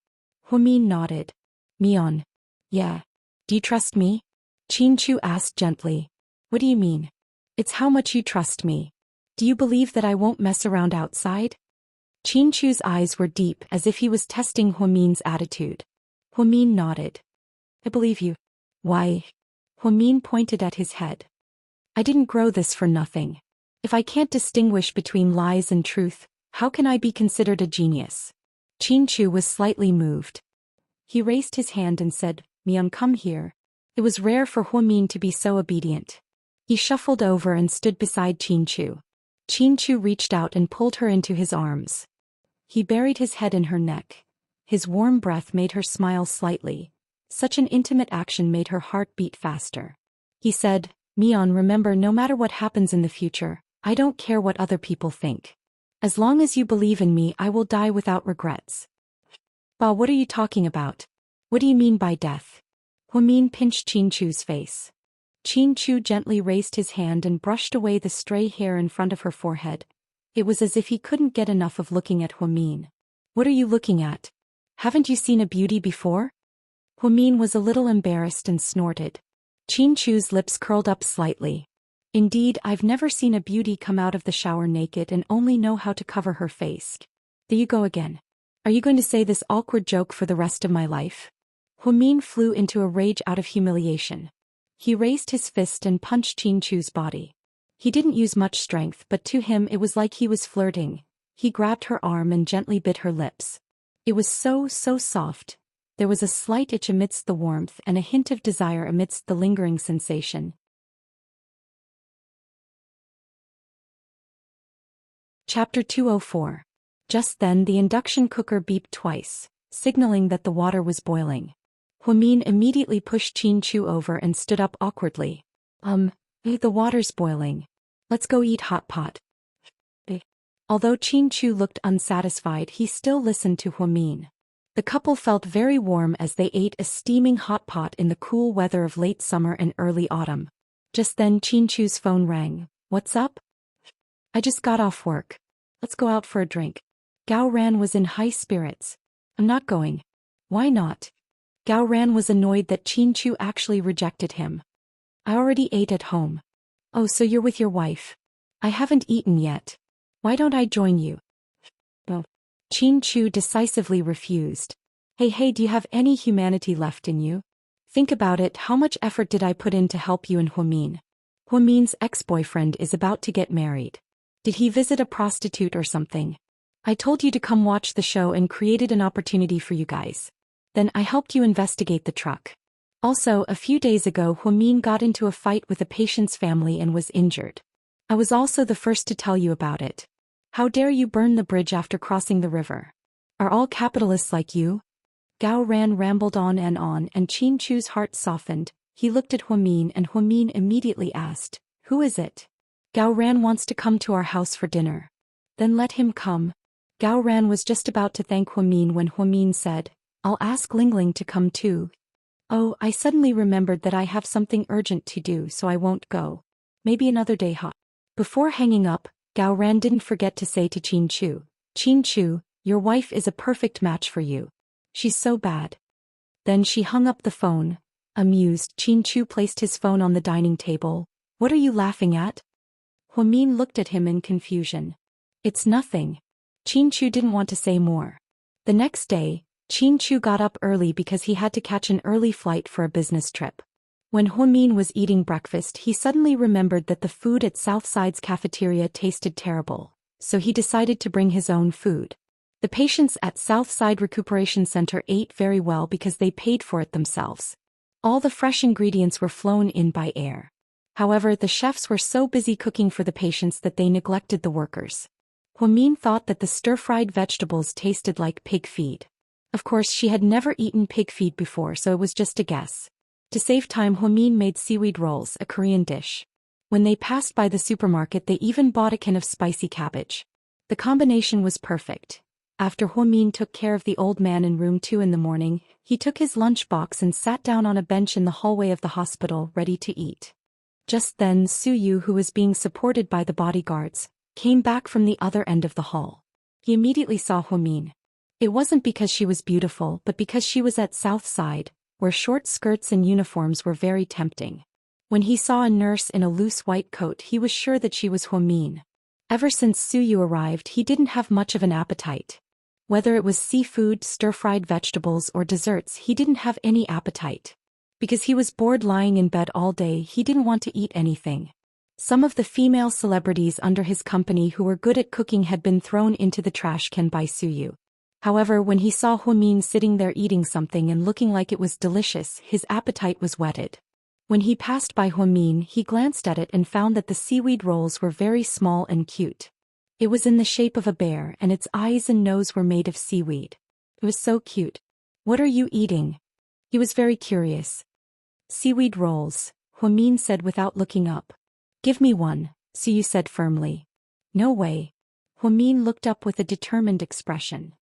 Huamin nodded. "Mian." "Yeah. Do you trust me?" Qin Chu asked gently. "What do you mean?" "It's how much you trust me. Do you believe that I won't mess around outside?" Qin Chu's eyes were deep, as if he was testing Huamin's attitude. Huamin nodded. "I believe you." "Why?" Huamin pointed at his head. "I didn't grow this for nothing. If I can't distinguish between lies and truth, how can I be considered a genius?" Qin Chu was slightly moved. He raised his hand and said, "Mian, come here." It was rare for Huamin to be so obedient. He shuffled over and stood beside Qin Chu. Qin Chu reached out and pulled her into his arms. He buried his head in her neck. His warm breath made her smile slightly. Such an intimate action made her heart beat faster. He said, "Mian, remember, no matter what happens in the future, I don't care what other people think. As long as you believe in me, I will die without regrets." "Ba, what are you talking about? What do you mean by death?" Huamin pinched Qin Chu's face. Qin Chu gently raised his hand and brushed away the stray hair in front of her forehead. It was as if he couldn't get enough of looking at Huamin. "What are you looking at? Haven't you seen a beauty before?" Huamin was a little embarrassed and snorted. Qin Chu's lips curled up slightly. Indeed, I've never seen a beauty come out of the shower naked and only know how to cover her face. There you go again. Are you going to say this awkward joke for the rest of my life? Huamin flew into a rage out of humiliation. He raised his fist and punched Qin Chu's body. He didn't use much strength, but to him it was like he was flirting. He grabbed her arm and gently bit her lips. It was so soft. There was a slight itch amidst the warmth and a hint of desire amidst the lingering sensation. Chapter 204. Just then the induction cooker beeped twice, signaling that the water was boiling. Huamin immediately pushed Qin Chu over and stood up awkwardly. The water's boiling. Let's go eat hot pot. Although Qin Chu looked unsatisfied, he still listened to Huamin. The couple felt very warm as they ate a steaming hot pot in the cool weather of late summer and early autumn. Just then Qin Chu's phone rang. What's up? I just got off work. Let's go out for a drink. Gao Ran was in high spirits. I'm not going. Why not? Gao Ran was annoyed that Qin Chu actually rejected him. I already ate at home. Oh, so you're with your wife? I haven't eaten yet. Why don't I join you? Oh. Qin Chu decisively refused. Hey, do you have any humanity left in you? Think about it, how much effort did I put in to help you and Huamin? Huamin's ex-boyfriend is about to get married. Did he visit a prostitute or something? I told you to come watch the show and created an opportunity for you guys. Then I helped you investigate the truck. Also, a few days ago Huamin got into a fight with a patient's family and was injured. I was also the first to tell you about it. How dare you burn the bridge after crossing the river? Are all capitalists like you? Gao Ran rambled on, and Qin Chu's heart softened. He looked at Huamin and Huamin immediately asked, who is it? Gao Ran wants to come to our house for dinner. Then let him come. Gao Ran was just about to thank Huamin when Huamin said, I'll ask Lingling to come too. Oh, I suddenly remembered that I have something urgent to do, so I won't go. Maybe another day. Before hanging up, Gao Ran didn't forget to say to Qin Chu, your wife is a perfect match for you. She's so bad. Then she hung up the phone. Amused, Qin Chu placed his phone on the dining table. What are you laughing at? Huamin looked at him in confusion. It's nothing. Qin Chu didn't want to say more. The next day, Qin Chu got up early because he had to catch an early flight for a business trip. When Huamin was eating breakfast, he suddenly remembered that the food at Southside's cafeteria tasted terrible, so he decided to bring his own food. The patients at Southside Recuperation Center ate very well because they paid for it themselves. All the fresh ingredients were flown in by air. However, the chefs were so busy cooking for the patients that they neglected the workers. Huamin thought that the stir-fried vegetables tasted like pig feed. Of course, she had never eaten pig feed before, so it was just a guess. To save time, Huamin made seaweed rolls, a Korean dish. When they passed by the supermarket, they even bought a can of spicy cabbage. The combination was perfect. After Huamin took care of the old man in room 2 in the morning, he took his lunchbox and sat down on a bench in the hallway of the hospital, ready to eat. Just then Su Yu, who was being supported by the bodyguards, came back from the other end of the hall. He immediately saw Huamin. It wasn't because she was beautiful, but because she was at Southside, where short skirts and uniforms were very tempting. When he saw a nurse in a loose white coat, he was sure that she was Huamin. Ever since Su Yu arrived, he didn't have much of an appetite. Whether it was seafood, stir-fried vegetables, or desserts, he didn't have any appetite. Because he was bored lying in bed all day, he didn't want to eat anything. Some of the female celebrities under his company who were good at cooking had been thrown into the trash can by Su Yu. However, when he saw Huamin sitting there eating something and looking like it was delicious, his appetite was whetted. When he passed by Huamin, he glanced at it and found that the seaweed rolls were very small and cute. It was in the shape of a bear, and its eyes and nose were made of seaweed. It was so cute. What are you eating? He was very curious. Seaweed rolls, Huamin said without looking up. Give me one, Su Yu said firmly. No way. Huamin looked up with a determined expression.